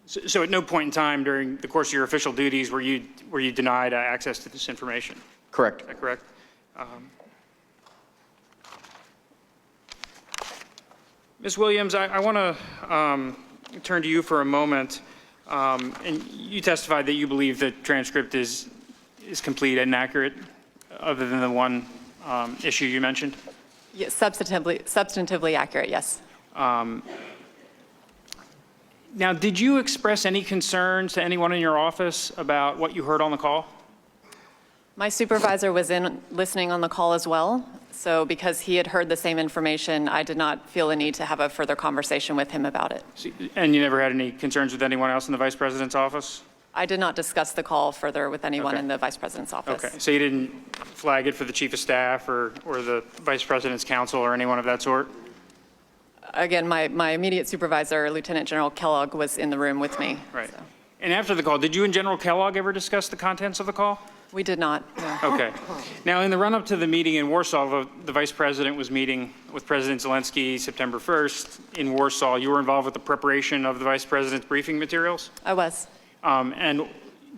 So at no point in time during the course of your official duties were you denied access to this information? Correct. Is that correct? Ms. Williams, I want to turn to you for a moment. And you testified that you believe the transcript is complete and accurate, other than the one issue you mentioned? Yes, substantively accurate, yes. Now, did you express any concerns to anyone in your office about what you heard on the call? My supervisor was listening on the call as well, so because he had heard the same information, I did not feel a need to have a further conversation with him about it. And you never had any concerns with anyone else in the Vice President's office? I did not discuss the call further with anyone Okay. in the Vice President's office. Okay, so you didn't flag it for the Chief of Staff or the Vice President's counsel or anyone of that sort? Again, my immediate supervisor, Lieutenant General Kellogg, was in the room with me. Right. so. And after the call, did you and General Kellogg ever discuss the contents of the call? We did not, no. Okay. Now, in the run-up to the meeting in Warsaw, the Vice President was meeting with President Zelensky September 1st in Warsaw. You were involved with the preparation of the Vice President's briefing materials? I was. And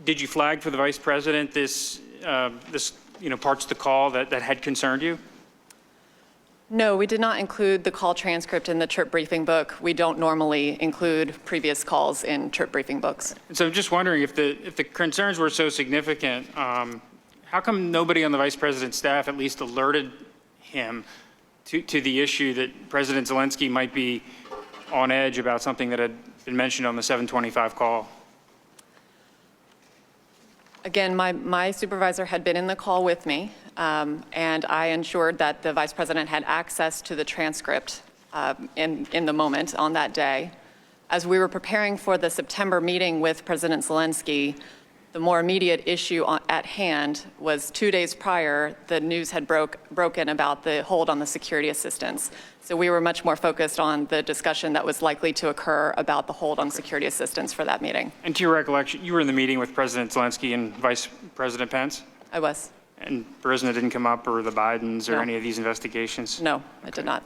did you flag for the Vice President this parts of the call that had concerned you? No, we did not include the call transcript in the trip briefing book. We don't normally include previous calls in trip briefing books. And so I'm just wondering if the concerns were so significant, how come nobody on the Vice President's staff at least alerted him to the issue that President Zelensky might be on edge about something that had been mentioned on the 725 call? Again, My supervisor had been in the call with me, and I ensured that the Vice President had access to the transcript in the moment on that day. As we were preparing for the September meeting with President Zelensky, the more immediate issue at hand was 2 days prior, the news had broken about the hold on the security assistance. So we were much more focused on the discussion that was likely to occur about the hold on security assistance for that meeting. And to your recollection, you were in the meeting with President Zelensky and Vice President Pence? I was. And Burisma didn't come up, or the Bidens, or No. any of these investigations? No, it did not.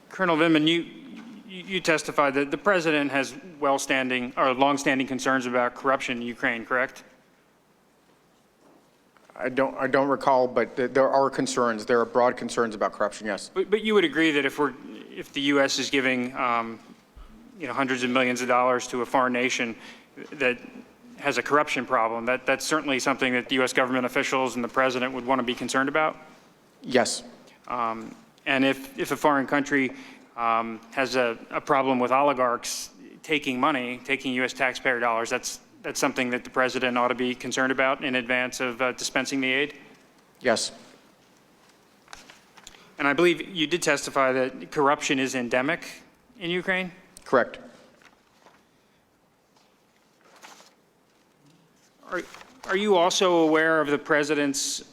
Colonel Vindman, you testified that the president has longstanding concerns about corruption in Ukraine, correct? I don't recall, but there are concerns. There are broad concerns about corruption, yes. But you would agree that if the U.S. is giving hundreds of millions of dollars to a foreign nation that has a corruption problem. That's certainly something that the U.S. government officials and the president would want to be concerned about. Yes. And if a foreign country has a problem with oligarchs taking money, taking U.S. taxpayer dollars, that's something that the president ought to be concerned about in advance of dispensing the aid? Yes. And I believe you did testify that corruption is endemic in Ukraine? Correct. Are you also aware of the president's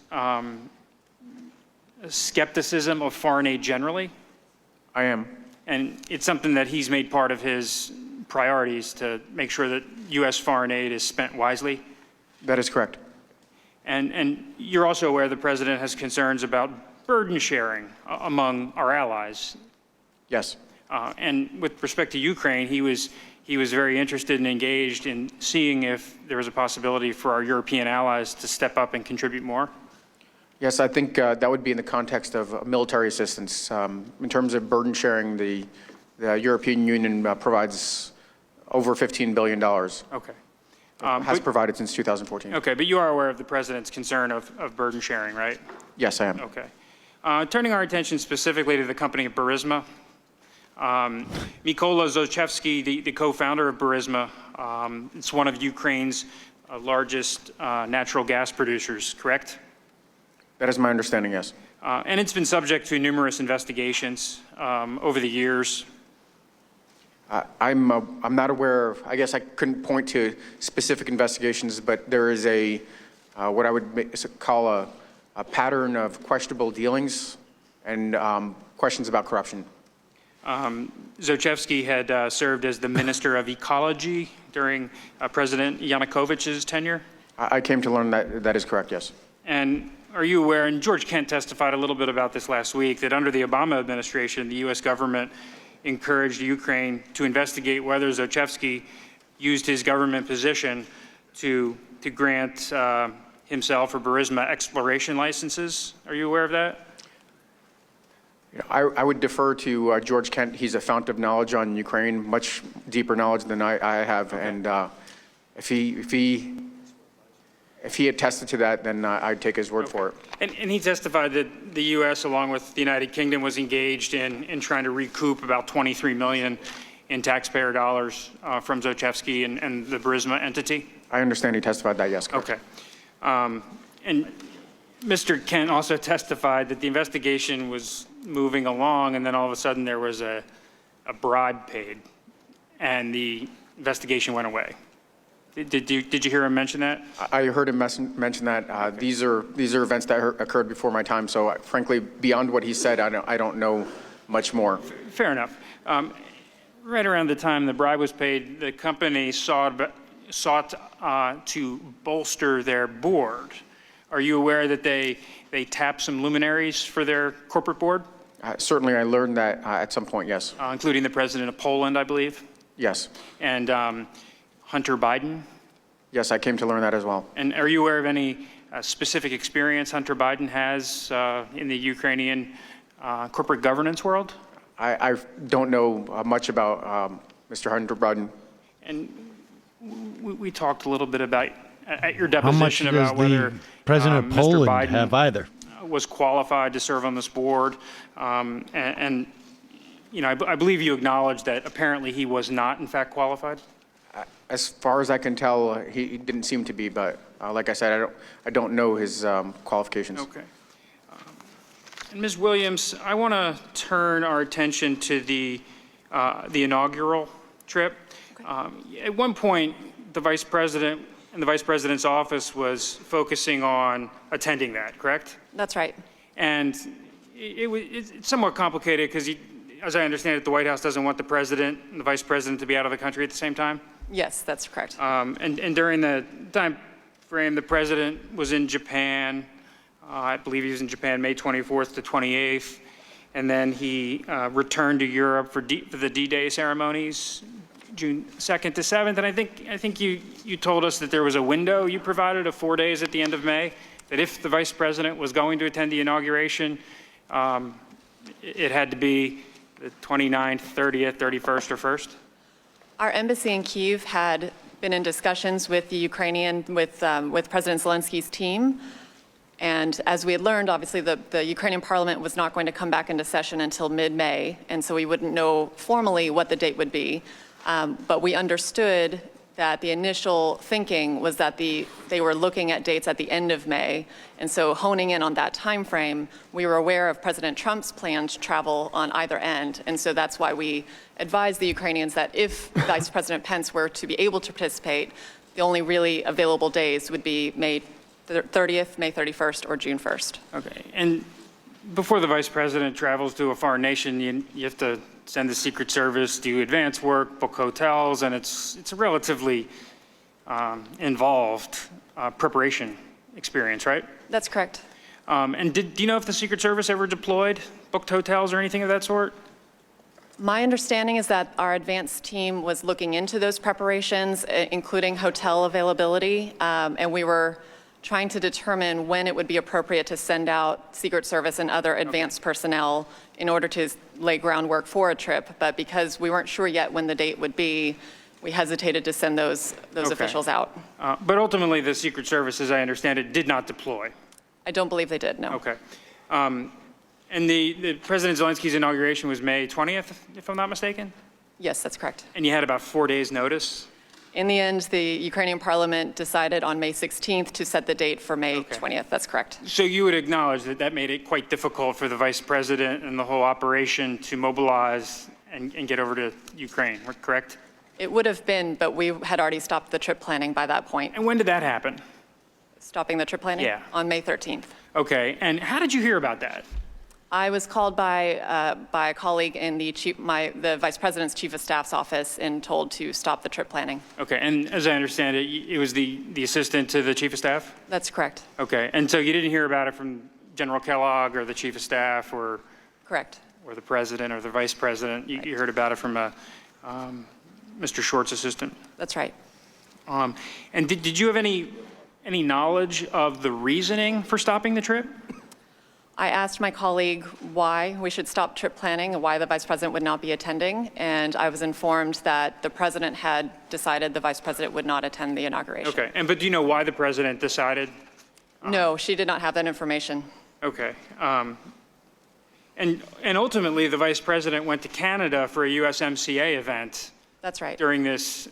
skepticism of foreign aid generally? I am. And it's something that he's made part of his priorities to make sure that U.S. foreign aid is spent wisely? That is correct. And you're also aware the president has concerns about burden sharing among our allies? Yes. And with respect to Ukraine, he was very interested and engaged in seeing if there was a possibility for our European allies to step up and contribute more? Yes, I think that would be in the context of military assistance. In terms of burden sharing, the European Union provides over $15 billion. Okay. Has provided since 2014. Okay, but you are aware of the president's concern of burden sharing, right? Yes, I am. Okay. Turning our attention specifically to the company Burisma, Mykola Zlochevsky, the co-founder of Burisma, it's one of Ukraine's largest natural gas producers, correct? That is my understanding, yes. And it's been subject to numerous investigations over the years. I'm not aware of, I guess I couldn't point to specific investigations, but there is a, what I would call a pattern of questionable dealings and questions about corruption. Zlochevsky had served as the Minister of Ecology during President Yanukovych's tenure. I came to learn that that is correct, yes. And are you aware, and George Kent testified a little bit about this last week, that under the Obama administration, the U.S. government encouraged Ukraine to investigate whether Zlochevsky used his government position to grant himself or Burisma exploration licenses? Are you aware of that? I would defer to George Kent. He's a fount of knowledge on Ukraine, much deeper knowledge than I have. Okay. And if he attested to that, then I'd take his word for it. And he testified that the U.S., along with the United Kingdom, was engaged in trying to recoup about $23 million in taxpayer dollars from Zlochevsky and the Burisma entity? I understand he testified that, yes. Correct. Okay. And Mr. Kent also testified that the investigation was moving along, and then all of a sudden there was a bribe paid, and the investigation went away. Did you hear him mention that? I heard him mention that. Okay. These are events that occurred before my time, so frankly, beyond what he said, I don't know much more. Fair enough. Right around the time the bribe was paid, the company sought to bolster their board. Are you aware that they tapped some luminaries for their corporate board? Certainly, I learned that at some point, yes. Including the president of Poland, I believe? Yes. And Hunter Biden? Yes, I came to learn that as well. And are you aware of any specific experience Hunter Biden has in the Ukrainian corporate governance world? I don't know much about Mr. Hunter Biden. And we talked a little bit about, at your deposition, about whether President of Poland Biden have either was qualified to serve on this board. And you know, I believe you acknowledged that apparently he was not, in fact, qualified? As far as I can tell, he didn't seem to be, but like I said, I don't know his qualifications. Okay. And Ms. Williams, I want to turn our attention to the inaugural trip. Okay. At one point, the Vice President and the Vice President's office was focusing on attending that, correct? That's right. And it's somewhat complicated because, as I understand it, the White House doesn't want the President and the Vice President to be out of the country at the same time? Yes, that's correct. And during the time frame, the President was in Japan. I believe he was in Japan May 24th to 28th. And then he returned to Europe for the D-Day ceremonies, June 2nd to 7th. And I think you told us that there was a window you provided of 4 days at the end of May, that if the Vice President was going to attend the inauguration, it had to be the 29th, 30th, 31st, or 1st? Our embassy in Kyiv had been in discussions with the with President Zelensky's team. And as we had learned, obviously, the Ukrainian parliament was not going to come back into session until mid-May, and so we wouldn't know formally what the date would be. But we understood that the initial thinking was that they were looking at dates at the end of May. And so honing in on that time frame, we were aware of President Trump's planned travel on either end. And so that's why we advised the Ukrainians that if Vice President Pence were to be able to participate, the only really available days would be May 30th, May 31st, or June 1st. Okay. And before the vice president travels to a foreign nation, you have to send the Secret Service, do advance work, book hotels, and it's a relatively involved preparation experience, right? That's correct. And do you know if the Secret Service ever deployed, booked hotels or anything of that sort? My understanding is that our advance team was looking into those preparations, including hotel availability, and we were trying to determine when it would be appropriate to send out Secret Service and other advanced personnel in order to lay groundwork for a trip. But because we weren't sure yet when the date would be, we hesitated to send those officials out. But ultimately, the Secret Service, as I understand it, did not deploy. I don't believe they did, no. Okay. And the President Zelensky's inauguration was May 20th, if I'm not mistaken? Yes, that's correct. And you had about 4 days' notice? In the end, the Ukrainian parliament decided on May 16th to set the date for May 20th. That's correct. So you would acknowledge that that made it quite difficult for the vice president and the whole operation to mobilize and get over to Ukraine, correct? It would have been, but we had already stopped the trip planning by that point. And when did that happen? Stopping the trip planning? Yeah. On May 13th. Okay. And how did you hear about that? I was called by a colleague in the vice president's chief of staff's office and told to stop the trip planning. Okay. And as I understand it, it was the assistant to the chief of staff? That's correct. Okay. And so you didn't hear about it from General Kellogg or the chief of staff or? Correct. Or the president or the vice president? You heard about it from Mr. Short's assistant? That's right. And did you have any knowledge of the reasoning for stopping the trip? I asked my colleague why we should stop trip planning and why the vice president would not be attending, and I was informed that the president had decided the vice president would not attend the inauguration. Okay, but do you know why the president decided? No, she did not have that information. Okay. And ultimately, the vice president went to Canada for a USMCA event. That's right. During this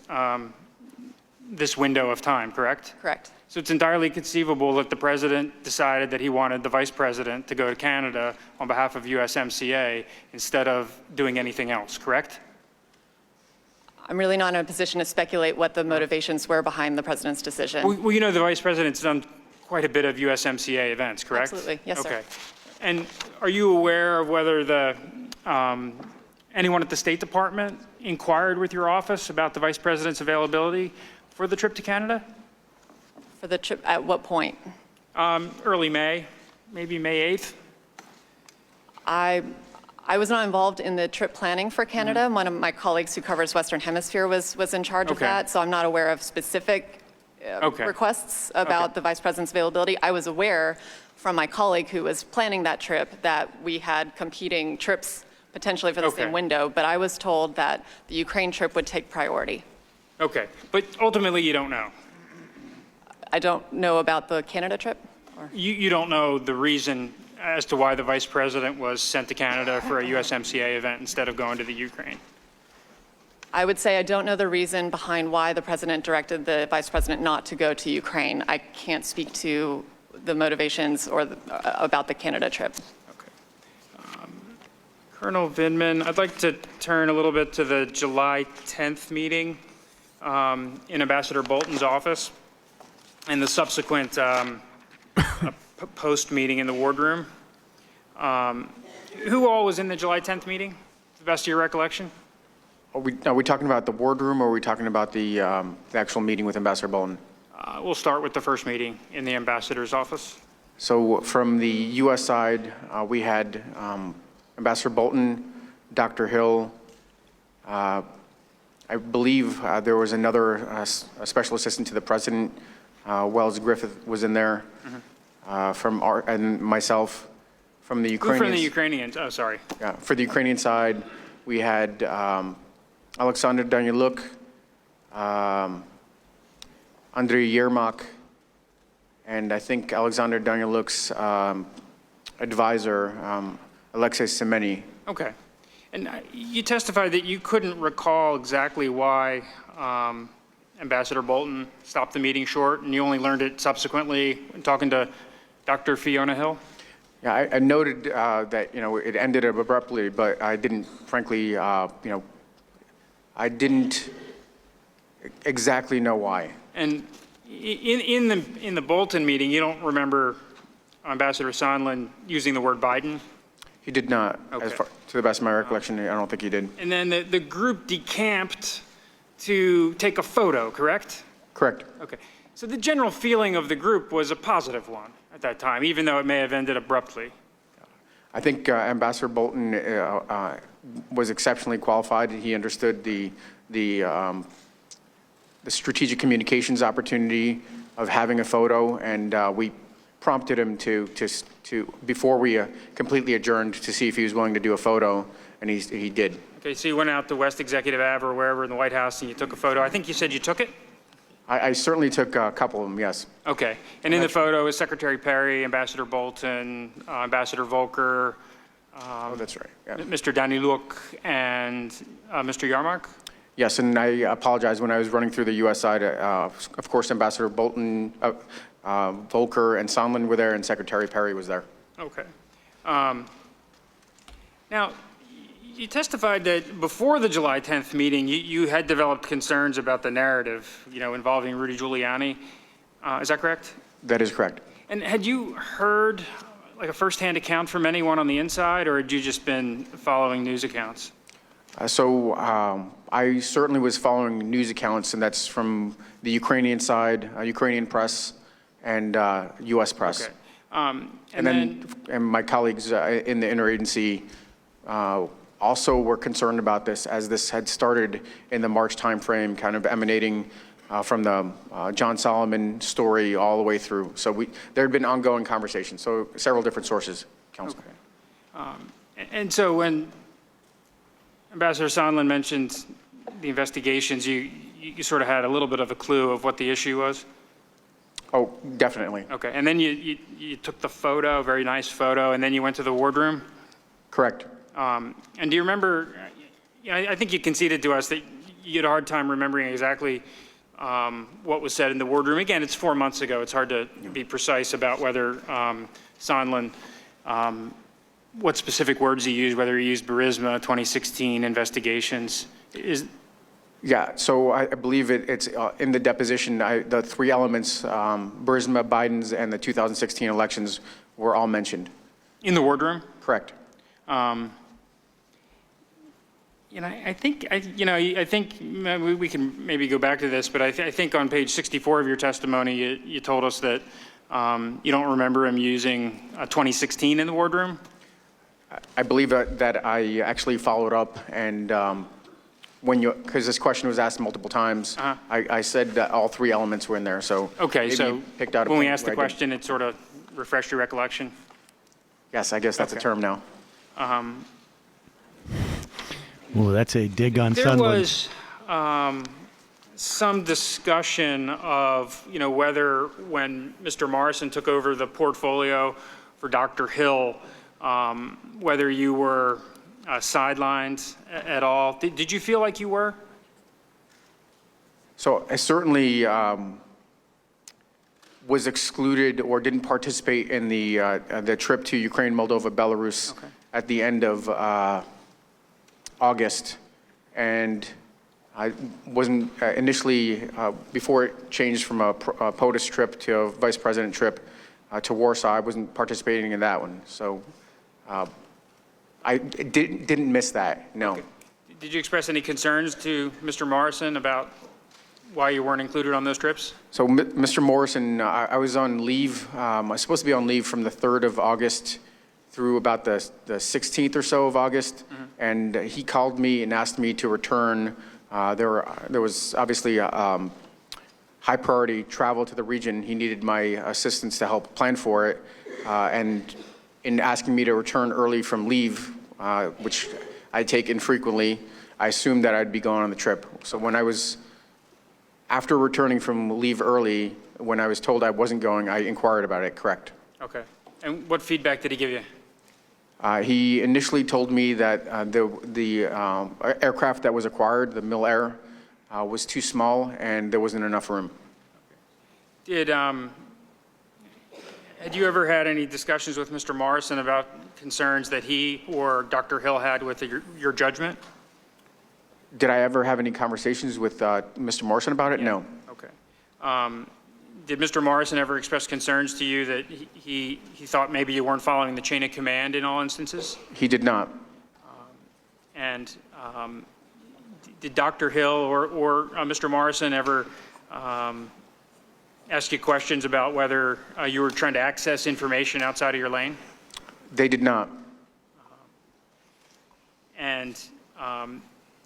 this window of time, correct? Correct. So it's entirely conceivable that the president decided that he wanted the vice president to go to Canada on behalf of USMCA instead of doing anything else, correct? I'm really not in a position to speculate what the motivations were behind the president's decision. Well, you know, the vice president's done quite a bit of USMCA events, correct? Absolutely, yes, sir. Okay. And are you aware of whether anyone at the State Department inquired with your office about the vice president's availability for the trip to Canada? For the trip, at what point? Early May, maybe May 8th. I was not involved in the trip planning for Canada. Mm-hmm. One of my colleagues who covers Western Hemisphere was in charge of that, so I'm not aware of specific requests about the vice president's availability. I was aware from my colleague who was planning that trip that we had competing trips potentially for the same window, but I was told that the Ukraine trip would take priority. Okay, but ultimately you don't know. I don't know about the Canada trip? Or? You don't know the reason as to why the vice president was sent to Canada for a USMCA event instead of going to the Ukraine? I would say I don't know the reason behind why the president directed the vice president not to go to Ukraine. I can't speak to the motivations or about the Canada trip. Okay. Colonel Vindman, I'd like to turn a little bit to the July 10th meeting in Ambassador Bolton's office and the subsequent post-meeting in the wardroom. Who all was in the July 10th meeting, to the best of your recollection? Are we talking about the wardroom, or are we talking about the actual meeting with Ambassador Bolton? We'll start with the first meeting in the ambassador's office. So from the U.S. side, we had Ambassador Bolton, Dr. Hill, I believe there was another special assistant to the president, Wells Griffith was in there, and myself from the Ukrainians. From the Ukrainians, oh, sorry. Yeah, for the Ukrainian side, we had Alexander Danyaluk, Andriy Yermak, and I think Alexander Danyaluk's advisor, Alexei Semeny. Okay. And you testified that you couldn't recall exactly why Ambassador Bolton stopped the meeting short, and you only learned it subsequently when talking to Dr. Fiona Hill? Yeah, I noted that, it ended abruptly, but I didn't, frankly, I didn't exactly know why. And in the Bolton meeting, you don't remember Ambassador Sondland using the word Biden? He did not, Okay. to the best of my recollection. I don't think he did. And then the group decamped to take a photo, correct? Correct. Okay. So the general feeling of the group was a positive one at that time, even though it may have ended abruptly. I think Ambassador Bolton was exceptionally qualified. He understood the strategic communications opportunity of having a photo, and we prompted him to before we completely adjourned, to see if he was willing to do a photo, and he did. Okay, so you went out to West Executive Ave or wherever in the White House and you took a photo. I think you said you took it? I certainly took a couple of them, yes. Okay. And in the photo is Secretary Perry, Ambassador Bolton, Ambassador Volker, Oh, that's right. Yeah. Mr. Daniluk, and Mr. Yarmark? Yes, and I apologize. When I was running through the U.S. side, of course, Ambassador Bolton, Volker, and Sondland were there, and Secretary Perry was there. Okay. Now, you testified that before the July 10th meeting, you had developed concerns about the narrative, involving Rudy Giuliani. Is that correct? That is correct. And had you heard like a firsthand account from anyone on the inside, or had you just been following news accounts? So I certainly was following news accounts, and that's from the Ukrainian side, Ukrainian press, and U.S. press. Okay. And my colleagues in the interagency also were concerned about this, as this had started in the March timeframe, kind of emanating from the John Solomon story all the way through. So there had been ongoing conversations, so several different sources, Counsel. Okay. And so when Ambassador Sondland mentioned the investigations, you sort of had a little bit of a clue of what the issue was? Oh, definitely. Okay. And then you took the photo, very nice photo, and then you went to the wardroom? Correct. And do you remember, I think you conceded to us that you had a hard time remembering exactly what was said in the wardroom. Again, it's 4 months ago. It's hard to be precise about whether Sondland, what specific words he used, whether he used Burisma, 2016 investigations. Yeah, so I believe it's in the deposition, the three elements, Burisma, Biden's, and the 2016 elections were all mentioned. In the wardroom? Correct. I think we can maybe go back to this, but I think on page 64 of your testimony, you told us that you don't remember him using 2016 in the wardroom? I believe that I actually followed up, and because this question was asked multiple times, I said that all three elements were in there, so okay, maybe so picked out when we asked the question, it sort of refreshed your recollection? Yes, I guess that's a term now. Ooh, that's a dig on There Sondland. was some discussion of, whether when Mr. Morrison took over the portfolio for Dr. Hill, whether you were sidelined at all. Did you feel like you were? So I certainly was excluded or didn't participate in the trip to Ukraine, Moldova, Belarus at the end of August, and I wasn't initially, before it changed from a POTUS trip to a vice president trip to Warsaw, I wasn't participating in that one. So I didn't miss that, no. Okay. Did you express any concerns to Mr. Morrison about why you weren't included on those trips? So Mr. Morrison, I was on leave, I was supposed to be on leave from the 3rd of August through about the 16th or so of August, and he called me and asked me to return. There was obviously high priority travel to the region. He needed my assistance to help plan for it, and in asking me to return early from leave, which I take infrequently, I assumed that I'd be going on the trip. So when I was After returning from leave early, when I was told I wasn't going, I inquired about it, correct? Okay. And what feedback did he give you? He initially told me that the aircraft that was acquired, the Mil Air, was too small and there wasn't enough room. Had you ever had any discussions with Mr. Morrison about concerns that he or Dr. Hill had with your judgment? Did I ever have any conversations with Mr. Morrison about it? No. Okay. Did Mr. Morrison ever express concerns to you that he thought maybe you weren't following the chain of command in all instances? He did not. And did Dr. Hill or Mr. Morrison ever ask you questions about whether you were trying to access information outside of your lane? They did not. And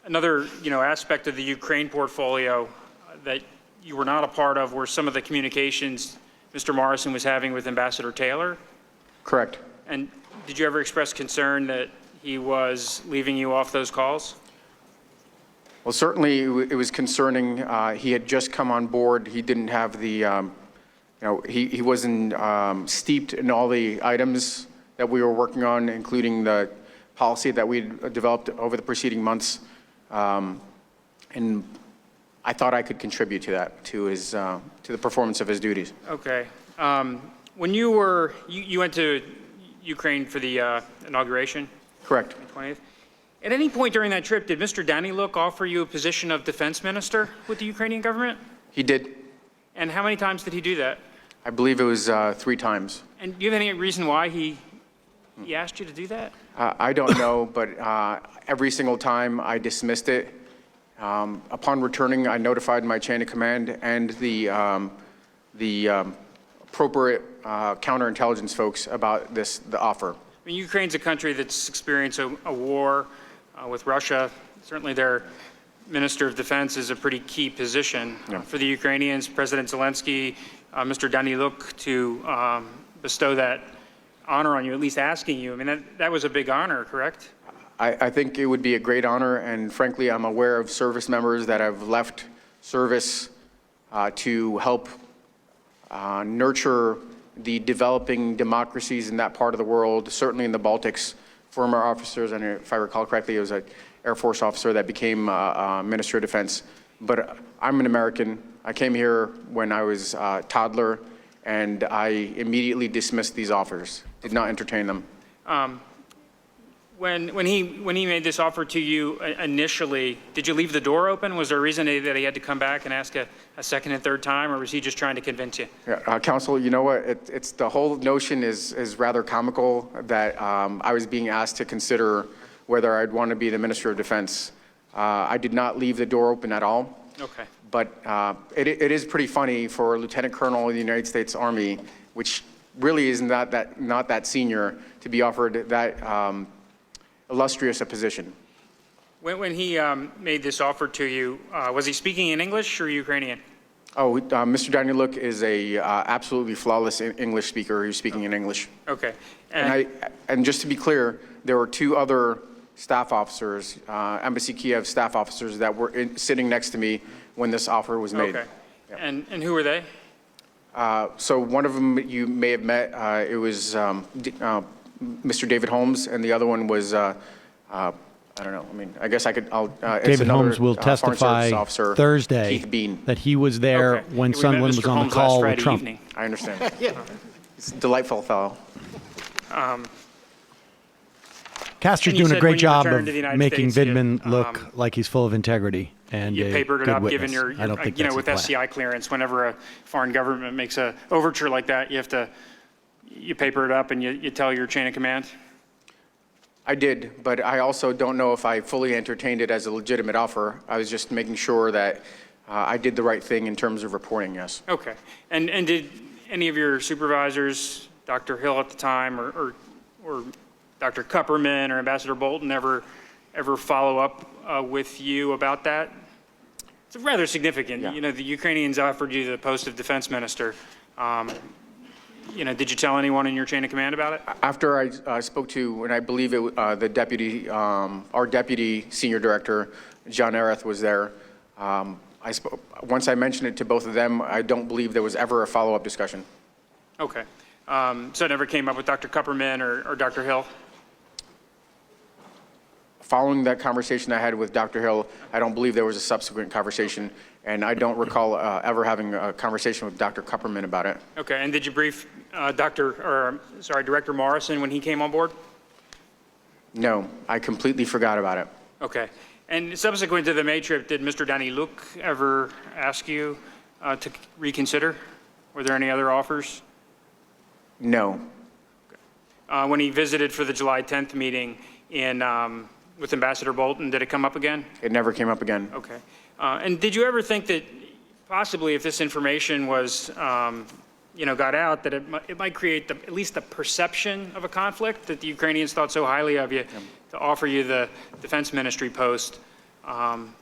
another, aspect of the Ukraine portfolio that you were not a part of were some of the communications Mr. Morrison was having with Ambassador Taylor. Correct. And did you ever express concern that he was leaving you off those calls? Well, certainly it was concerning. He had just come on board. He didn't have the, he wasn't steeped in all the items that we were working on, including the policy that we developed over the preceding months. And I thought I could contribute to that, to the performance of his duties. Okay. When you went to Ukraine for the inauguration? Correct. May 20th. At any point during that trip, did Mr. Daniluk offer you a position of defense minister with the Ukrainian government? He did. And how many times did he do that? I believe it was 3 times. And do you have any reason why he asked you to do that? I don't know, but every single time I dismissed it. Upon returning, I notified my chain of command and the appropriate counterintelligence folks about the offer. I mean, Ukraine's a country that's experienced a war with Russia. Certainly their Minister of Defense is a pretty key position. Yeah. For the Ukrainians, President Zelensky, Mr. Daniluk, to bestow that honor on you, at least asking you. I mean, that was a big honor, correct? I think it would be a great honor, and frankly, I'm aware of service members that have left service to help nurture the developing democracies in that part of the world, certainly in the Baltics, former officers, and if I recall correctly, it was an Air Force officer that became Minister of Defense. But I'm an American. I came here when I was a toddler, and I immediately dismissed these offers, did not entertain them. When he made this offer to you initially, did you leave the door open? Was there a reason that he had to come back and ask a second and third time, or was he just trying to convince you? Yeah, Counsel, you know what? It's the whole notion is rather comical that I was being asked to consider whether I'd want to be the Minister of Defense. I did not leave the door open at all. Okay. But it is pretty funny for a Lieutenant Colonel in the United States Army, which really is not that senior, to be offered that illustrious a position. When he made this offer to you, was he speaking in English or Ukrainian? Oh, Mr. Daniluk is a absolutely flawless English speaker who's speaking in English. Okay. And just to be clear, there were 2 other staff officers, Embassy Kiev staff officers, that were sitting next to me when this offer was made. Okay. Yeah. And who were they? So one of them you may have met. It was Mr. David Holmes, and the other one was I don't know. I mean, I guess I could. David Holmes will testify Thursday Keith Bean. that he was there when Sondland was on the call with Trump. Evening. I understand. He's a delightful fellow. Castor's doing a great job of making Vindman look like he's full of integrity and you a papered it good up, witness. given your I don't think that's with a SCI clearance, whenever a foreign government makes a overture like that, you paper it up and you tell your chain of command? I did, but I also don't know if I fully entertained it as a legitimate offer. I was just making sure that I did the right thing in terms of reporting, yes. Okay. And did any of your supervisors, Dr. Hill at the time, or Dr. Kupperman or Ambassador Bolton ever follow up with you about that? It's rather significant. Yeah. The Ukrainians offered you the post of defense minister. Did you tell anyone in your chain of command about it? After I spoke to, and I believe the deputy, our deputy senior director, John Ereth, was there. Once I mentioned it to both of them, I don't believe there was ever a follow-up discussion. Okay. So it never came up with Dr. Kupperman or Dr. Hill? Following that conversation I had with Dr. Hill, I don't believe there was a subsequent conversation, and I don't recall ever having a conversation with Dr. Kupperman about it. Okay, and did you brief Director Morrison when he came on board? No, I completely forgot about it. Okay. And subsequent to the May trip, did Mr. Danny Luke ever ask you to reconsider? Were there any other offers? No. When he visited for the July 10th meeting with Ambassador Bolton, did it come up again? It never came up again. Okay. And did you ever think that possibly if this information was, got out, that it might create at least the perception of a conflict, that the Ukrainians thought so highly of you to offer you the defense ministry post, on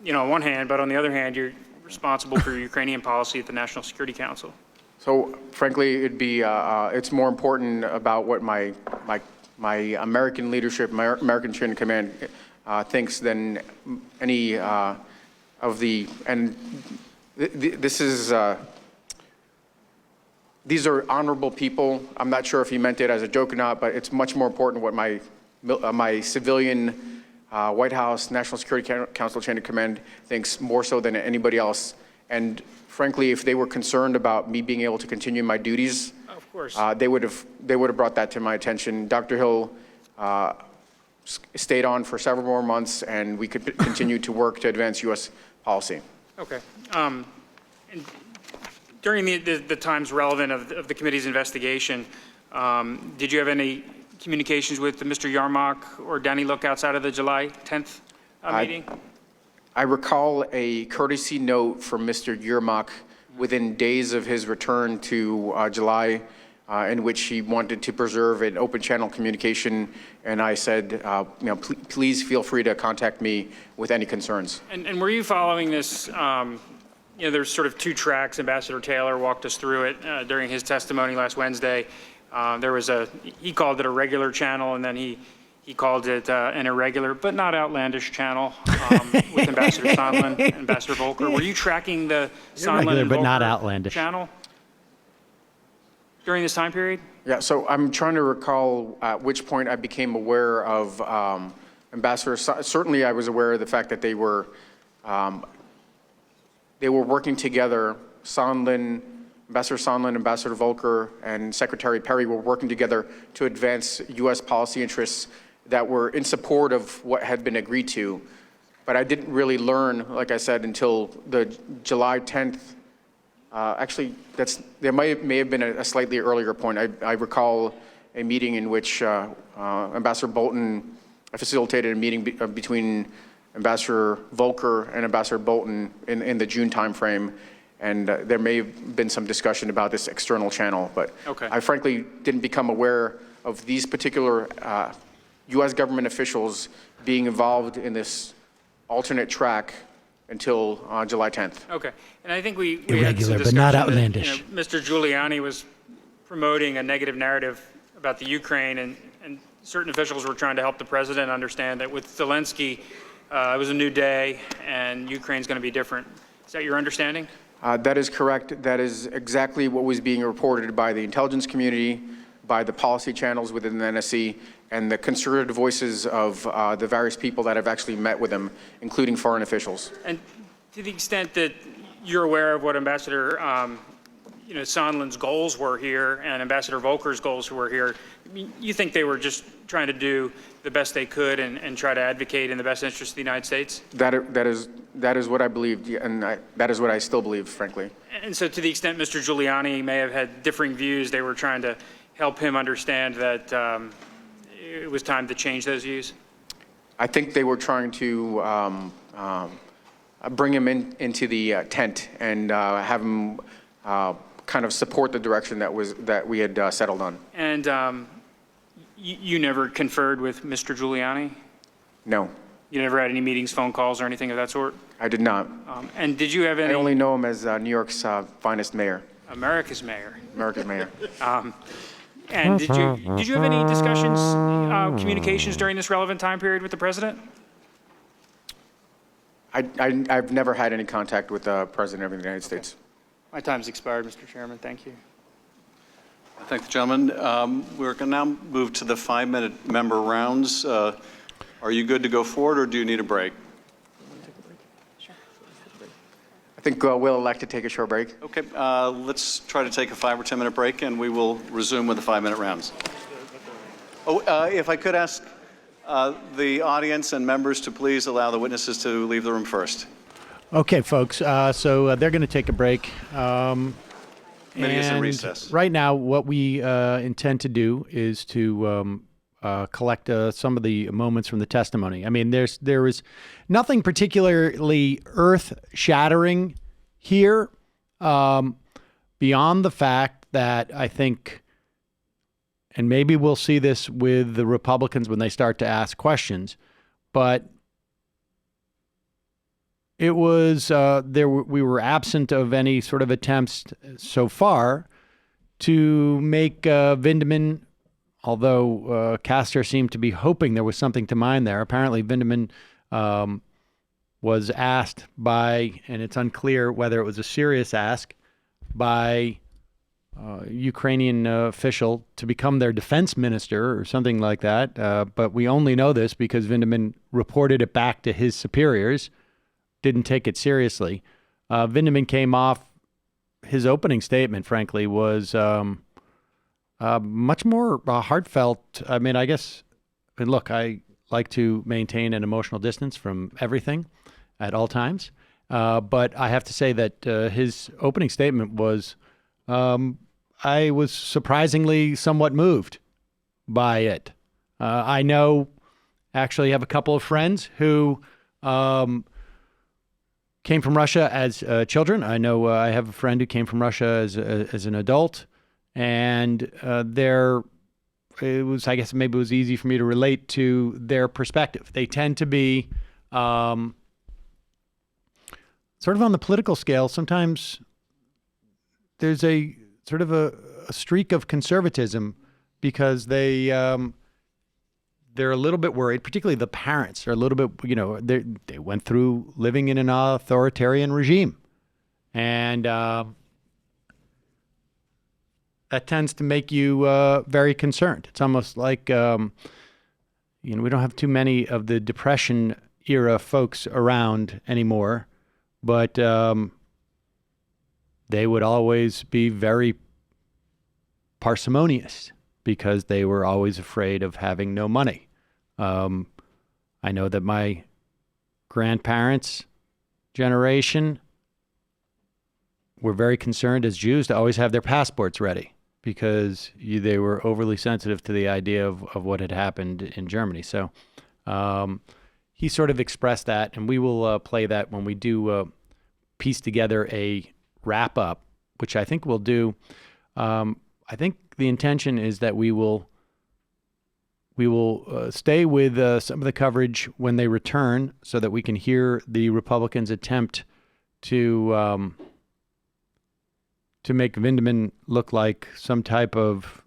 one hand, but on the other hand, you're responsible for Ukrainian policy at the National Security Council? So frankly, it's more important about what my American leadership, my American chain of command thinks than any of the, and this is, these are honorable people. I'm not sure if he meant it as a joke or not, but it's much more important what my civilian White House National Security Council chain of command thinks more so than anybody else. And frankly, if they were concerned about me being able to continue my duties, Of course. they would have brought that to my attention. Dr. Hill stayed on for several more months, and we could continue to work to advance U.S. policy. Okay. And during the times relevant of the committee's investigation, did you have any communications with Mr. Yarmouk or Danny Luke outside of the July 10th meeting? I recall a courtesy note from Mr. Yermak within days of his return to July, in which he wanted to preserve an open channel communication, and I said, please feel free to contact me with any concerns. And were you following this? There's sort of two tracks. Ambassador Taylor walked us through it during his testimony last Wednesday. He called it a regular channel, and then he called it an irregular, but not outlandish channel with Ambassador Sondland and Ambassador Volker. Were you tracking the Sondland and but not Volker outlandish channel during this time period? Yeah, so I'm trying to recall at which point I became aware of Ambassador. Certainly, I was aware of the fact that they were working together. Ambassador Sondland, Ambassador Volker, and Secretary Perry were working together to advance U.S. policy interests that were in support of what had been agreed to. But I didn't really learn, like I said, until the July 10th. Actually, there may have been a slightly earlier point. I recall a meeting in which Ambassador Bolton facilitated a meeting between Ambassador Volker and Ambassador Bolton in the June timeframe. And there may have been some discussion about this external channel, but okay. I frankly didn't become aware of these particular U.S. government officials being involved in this alternate track until July 10th. Okay, and I think we Irregular, had some but not discussion outlandish. that, Mr. Giuliani was promoting a negative narrative about the Ukraine, and certain officials were trying to help the president understand that with Zelensky, it was a new day, and Ukraine's going to be different. Is that your understanding? That is correct. That is exactly what was being reported by the intelligence community, by the policy channels within the NSC, and the conservative voices of the various people that have actually met with them, including foreign officials. And to the extent that you're aware of what Ambassador Sondland's goals were here and Ambassador Volker's goals were here, you think they were just trying to do the best they could and try to advocate in the best interest of the United States? That is what I believed, and that is what I still believe, frankly. And so to the extent Mr. Giuliani may have had differing views, they were trying to help him understand that it was time to change those views? I think they were trying to bring him into the tent and have him kind of support the direction that we had settled on. And you never conferred with Mr. Giuliani? No. You never had any meetings, phone calls, or anything of that sort? I did not. And did you have any? I only know him as New York's finest mayor. America's mayor. America's mayor. And did you have any discussions, communications during this relevant time period with the president? I've never had any contact with the President of the United States. My time's expired, Mr. Chairman. Thank you. I thank the gentleman. We're going to now move to the 5-minute member rounds. Are you good to go forward, or do you need a break? I think we'll elect to take a short break. Okay, let's try to take a 5 or 10 minute break, and we will resume with the 5-minute rounds. Oh, if I could ask the audience and members to please allow the witnesses to leave the room first. Okay, folks. So they're going to take a break. Committee is in recess. Right now, what we intend to do is to collect some of the moments from the testimony. I mean, there was nothing particularly earth-shattering here, beyond the fact that I think, and maybe we'll see this with the Republicans when they start to ask questions, but it was we were absent of any sort of attempts so far to make Vindman, although Castor seemed to be hoping there was something to mine there. Apparently Vindman was asked by, and it's unclear whether it was a serious ask, by Ukrainian official to become their defense minister or something like that. But we only know this because Vindman reported it back to his superiors, didn't take it seriously. Vindman came off, his opening statement, frankly, was much more heartfelt. I mean, I guess, and look, I like to maintain an emotional distance from everything at all times. But I have to say that his opening statement was, I was surprisingly somewhat moved by it. I actually have a couple of friends who came from Russia as children. I know I have a friend who came from Russia as an adult, and it was, I guess maybe it was easy for me to relate to their perspective. They tend to be sort of on the political scale. Sometimes there's a sort of a streak of conservatism because they're a little bit worried, particularly the parents are a little bit, they went through living in an authoritarian regime. And that tends to make you very concerned. It's almost like, we don't have too many of the Depression era folks around anymore, but they would always be very parsimonious because they were always afraid of having no money. I know that my grandparents' generation were very concerned as Jews to always have their passports ready because they were overly sensitive to the idea of what had happened in Germany. So he sort of expressed that, and we will play that when we do piece together a wrap-up, which I think we'll do. I think the intention is that we will stay with some of the coverage when they return so that we can hear the Republicans' attempt to make Vindman look like some type of,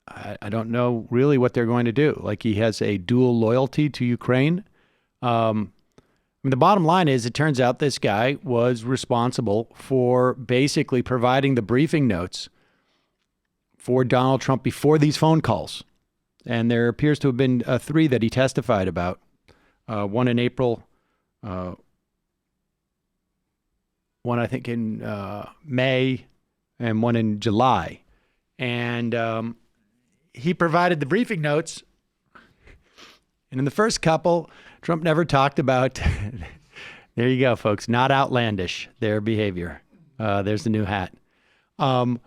I don't know really what they're going to do. Like he has a dual loyalty to Ukraine. The bottom line is it turns out this guy was responsible for basically providing the briefing notes for Donald Trump before these phone calls. And there appears to have been 3 that he testified about, one in April, one I think in May, and one in July. And he provided the briefing notes. And in the first couple, Trump never talked about, there you go, folks, not outlandish, their behavior. There's the new hat. In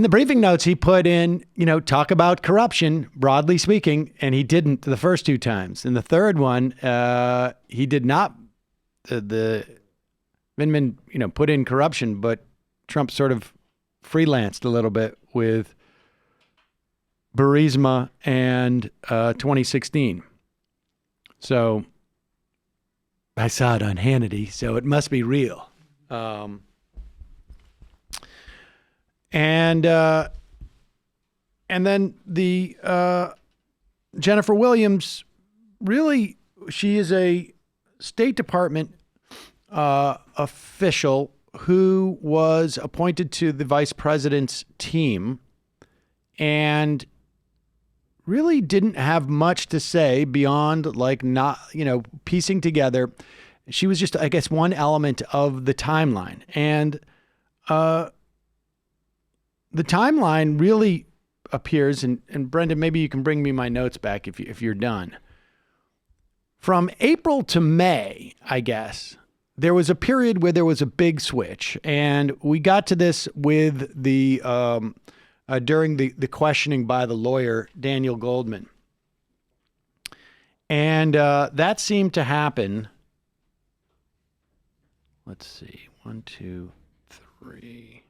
the briefing notes, he put in, talk about corruption, broadly speaking, and he didn't the first 2 times. In the third one, he did not. The Vindman, put in corruption, but Trump sort of freelanced a little bit with Burisma and 2016. So I saw it on Hannity, so it must be real. And then the Jennifer Williams, really, she is a State Department official who was appointed to the vice president's team and really didn't have much to say beyond like not, piecing together. She was just, I guess, one element of the timeline. And the timeline really appears, and Brendan, maybe you can bring me my notes back if you're done. From April to May, I guess, there was a period where there was a big switch. And we got to this with the during the questioning by the lawyer, Daniel Goldman. And that seemed to happen. Let's see. 1, 2, 3.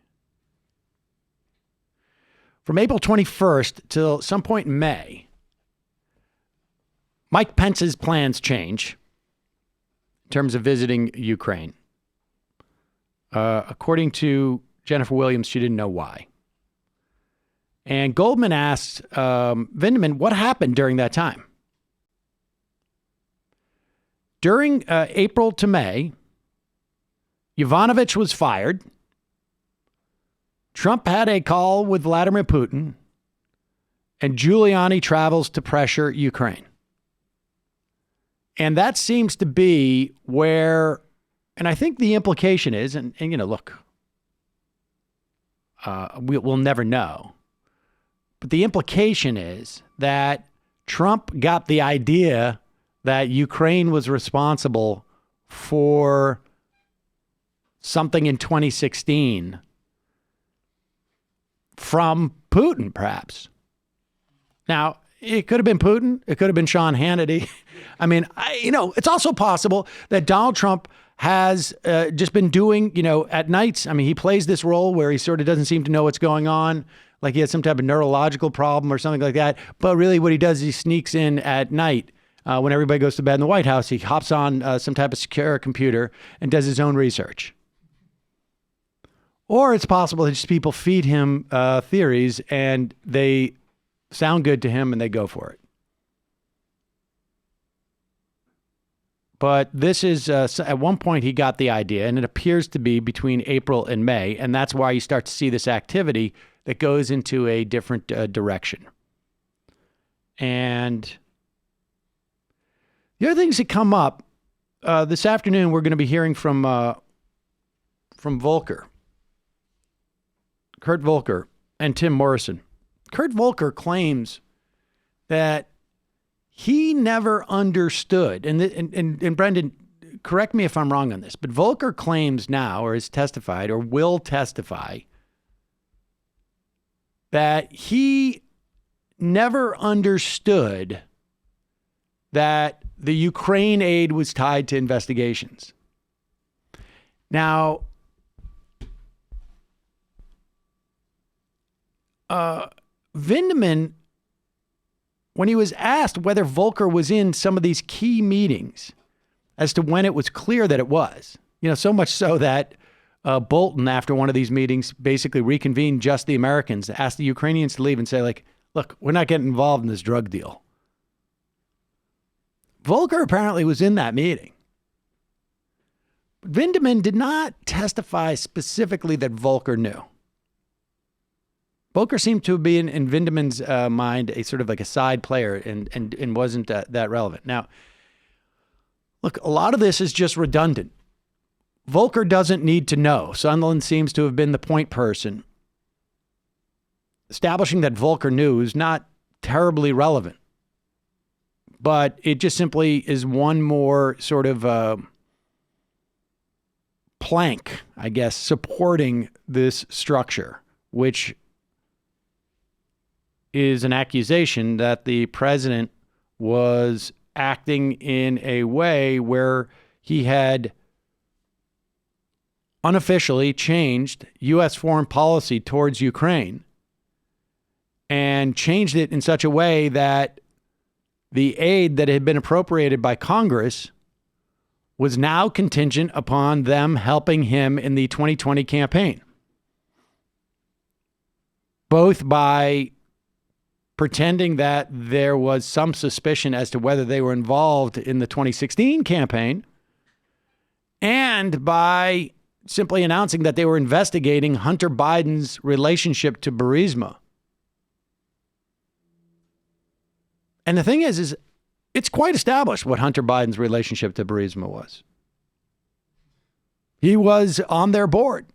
From April 21st till some point in May, Mike Pence's plans change in terms of visiting Ukraine. According to Jennifer Williams, she didn't know why. And Goldman asked Vindman, what happened during that time? During April to May, Yovanovitch was fired. Trump had a call with Vladimir Putin, and Giuliani travels to pressure Ukraine. And that seems to be where, and I think the implication is, and look, we'll never know. But the implication is that Trump got the idea that Ukraine was responsible for something in 2016 from Putin, perhaps. Now, it could have been Putin. It could have been Sean Hannity. I mean, it's also possible that Donald Trump has just been doing, at nights. I mean, he plays this role where he sort of doesn't seem to know what's going on, like he has some type of neurological problem or something like that. But really what he does is he sneaks in at night when everybody goes to bed in the White House. He hops on some type of secure computer and does his own research. Or it's possible that just people feed him theories and they sound good to him and they go for it. But this is, at one point he got the idea, and it appears to be between April and May, and that's why you start to see this activity that goes into a different direction. And the other things that come up, this afternoon we're going to be hearing from Volker, Kurt Volker, and Tim Morrison. Kurt Volker claims that he never understood, and Brendan, correct me if I'm wrong on this, but Volker claims now, or has testified, or will testify, that he never understood that the Ukraine aid was tied to investigations. Now, Vindman, when he was asked whether Volker was in some of these key meetings as to when it was clear that it was, so much so that Bolton, after one of these meetings, basically reconvened just the Americans, asked the Ukrainians to leave and say, like, look, we're not getting involved in this drug deal. Volker apparently was in that meeting. Vindman did not testify specifically that Volker knew. Volker seemed to be in Vindman's mind a sort of like a side player and wasn't that relevant. Now, look, a lot of this is just redundant. Volker doesn't need to know. Sunderland seems to have been the point person. Establishing that Volker knew is not terribly relevant, but it just simply is one more sort of plank, I guess, supporting this structure, which is an accusation that the president was acting in a way where he had unofficially changed U.S. foreign policy towards Ukraine and changed it in such a way that the aid that had been appropriated by Congress was now contingent upon them helping him in the 2020 campaign, both by pretending that there was some suspicion as to whether they were involved in the 2016 campaign, and by simply announcing that they were investigating Hunter Biden's relationship to Burisma. And the thing is it's quite established what Hunter Biden's relationship to Burisma was. He was on their board.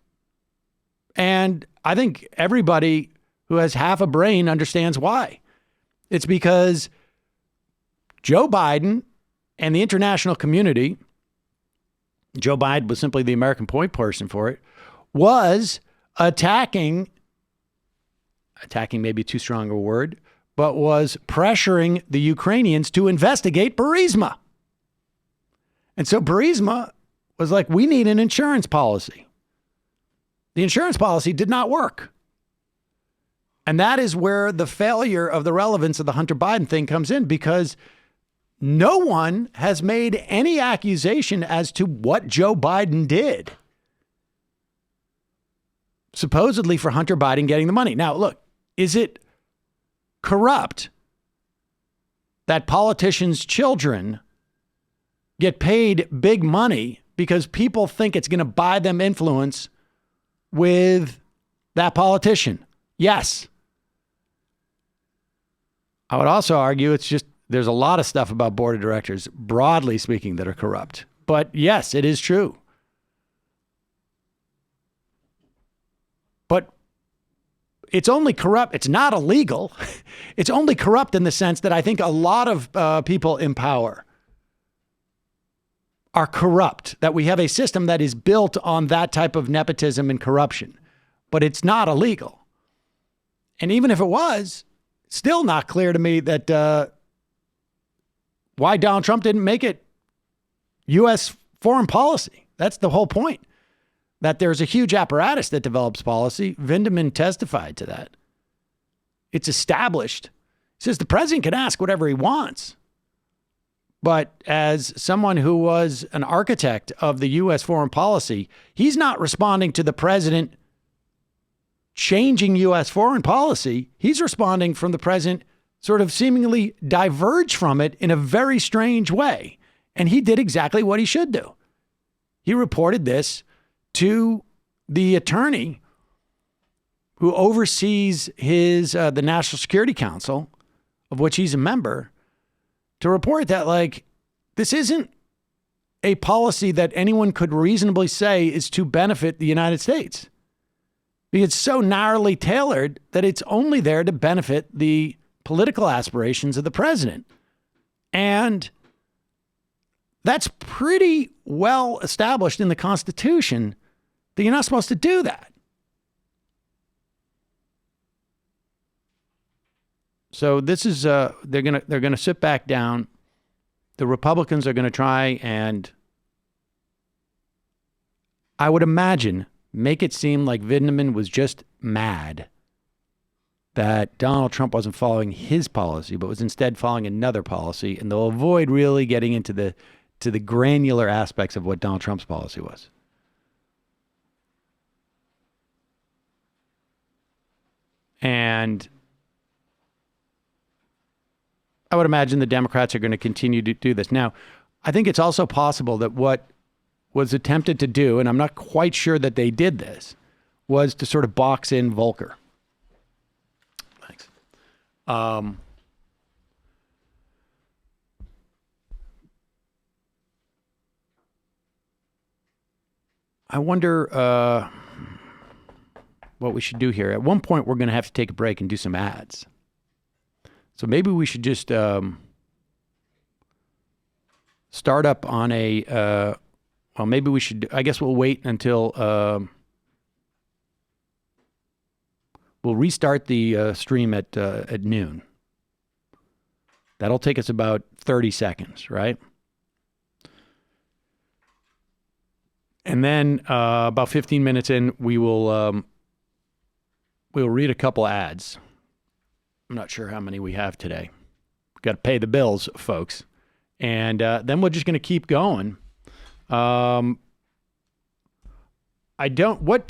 And I think everybody who has half a brain understands why. It's because Joe Biden and the international community, Joe Biden was simply the American point person for it, was attacking may be too strong a word, but was pressuring the Ukrainians to investigate Burisma. And so Burisma was like, we need an insurance policy. The insurance policy did not work. And that is where the failure of the relevance of the Hunter Biden thing comes in, because no one has made any accusation as to what Joe Biden did, supposedly for Hunter Biden getting the money. Now, look, is it corrupt that politicians' children get paid big money because people think it's going to buy them influence with that politician? Yes. I would also argue it's just, there's a lot of stuff about board of directors, broadly speaking, that are corrupt. But yes, it is true. But it's only corrupt. It's not illegal. It's only corrupt in the sense that I think a lot of people in power are corrupt, that we have a system that is built on that type of nepotism and corruption. But it's not illegal. And even if it was, still not clear to me that why Donald Trump didn't make it U.S. foreign policy. That's the whole point, that there's a huge apparatus that develops policy. Vindman testified to that. It's established. He says the president can ask whatever he wants. But as someone who was an architect of the U.S. foreign policy, he's not responding to the president changing U.S. foreign policy. He's responding from the president sort of seemingly diverge from it in a very strange way. And he did exactly what he should do. He reported this to the attorney who oversees his the National Security Council, of which he's a member, to report that, like, this isn't a policy that anyone could reasonably say is to benefit the United States. It's so narrowly tailored that it's only there to benefit the political aspirations of the president. And that's pretty well established in the Constitution that you're not supposed to do that. So this is they're gonna sit back down. The Republicans are going to try and, I would imagine, make it seem like Vindman was just mad that Donald Trump wasn't following his policy, but was instead following another policy, and they'll avoid really getting into the granular aspects of what Donald Trump's policy was. And I would imagine the Democrats are going to continue to do this. Now, I think it's also possible that what was attempted to do, and I'm not quite sure that they did this, was to sort of box in Volker. Thanks. I wonder what we should do here. At one point, we're going to have to take a break and do some ads. So maybe we should just start up on a, well, maybe we should, I guess we'll wait until, we'll restart the stream at noon. That'll take us about 30 seconds, right? And then about 15 minutes in, we'll read a couple ads. I'm not sure how many we have today. Got to pay the bills, folks. And then we're just going to keep going. What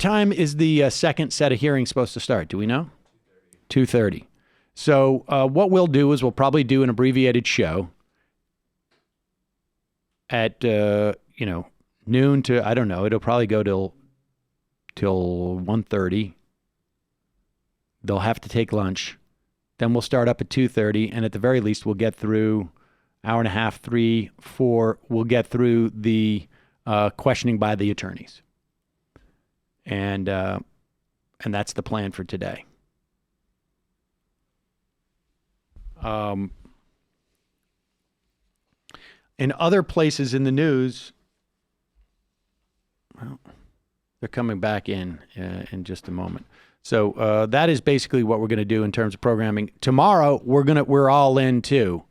time is the second set of hearings supposed to start? Do we know? 2:30. So what we'll do is we'll probably do an abbreviated show at, noon to, I don't know, it'll probably go till 1:30. They'll have to take lunch. Then we'll start up at 2:30, and at the very least, we'll get through hour and a half, 3, 4. We'll get through the questioning by the attorneys, and that's the plan for today. In other places in the news, well, they're coming back in just a moment. So that is basically what we're going to do in terms of programming. Tomorrow, we're all in too,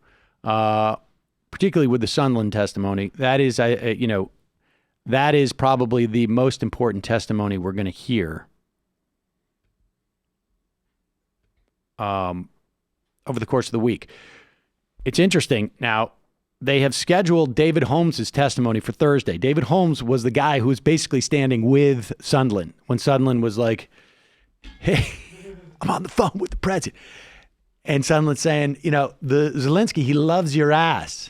particularly with the Sondland testimony. That is, that is probably the most important testimony we're going to hear over the course of the week. It's interesting. Now, they have scheduled David Holmes' testimony for Thursday. David Holmes was the guy who was basically standing with Sondland when Sondland was like, hey, I'm on the phone with the president. And Sondland saying, the Zelensky, he loves your ass,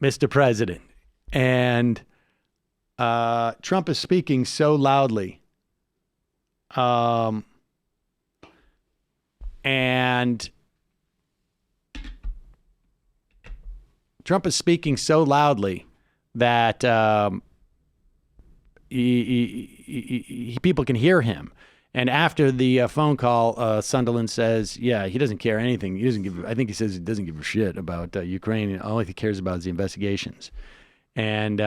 Mr. President. And Trump is speaking so loudly. And Trump is speaking so loudly that people can hear him. And after the phone call, Sondland says, yeah, he doesn't care anything. I think he says he doesn't give a shit about Ukraine. All he cares about is the investigations. And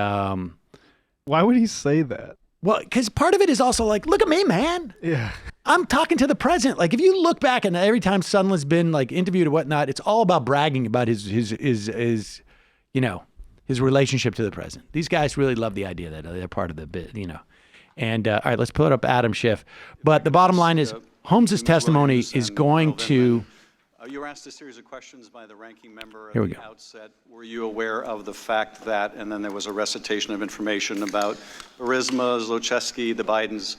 why would he say that? Well, because part of it is also like, look at me, man. Yeah. I'm talking to the president. Like, if you look back and every time Sondland's been like interviewed or whatnot, it's all about bragging about his relationship to the president. These guys really love the idea that they're part of the bit, And all right, let's put up Adam Schiff. But the bottom line is, Holmes' testimony is going to. You were asked a series of questions by the ranking member at the outset. Were you aware of the fact that, and then there was a recitation of information about Burisma, Zlochevsky, the Bidens.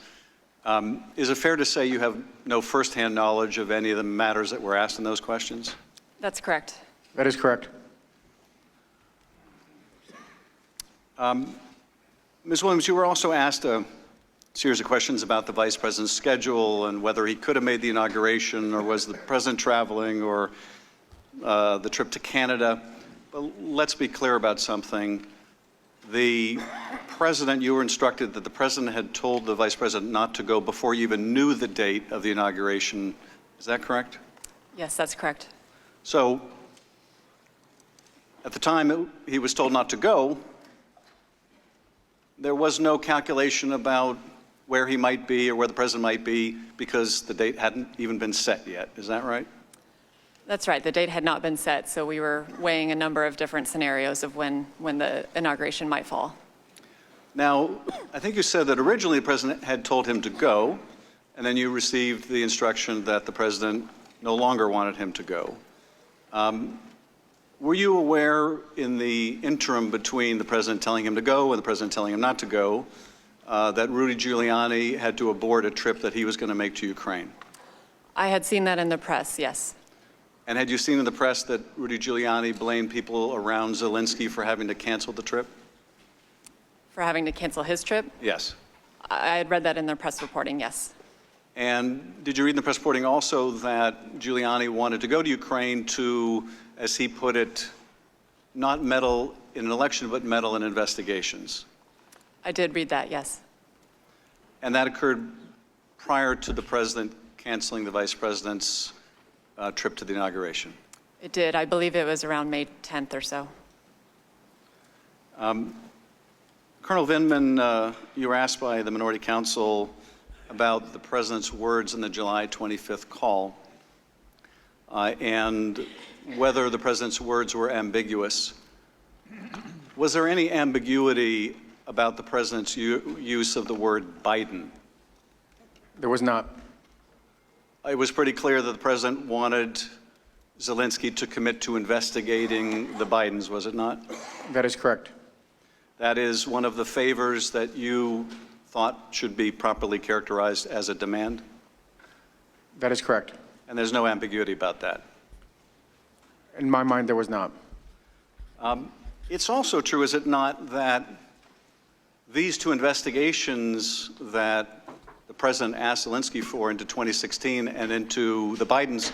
Is it fair to say you have no firsthand knowledge of any of the matters that were asked in those questions? That's correct. That is correct. Ms. Williams, you were also asked a series of questions about the vice president's schedule and whether he could have made the inauguration, or was the president traveling, or the trip to Canada. But let's be clear about something. The president, you were instructed that the president had told the vice president not to go before you even knew the date of the inauguration. Is that correct? Yes, that's correct. So at the time he was told not to go, there was no calculation about where he might be or where the president might be because the date hadn't even been set yet. Is that right? That's right. The date had not been set, so we were weighing a number of different scenarios of when the inauguration might fall. Now, I think you said that originally the president had told him to go, and then you received the instruction that the president no longer wanted him to go. Were you aware in the interim between the president telling him to go and the president telling him not to go that Rudy Giuliani had to abort a trip that he was going to make to Ukraine? I had seen that in the press, yes. And had you seen in the press that Rudy Giuliani blamed people around Zelensky for having to cancel the trip? For having to cancel his trip? Yes. I had read that in the press reporting, yes. And did you read in the press reporting also that Giuliani wanted to go to Ukraine to, as he put it, not meddle in an election, but meddle in investigations? I did read that, yes. And that occurred prior to the president canceling the vice president's trip to the inauguration? It did. I believe it was around May 10th or so. Colonel Vindman, you were asked by the Minority Counsel about the president's words in the July 25th call and whether the president's words were ambiguous. Was there any ambiguity about the president's use of the word Biden? There was not. It was pretty clear that the president wanted Zelensky to commit to investigating the Bidens, was it not? That is correct. That is one of the favors that you thought should be properly characterized as a demand? That is correct. And there's no ambiguity about that? In my mind, there was not. It's also true, is it not, that These two investigations that the president asked Zelensky for into 2016 and into the Bidens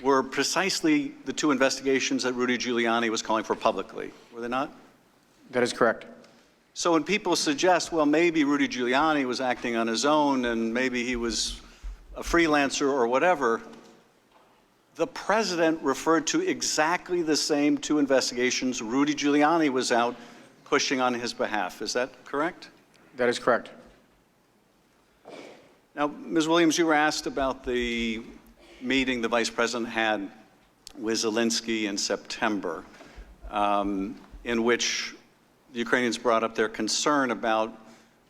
were precisely the two investigations that Rudy Giuliani was calling for publicly, were they not? That is correct. So when people suggest, well, maybe Rudy Giuliani was acting on his own and maybe he was a freelancer or whatever, the president referred to exactly the same two investigations Rudy Giuliani was out pushing on his behalf. Is that correct? That is correct. Now, Ms. Williams, you were asked about the meeting the vice president had with Zelensky in September, in which the Ukrainians brought up their concern about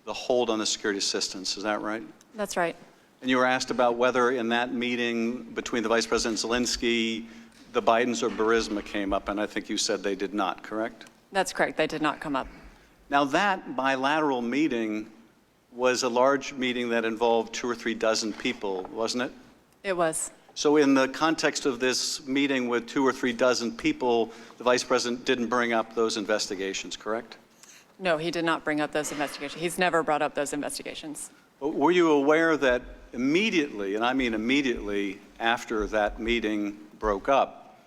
the hold on the security assistance. Is that right? That's right. And you were asked about whether in that meeting between the vice president and Zelensky, the Bidens or Burisma came up, and I think you said they did not, correct? That's correct. They did not come up. Now, that bilateral meeting was a large meeting that involved 2 or 3 dozen people, wasn't it? It was. So in the context of this meeting with 2 or 3 dozen people, the vice president didn't bring up those investigations, correct? No, he did not bring up those investigations. He's never brought up those investigations. But were you aware that immediately, and I mean immediately after that meeting broke up,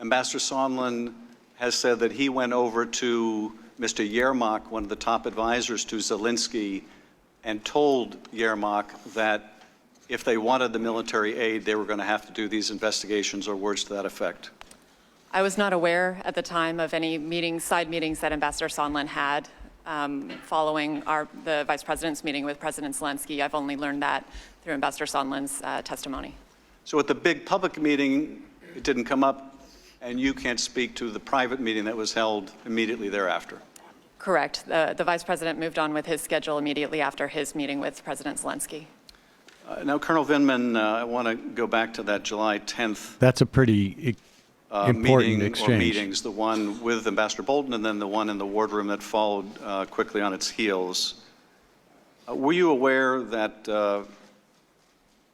Ambassador Sondland has said that he went over to Mr. Yermak, one of the top advisors to Zelensky, and told Yermak that if they wanted the military aid, they were going to have to do these investigations, or words to that effect. I was not aware at the time of any meetings, side meetings that Ambassador Sondland had following the vice president's meeting with President Zelensky. I've only learned that through Ambassador Sondland's testimony. So at the big public meeting, it didn't come up, and you can't speak to the private meeting that was held immediately thereafter. Correct. The vice president moved on with his schedule immediately after his meeting with President Zelensky. Now, Colonel Vindman, I want to go back to that July 10th That's a pretty important meeting exchange. or meetings, the one with Ambassador Bolton and then the one in the wardroom that followed quickly on its heels. Were you aware that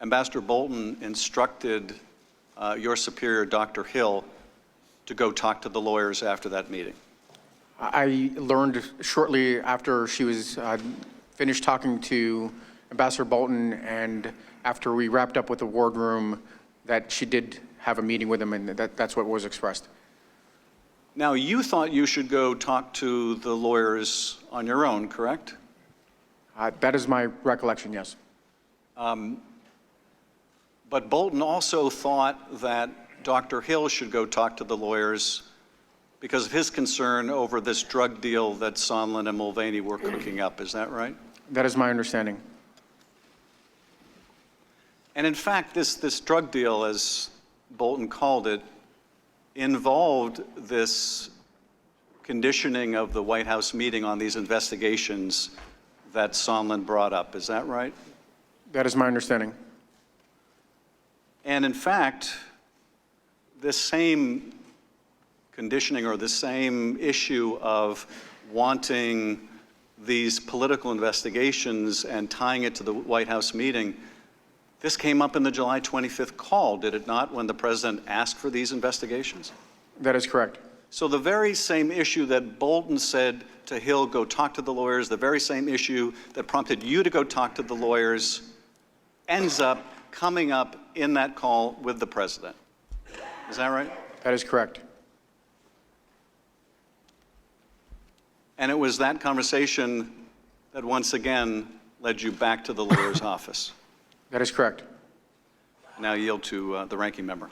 Ambassador Bolton instructed your superior, Dr. Hill, to go talk to the lawyers after that meeting? I learned shortly after she was finished talking to Ambassador Bolton, and after we wrapped up with the wardroom, that she did have a meeting with him, and that's what was expressed. Now, you thought you should go talk to the lawyers on your own, correct? That is my recollection, yes. But Bolton also thought that Dr. Hill should go talk to the lawyers because of his concern over this drug deal that Sondland and Mulvaney were cooking up. Is that right? That is my understanding. And in fact, this drug deal, as Bolton called it, involved this conditioning of the White House meeting on these investigations that Sondland brought up. Is that right? That is my understanding. And in fact, this same conditioning or the same issue of wanting these political investigations and tying it to the White House meeting, this came up in the July 25th call, did it not, when the president asked for these investigations? That is correct. So the very same issue that Bolton said to Hill, go talk to the lawyers, the very same issue that prompted you to go talk to the lawyers, ends up coming up in that call with the president. Is that right? That is correct. And it was that conversation that once again led you back to the lawyer's office. That is correct. Now yield to the ranking member.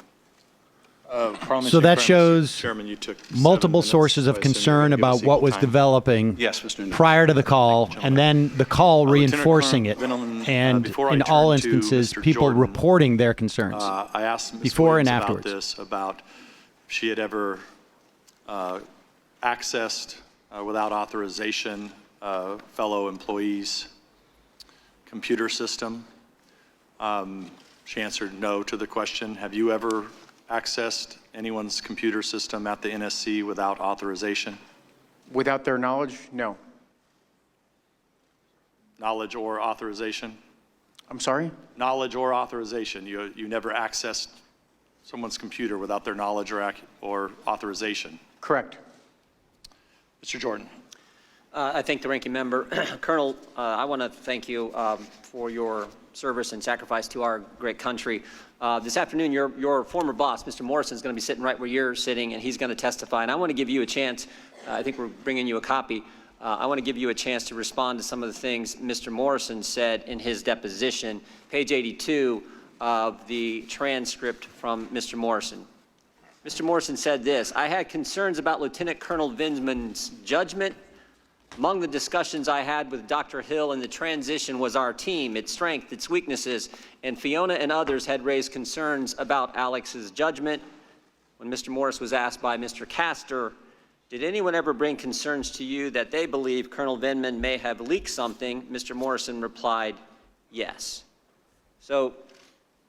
So that shows Chairman, you took multiple 7 minutes, sources so of I assume concern you're gonna give about us what equal was time. developing Yes, Mr. Newman. prior to the call, and then the call Lieutenant reinforcing it, Colonel Vindman, and before I in all turn to instances, Mr. people Jordan, reporting their concerns. I asked Ms. Before Williams and about afterwards. this, about if she had ever accessed without authorization fellow employees' computer system. She answered no to the question. Have you ever accessed anyone's computer system at the NSC without authorization? Without their knowledge, no. Knowledge or authorization? I'm sorry? Knowledge or authorization. You never accessed someone's computer without their knowledge or authorization? Correct. Mr. Jordan. I thank the ranking member. Colonel, I want to thank you for your service and sacrifice to our great country. This afternoon, your former boss, Mr. Morrison, is going to be sitting right where you're sitting, and he's going to testify. And I want to give you a chance. I think we're bringing you a copy. I want to give you a chance to respond to some of the things Mr. Morrison said in his deposition, page 82 of the transcript from Mr. Morrison. Mr. Morrison said this: I had concerns about Lieutenant Colonel Vindman's judgment. Among the discussions I had with Dr. Hill in the transition was our team, its strength, its weaknesses, and Fiona and others had raised concerns about Alex's judgment. When Mr. Morris was asked by Mr. Castor, did anyone ever bring concerns to you that they believe Colonel Vindman may have leaked something? Mr. Morrison replied, yes. So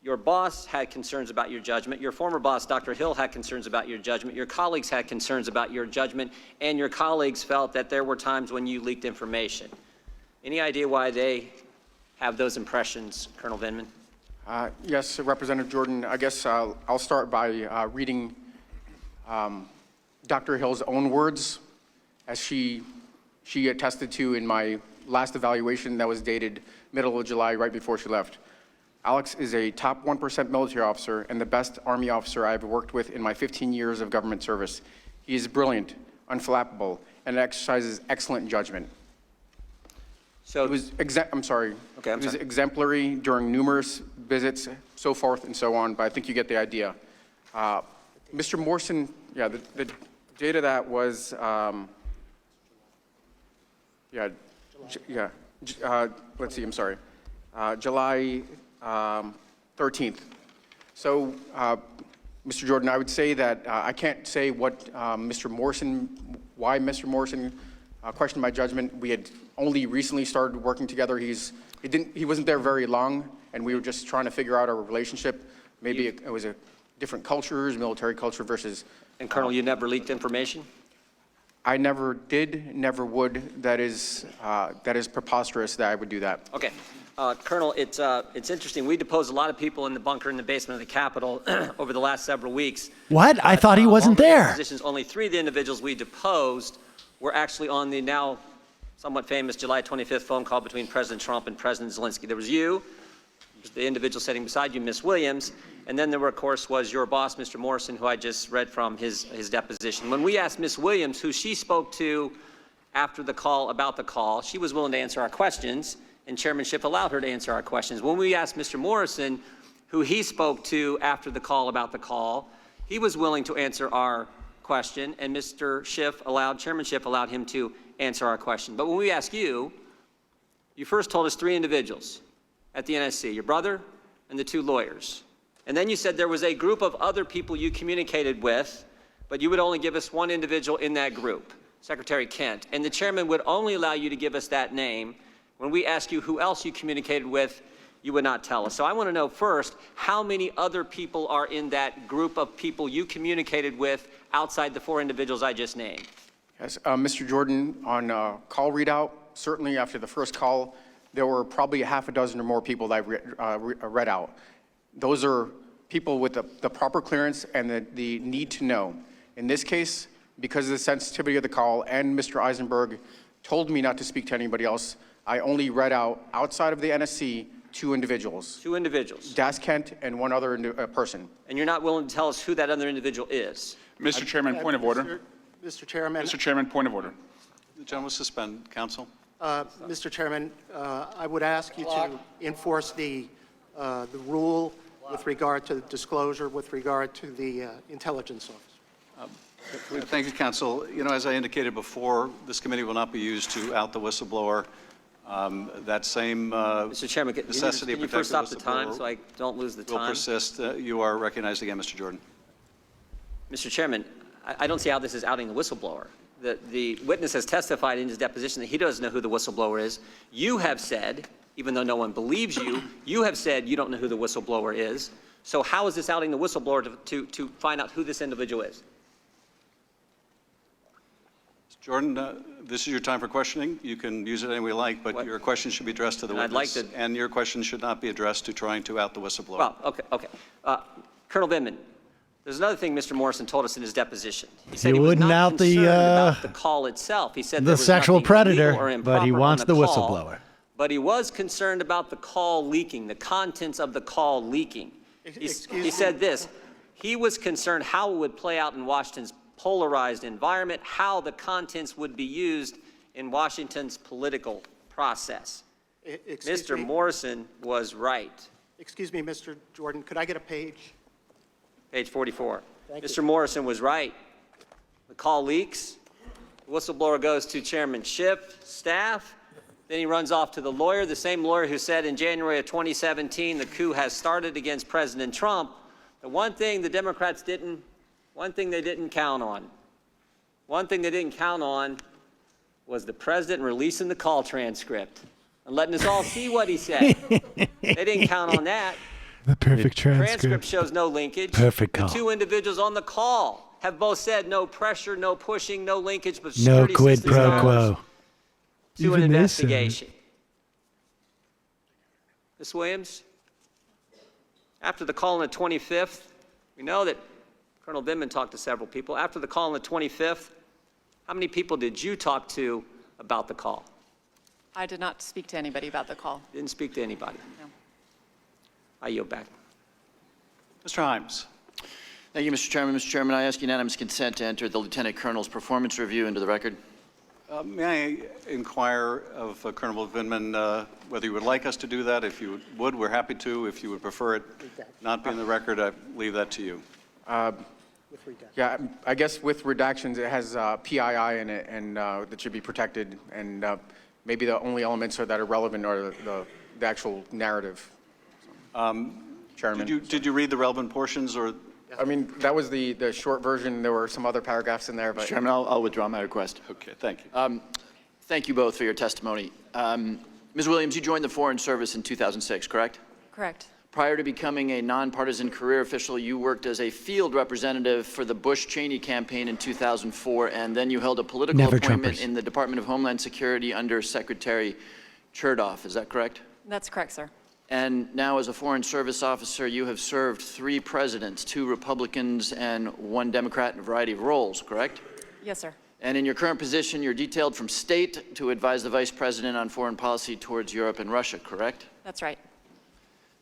your boss had concerns about your judgment. Your former boss, Dr. Hill, had concerns about your judgment. Your colleagues had concerns about your judgment, and your colleagues felt that there were times when you leaked information. Any idea why they have those impressions, Colonel Vindman? Yes, Representative Jordan. I guess I'll start by reading Dr. Hill's own words, as she attested to in my last evaluation that was dated middle of July, right before she left. Alex is a top 1% military officer and the best Army officer I've worked with in my 15 years of government service. He is brilliant, unflappable, and exercises excellent judgment. So it was was exemplary during numerous visits, so forth and so on, but I think you get the idea. Mr. Morrison, yeah, the date of that was, let's see, I'm sorry, July 13th. So, Mr. Jordan, I would say that I can't say what why Mr. Morrison questioned my judgment. We had only recently started working together. He wasn't there very long, and we were just trying to figure out our relationship. Maybe it was a different cultures, military culture versus. And Colonel, you never leaked information? I never did, never would. That is preposterous that I would do that. Okay. Colonel, it's interesting. We deposed a lot of people in the bunker in the basement of the Capitol over the last several weeks. What? I thought he wasn't there. Only 3 of the individuals we deposed were actually on the now somewhat famous July 25th phone call between President Trump and President Zelensky. There was you, the individual sitting beside you, Ms. Williams, and then there, of course, was your boss, Mr. Morrison, who I just read from his deposition. When we asked Ms. Williams who she spoke to after the call about the call, she was willing to answer our questions, and chairmanship allowed her to answer our questions. When we asked Mr. Morrison who he spoke to after the call about the call, he was willing to answer our question, and Mr. Chairmanship allowed him to answer our question. But when we asked you, you first told us 3 individuals at the NSC, your brother and the 2 lawyers. And then you said there was a group of other people you communicated with, but you would only give us 1 individual in that group, Secretary Kent. And the chairman would only allow you to give us that name. When we asked you who else you communicated with, you would not tell us. So I want to know first, how many other people are in that group of people you communicated with outside the 4 individuals I just named? Yes, Mr. Jordan, on call readout, certainly after the first call, there were probably 6 or more people that I read out. Those are people with the proper clearance and the need to know. In this case, because of the sensitivity of the call and Mr. Eisenberg told me not to speak to anybody else, I only read out, outside of the NSC, 2 individuals. 2 individuals. Das Kent and 1 other person. And you're not willing to tell us who that other individual is? Mr. Chairman, point of order. Mr. Chairman. Mr. Chairman, point of order. The gentleman will suspend. Counsel. Mr. Chairman, I would ask you to enforce the rule with regard to disclosure, with regard to the intelligence office. Thank you, counsel. You know, as I indicated before, this committee will not be used to out the whistleblower. That same Mr. Chairman, necessity can you first stop the time so I don't lose the time? Will persist. You are recognized again, Mr. Jordan. Mr. Chairman, I don't see how this is outing the whistleblower. The witness has testified in his deposition that he doesn't know who the whistleblower is. You have said, even though no one believes you, you have said you don't know who the whistleblower is. So how is this outing the whistleblower to find out who this individual is? Jordan, this is your time for questioning. You can use it any way you like, but your question should be addressed to the witness. And your question should not be addressed to trying to out the whistleblower. Well, okay. Colonel Vindman, There's another thing Mr. Morrison told us in his deposition. He said He he was wouldn't not out concerned the about the call itself. He said the there was sexual nothing predator, illegal or but he improper wants on the call, whistleblower. But he was concerned about the call leaking, the contents of the call leaking. He said this, he was concerned how it would play out in Washington's polarized environment, how the contents would be used in Washington's political process. Mr. Morrison was right. Excuse me, Mr. Jordan, could I get a page? Page 44. Thank Mr. you. Morrison was right. The call leaks. The whistleblower goes to Chairman Schiff, staff. Then he runs off to the lawyer, the same lawyer who said in January of 2017 the coup has started against President Trump. The one thing the Democrats didn't count on. One thing they didn't count on was the president releasing the call transcript and letting us all see what he said. They didn't count on that. The perfect The transcript. transcript shows no linkage. Perfect call. The two individuals on the call have both said no pressure, no pushing, no linkage, but No security quid systems pro matters quo. to an Even they said it. investigation. Ms. Williams, after the call on the 25th, we know that Colonel Vindman talked to several people. After the call on the 25th, how many people did you talk to about the call? I did not speak to anybody about the call. Didn't speak to anybody. No. I yield back. Mr. Himes. Thank you, Mr. Chairman. Mr. Chairman, I ask unanimous consent to enter the Lieutenant Colonel's performance review into the record. May I inquire of Colonel Vindman whether you would like us to do that? If you would, we're happy to. If you would prefer it not be in the record, I leave that to you. Yeah, I guess with redactions, it has PII in it, and that should be protected. And maybe the only elements that are relevant are the actual narrative. Chairman. Did you read the relevant portions, or? I mean, that was the short version. There were some other paragraphs in there, but. Mr. Chairman, I'll withdraw my request. Okay, thank you. Thank you both for your testimony. Ms. Williams, you joined the Foreign Service in 2006, correct? Correct. Prior to becoming a nonpartisan career official, you worked as a field representative for the Bush-Cheney campaign in 2004, and then you held a political appointment in the Department of Homeland Security under Secretary Chertoff. Is that correct? That's correct, sir. And now as a Foreign Service officer, you have served 3 presidents, 2 Republicans and 1 Democrat in a variety of roles, correct? Yes, sir. And in your current position, you're detailed from state to advise the Vice President on foreign policy towards Europe and Russia, correct? That's right.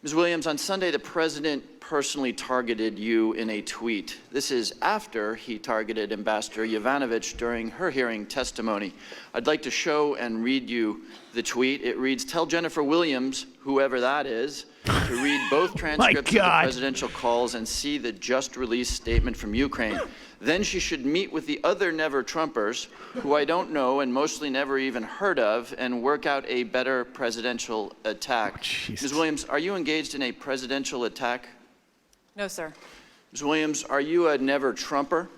Ms. Williams, on Sunday, the President personally targeted you in a tweet. This is after he targeted Ambassador Yovanovitch during her hearing testimony. I'd like to show and read you the tweet. It reads, "Tell Jennifer Williams, whoever that is, to read both transcripts of the presidential calls and see the just-released statement from Ukraine. Then she should meet with the other never-Trumpers, who I don't know and mostly never even heard of, and work out a better presidential attack." Ms. Williams, are you engaged in a presidential attack? No, sir. Ms. Williams, are you a never-Trumper?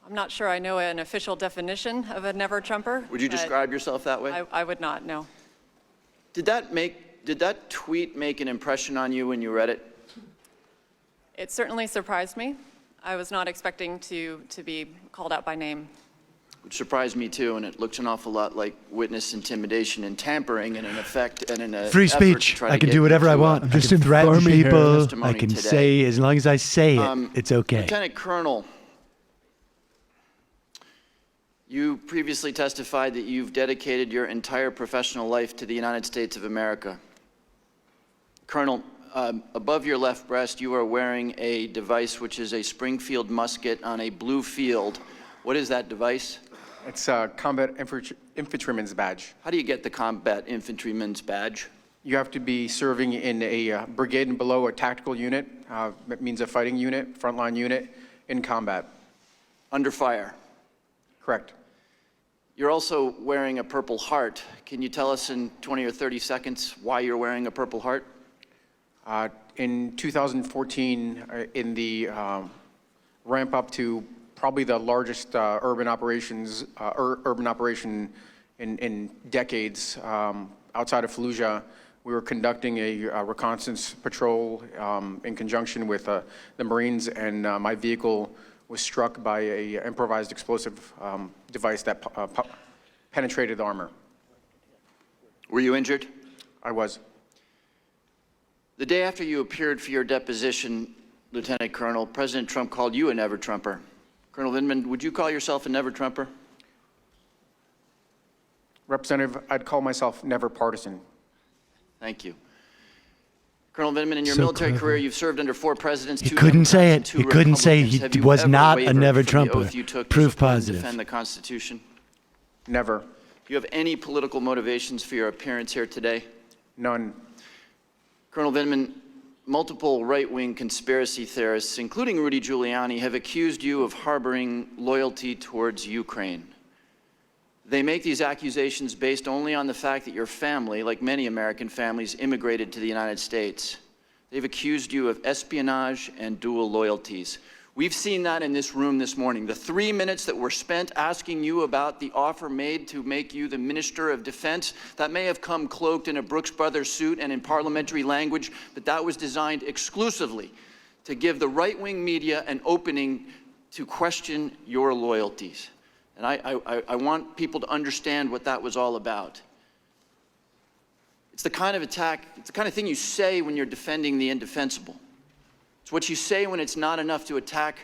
I'm not sure I know an official definition of a never-Trumper. Would you describe yourself that way? I would not, no. Did that tweet make an impression on you when you read it? It certainly surprised me. I was not expecting to be called out by name. Which surprised me too, and it looks an awful lot like witness intimidation and tampering, and in effect, and in a Free effort to speech. try to I can get do whatever you I to, want. I'm just just threaten informing her. people. I Testimony can today. say, as long as I say it, it's okay. Lieutenant Colonel, you previously testified that you've dedicated your entire professional life to the United States of America. Colonel, above your left breast, you are wearing a device which is a Springfield musket on a blue field. What is that device? It's a combat infantryman's badge. How do you get the combat infantryman's badge? You have to be serving in a brigade and below a tactical unit. That means a fighting unit, frontline unit, in combat. Under fire? Correct. You're also wearing a Purple Heart. Can you tell us in 20 or 30 seconds why you're wearing a Purple Heart? In 2014, in the ramp up to probably the largest urban operation in decades, outside of Fallujah, we were conducting a reconnaissance patrol in conjunction with the Marines, and my vehicle was struck by an improvised explosive device that penetrated the armor. Were you injured? I was. The day after you appeared for your deposition, Lieutenant Colonel, President Trump called you a never-Trumper. Colonel Vindman, would you call yourself a never-Trumper? Representative, I'd call myself never partisan. Thank you. Colonel Vindman, in your So military clever. career, you've served under 4 presidents, He 2 couldn't say Democrats, it. and 2 He couldn't say Republicans. he Have you was ever not a wavered never-Trumper. from the oath you took to Proof support and positive. defend the Constitution? Never. Do you have any political motivations for your appearance here today? None. Colonel Vindman, multiple right-wing conspiracy theorists, including Rudy Giuliani, have accused you of harboring loyalty towards Ukraine. They make these accusations based only on the fact that your family, like many American families, immigrated to the United States. They've accused you of espionage and dual loyalties. We've seen that in this room this morning. The 3 minutes that were spent asking you about the offer made to make you the Minister of Defense, that may have come cloaked in a Brooks Brothers suit and in parliamentary language, but that was designed exclusively to give the right-wing media an opening to question your loyalties. And I want people to understand what that was all about. It's the kind of attack, it's the kind of thing you say when you're defending the indefensible. It's what you say when it's not enough to attack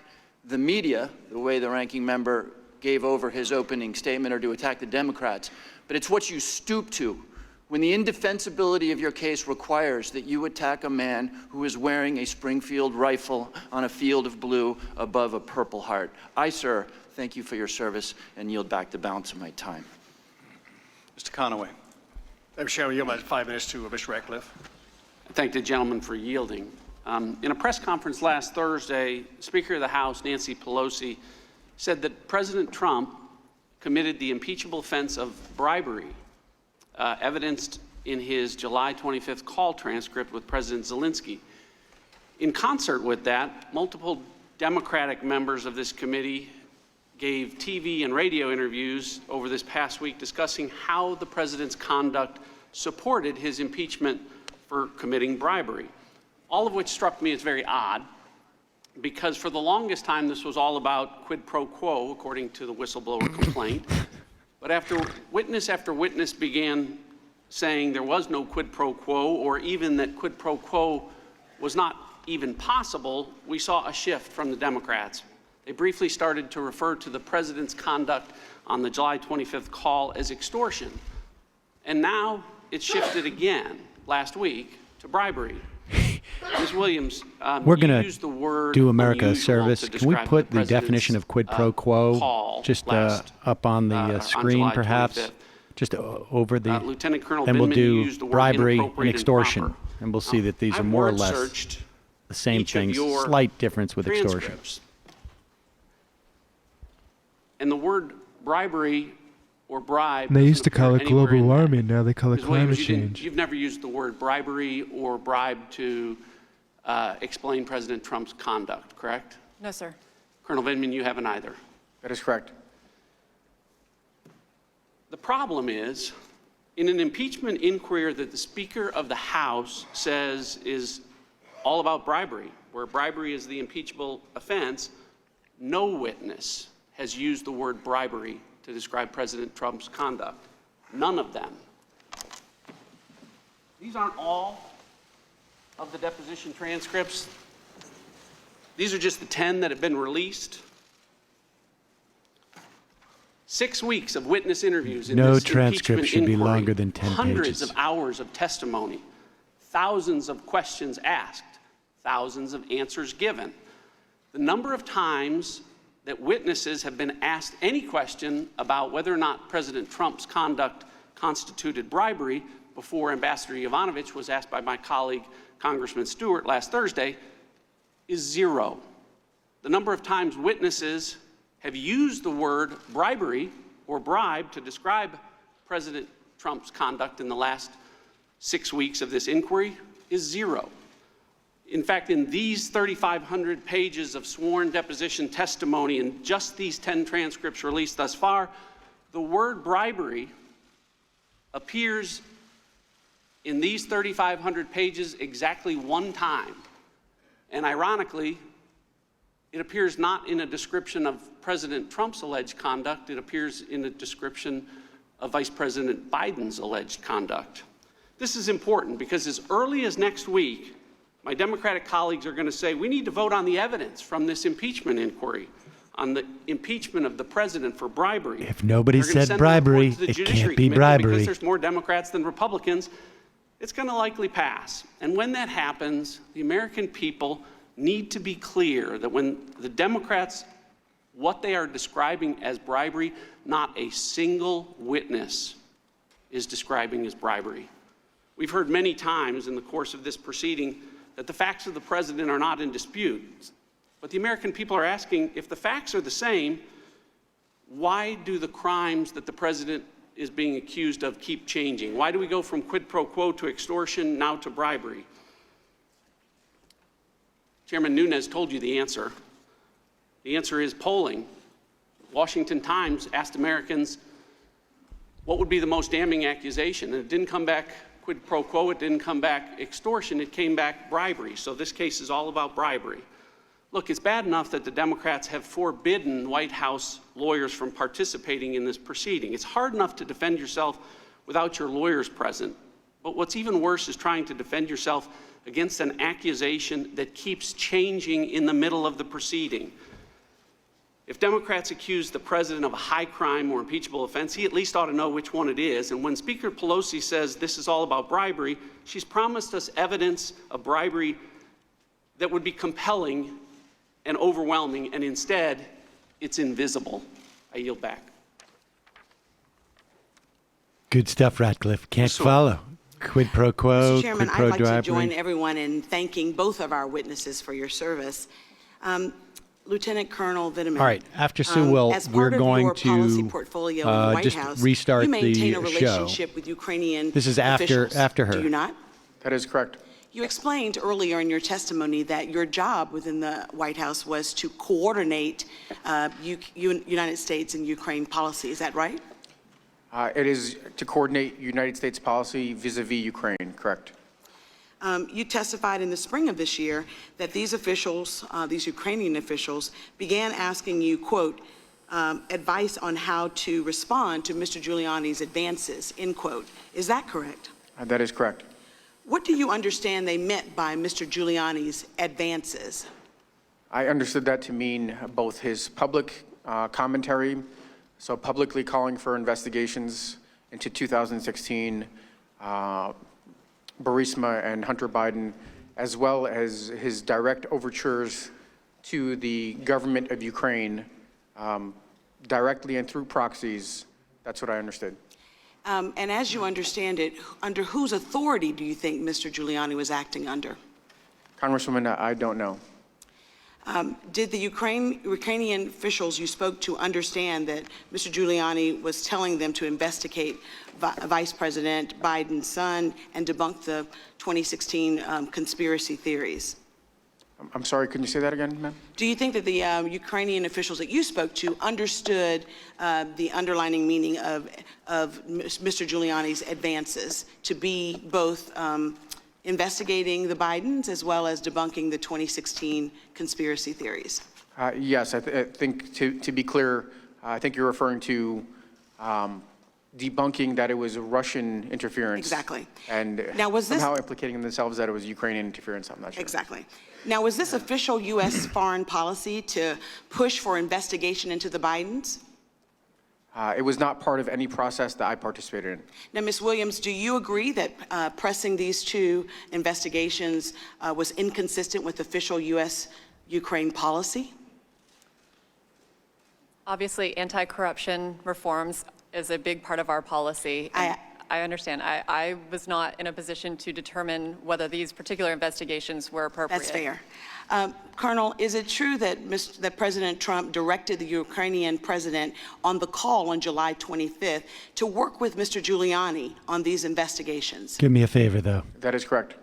the media, the way the ranking member gave over his opening statement, or to attack the Democrats. But it's what you stoop to when the indefensibility of your case requires that you attack a man who is wearing a Springfield rifle on a field of blue above a Purple Heart. I, sir, thank you for your service and yield back the balance of my time. Mr. Conaway. Madam Chairman, I yield my 5 minutes to Mr. Ratcliffe. I thank the gentleman for yielding. In a press conference last Thursday, Speaker of the House, Nancy Pelosi, said that President Trump committed the impeachable offense of bribery, evidenced in his July 25th call transcript with President Zelensky. In concert with that, multiple Democratic members of this committee gave TV and radio interviews over this past week discussing how the president's conduct supported his impeachment for committing bribery. All of which struck me as very odd, because for the longest time this was all about quid pro quo, according to the whistleblower complaint. But after witness began saying there was no quid pro quo, or even that quid pro quo was not even possible, we saw a shift from the Democrats. They briefly started to refer to the president's conduct on the July 25th call as extortion. And now it's shifted again last week to bribery. Ms. Williams, we're going to do America a service. Can we put the definition of quid pro quo just up on the screen, perhaps? Just over the, Lieutenant Colonel then we'll Vindman do used the word bribery and inappropriate extortion, improper. and we'll see that these are more or less the same things, slight difference with extortion. And the word bribery or bribe. They used to call it anywhere global in warming, now they call it Ms. climate Williams, change. You've never used the word bribery or bribe to explain President Trump's conduct, correct? No, sir. Colonel Vindman, you haven't either. That is correct. The problem is, in an impeachment inquiry that the Speaker of the House says is all about bribery, where bribery is the impeachable offense, no witness has used the word bribery to describe President Trump's conduct. None of them. These aren't all of the deposition transcripts. These are just the 10 that have been released. 6 weeks of witness interviews in No this transcript impeachment should be inquiry, longer than 10 hundreds pages. of hours of testimony, thousands of questions asked, thousands of answers given. The number of times that witnesses have been asked any question about whether or not President Trump's conduct constituted bribery before Ambassador Yovanovitch was asked by my colleague, Congressman Stewart, last Thursday, is 0. The number of times witnesses have used the word bribery or bribe to describe President Trump's conduct in the last 6 weeks of this inquiry is 0. In fact, in these 3,500 pages of sworn deposition testimony and just these 10 transcripts released thus far, the word bribery appears in these 3,500 pages exactly one time. And ironically, it appears not in a description of President Trump's alleged conduct, it appears in a description of Vice President Biden's alleged conduct. This is important because as early as next week, My Democratic colleagues are going to say, we need to vote on the evidence from this impeachment inquiry, on the impeachment of the president for bribery. If nobody They're gonna said send the report bribery, to the it Judiciary can't be Committee, bribery. Because there's more Democrats than Republicans, it's going to likely pass. And when that happens, the American people need to be clear that when the Democrats, what they are describing as bribery, not a single witness is describing as bribery. We've heard many times in the course of this proceeding that the facts of the president are not in dispute. But the American people are asking, if the facts are the same, why do the crimes that the president is being accused of keep changing? Why do we go from quid pro quo to extortion, now to bribery? Chairman Nunes told you the answer. The answer is polling. Washington Times asked Americans what would be the most damning accusation, and it didn't come back quid pro quo, it didn't come back extortion, it came back bribery. So this case is all about bribery. Look, it's bad enough that the Democrats have forbidden White House lawyers from participating in this proceeding. It's hard enough to defend yourself without your lawyers present. But what's even worse is trying to defend yourself against an accusation that keeps changing in the middle of the proceeding. If Democrats accuse the president of a high crime or impeachable offense, he at least ought to know which one it is. And when Speaker Pelosi says this is all about bribery, she's promised us evidence of bribery that would be compelling and overwhelming, and instead, it's invisible. I yield back. Good stuff, Ratcliffe. Can't follow. Quid pro quo, Mr. Chairman, quid pro I'd like bribery. to join everyone in thanking both of our witnesses for your service. Lieutenant Colonel Vindman. All right, after Sue Will, we're going to just restart you maintain the a show. relationship with Ukrainian This is after her. Do you not? That is correct. You explained earlier in your testimony that your job within the White House was to coordinate United States and Ukraine policy. Is that right? It is to coordinate United States policy vis-a-vis Ukraine, correct? You testified in the spring of this year that these officials, these Ukrainian officials, began asking you, quote, advice on how to respond to Mr. Giuliani's advances, end quote. Is that correct? That is correct. What do you understand they meant by Mr. Giuliani's advances? I understood that to mean both his public commentary, so publicly calling for investigations into 2016, Burisma and Hunter Biden, as well as his direct overtures to the government of Ukraine, directly and through proxies. That's what I understood. And as you understand it, under whose authority do you think Mr. Giuliani was acting under? Congresswoman, I don't know. Did the Ukrainian officials you spoke to understand that Mr. Giuliani was telling them to investigate Vice President Biden's son and debunk the 2016 conspiracy theories? I'm sorry, can you say that again, ma'am? Do you think that the Ukrainian officials that you spoke to understood the underlining meaning of Mr. Giuliani's advances to be both investigating the Bidens as well as debunking the 2016 conspiracy theories? Yes, I think to be clear, I think you're referring to debunking that it was Russian interference. Exactly. And now, was this somehow implicating themselves that it was Ukrainian interference. I'm not sure. Exactly. Now, was this official U.S. foreign policy to push for investigation into the Bidens? It was not part of any process that I participated in. Now, Ms. Williams, do you agree that pressing these two investigations was inconsistent with official U.S.-Ukraine policy? Obviously, anti-corruption reforms is a big part of our policy. I understand. I was not in a position to determine whether these particular investigations were appropriate. That's fair. Colonel, is it true that President Trump directed the Ukrainian president on the call on July 25th to work with Mr. Giuliani on these investigations? Give me a favor, though. That is correct.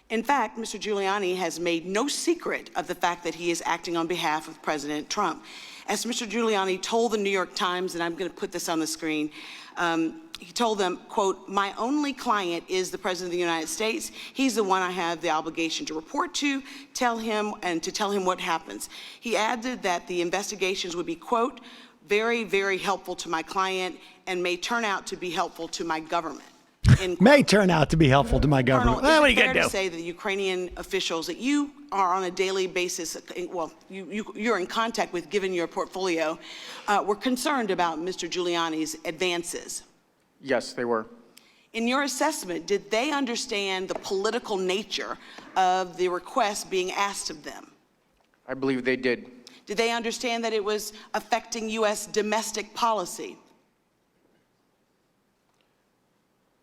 In fact, Mr. Giuliani has made no secret of the fact that he is acting on behalf of President Trump. As Mr. Giuliani told the New York Times, and I'm going to put this on the screen, he told them, quote, my only client is the President of the United States. He's the one I have the obligation to report to, tell him what happens. He added that the investigations would be, quote, very, very helpful to my client and may turn out to be helpful to my government. may turn out to be helpful to my government. Colonel, What are is you it going fair to to do? say that the Ukrainian officials that you are on a daily basis, well, you're in contact with, given your portfolio, were concerned about Mr. Giuliani's advances? Yes, they were. In your assessment, did they understand the political nature of the request being asked of them? I believe they did. Did they understand that it was affecting U.S. domestic policy?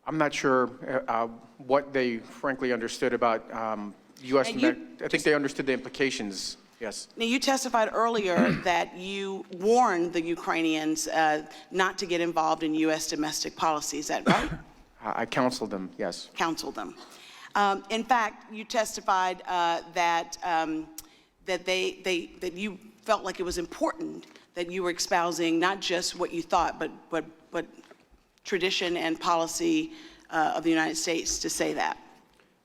I'm not sure what they frankly understood about U.S. I think they understood the implications, yes. Now, you testified earlier that you warned the Ukrainians not to get involved in U.S. domestic policy. Is that right? I counseled them, yes. Counseled them. In fact, you testified that you felt like it was important that you were espousing not just what you thought, but tradition and policy of the United States to say that.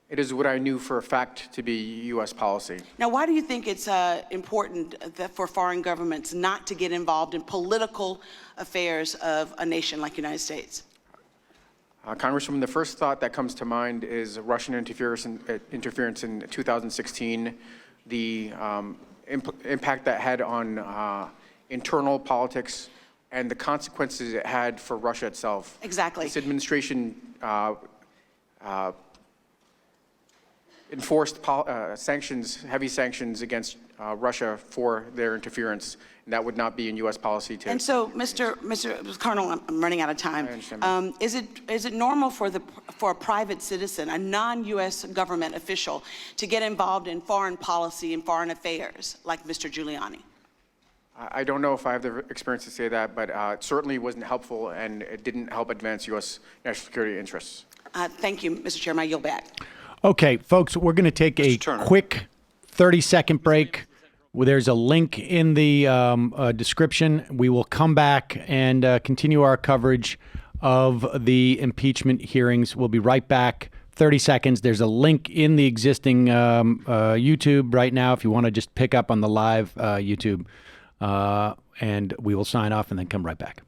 It is what I knew for a fact to be U.S. policy. Now, why do you think it's important that for foreign governments not to get involved in political affairs of a nation like the United States? Congresswoman, the first thought that comes to mind is Russian interference in 2016, the impact that had on internal politics, and the consequences it had for Russia itself. Exactly. This administration enforced sanctions, heavy sanctions against Russia for their interference, and that would not be in U.S. policy to. And so, Mr. Colonel, I'm running out of time. Is it normal for a private citizen, a non-U.S. government official, to get involved in foreign policy and foreign affairs like Mr. Giuliani? I don't know if I have the experience to say that, but it certainly wasn't helpful, and it didn't help advance U.S. national security interests. Thank you, Mr. Chairman. I yield back. Okay, folks, we're going to take a quick 30-second break. There's a link in the description. We will come back and continue our coverage of the impeachment hearings. We'll be right back. 30 seconds. There's a link in the existing YouTube right now if you want to just pick up on the live YouTube. And we will sign off and then come right back.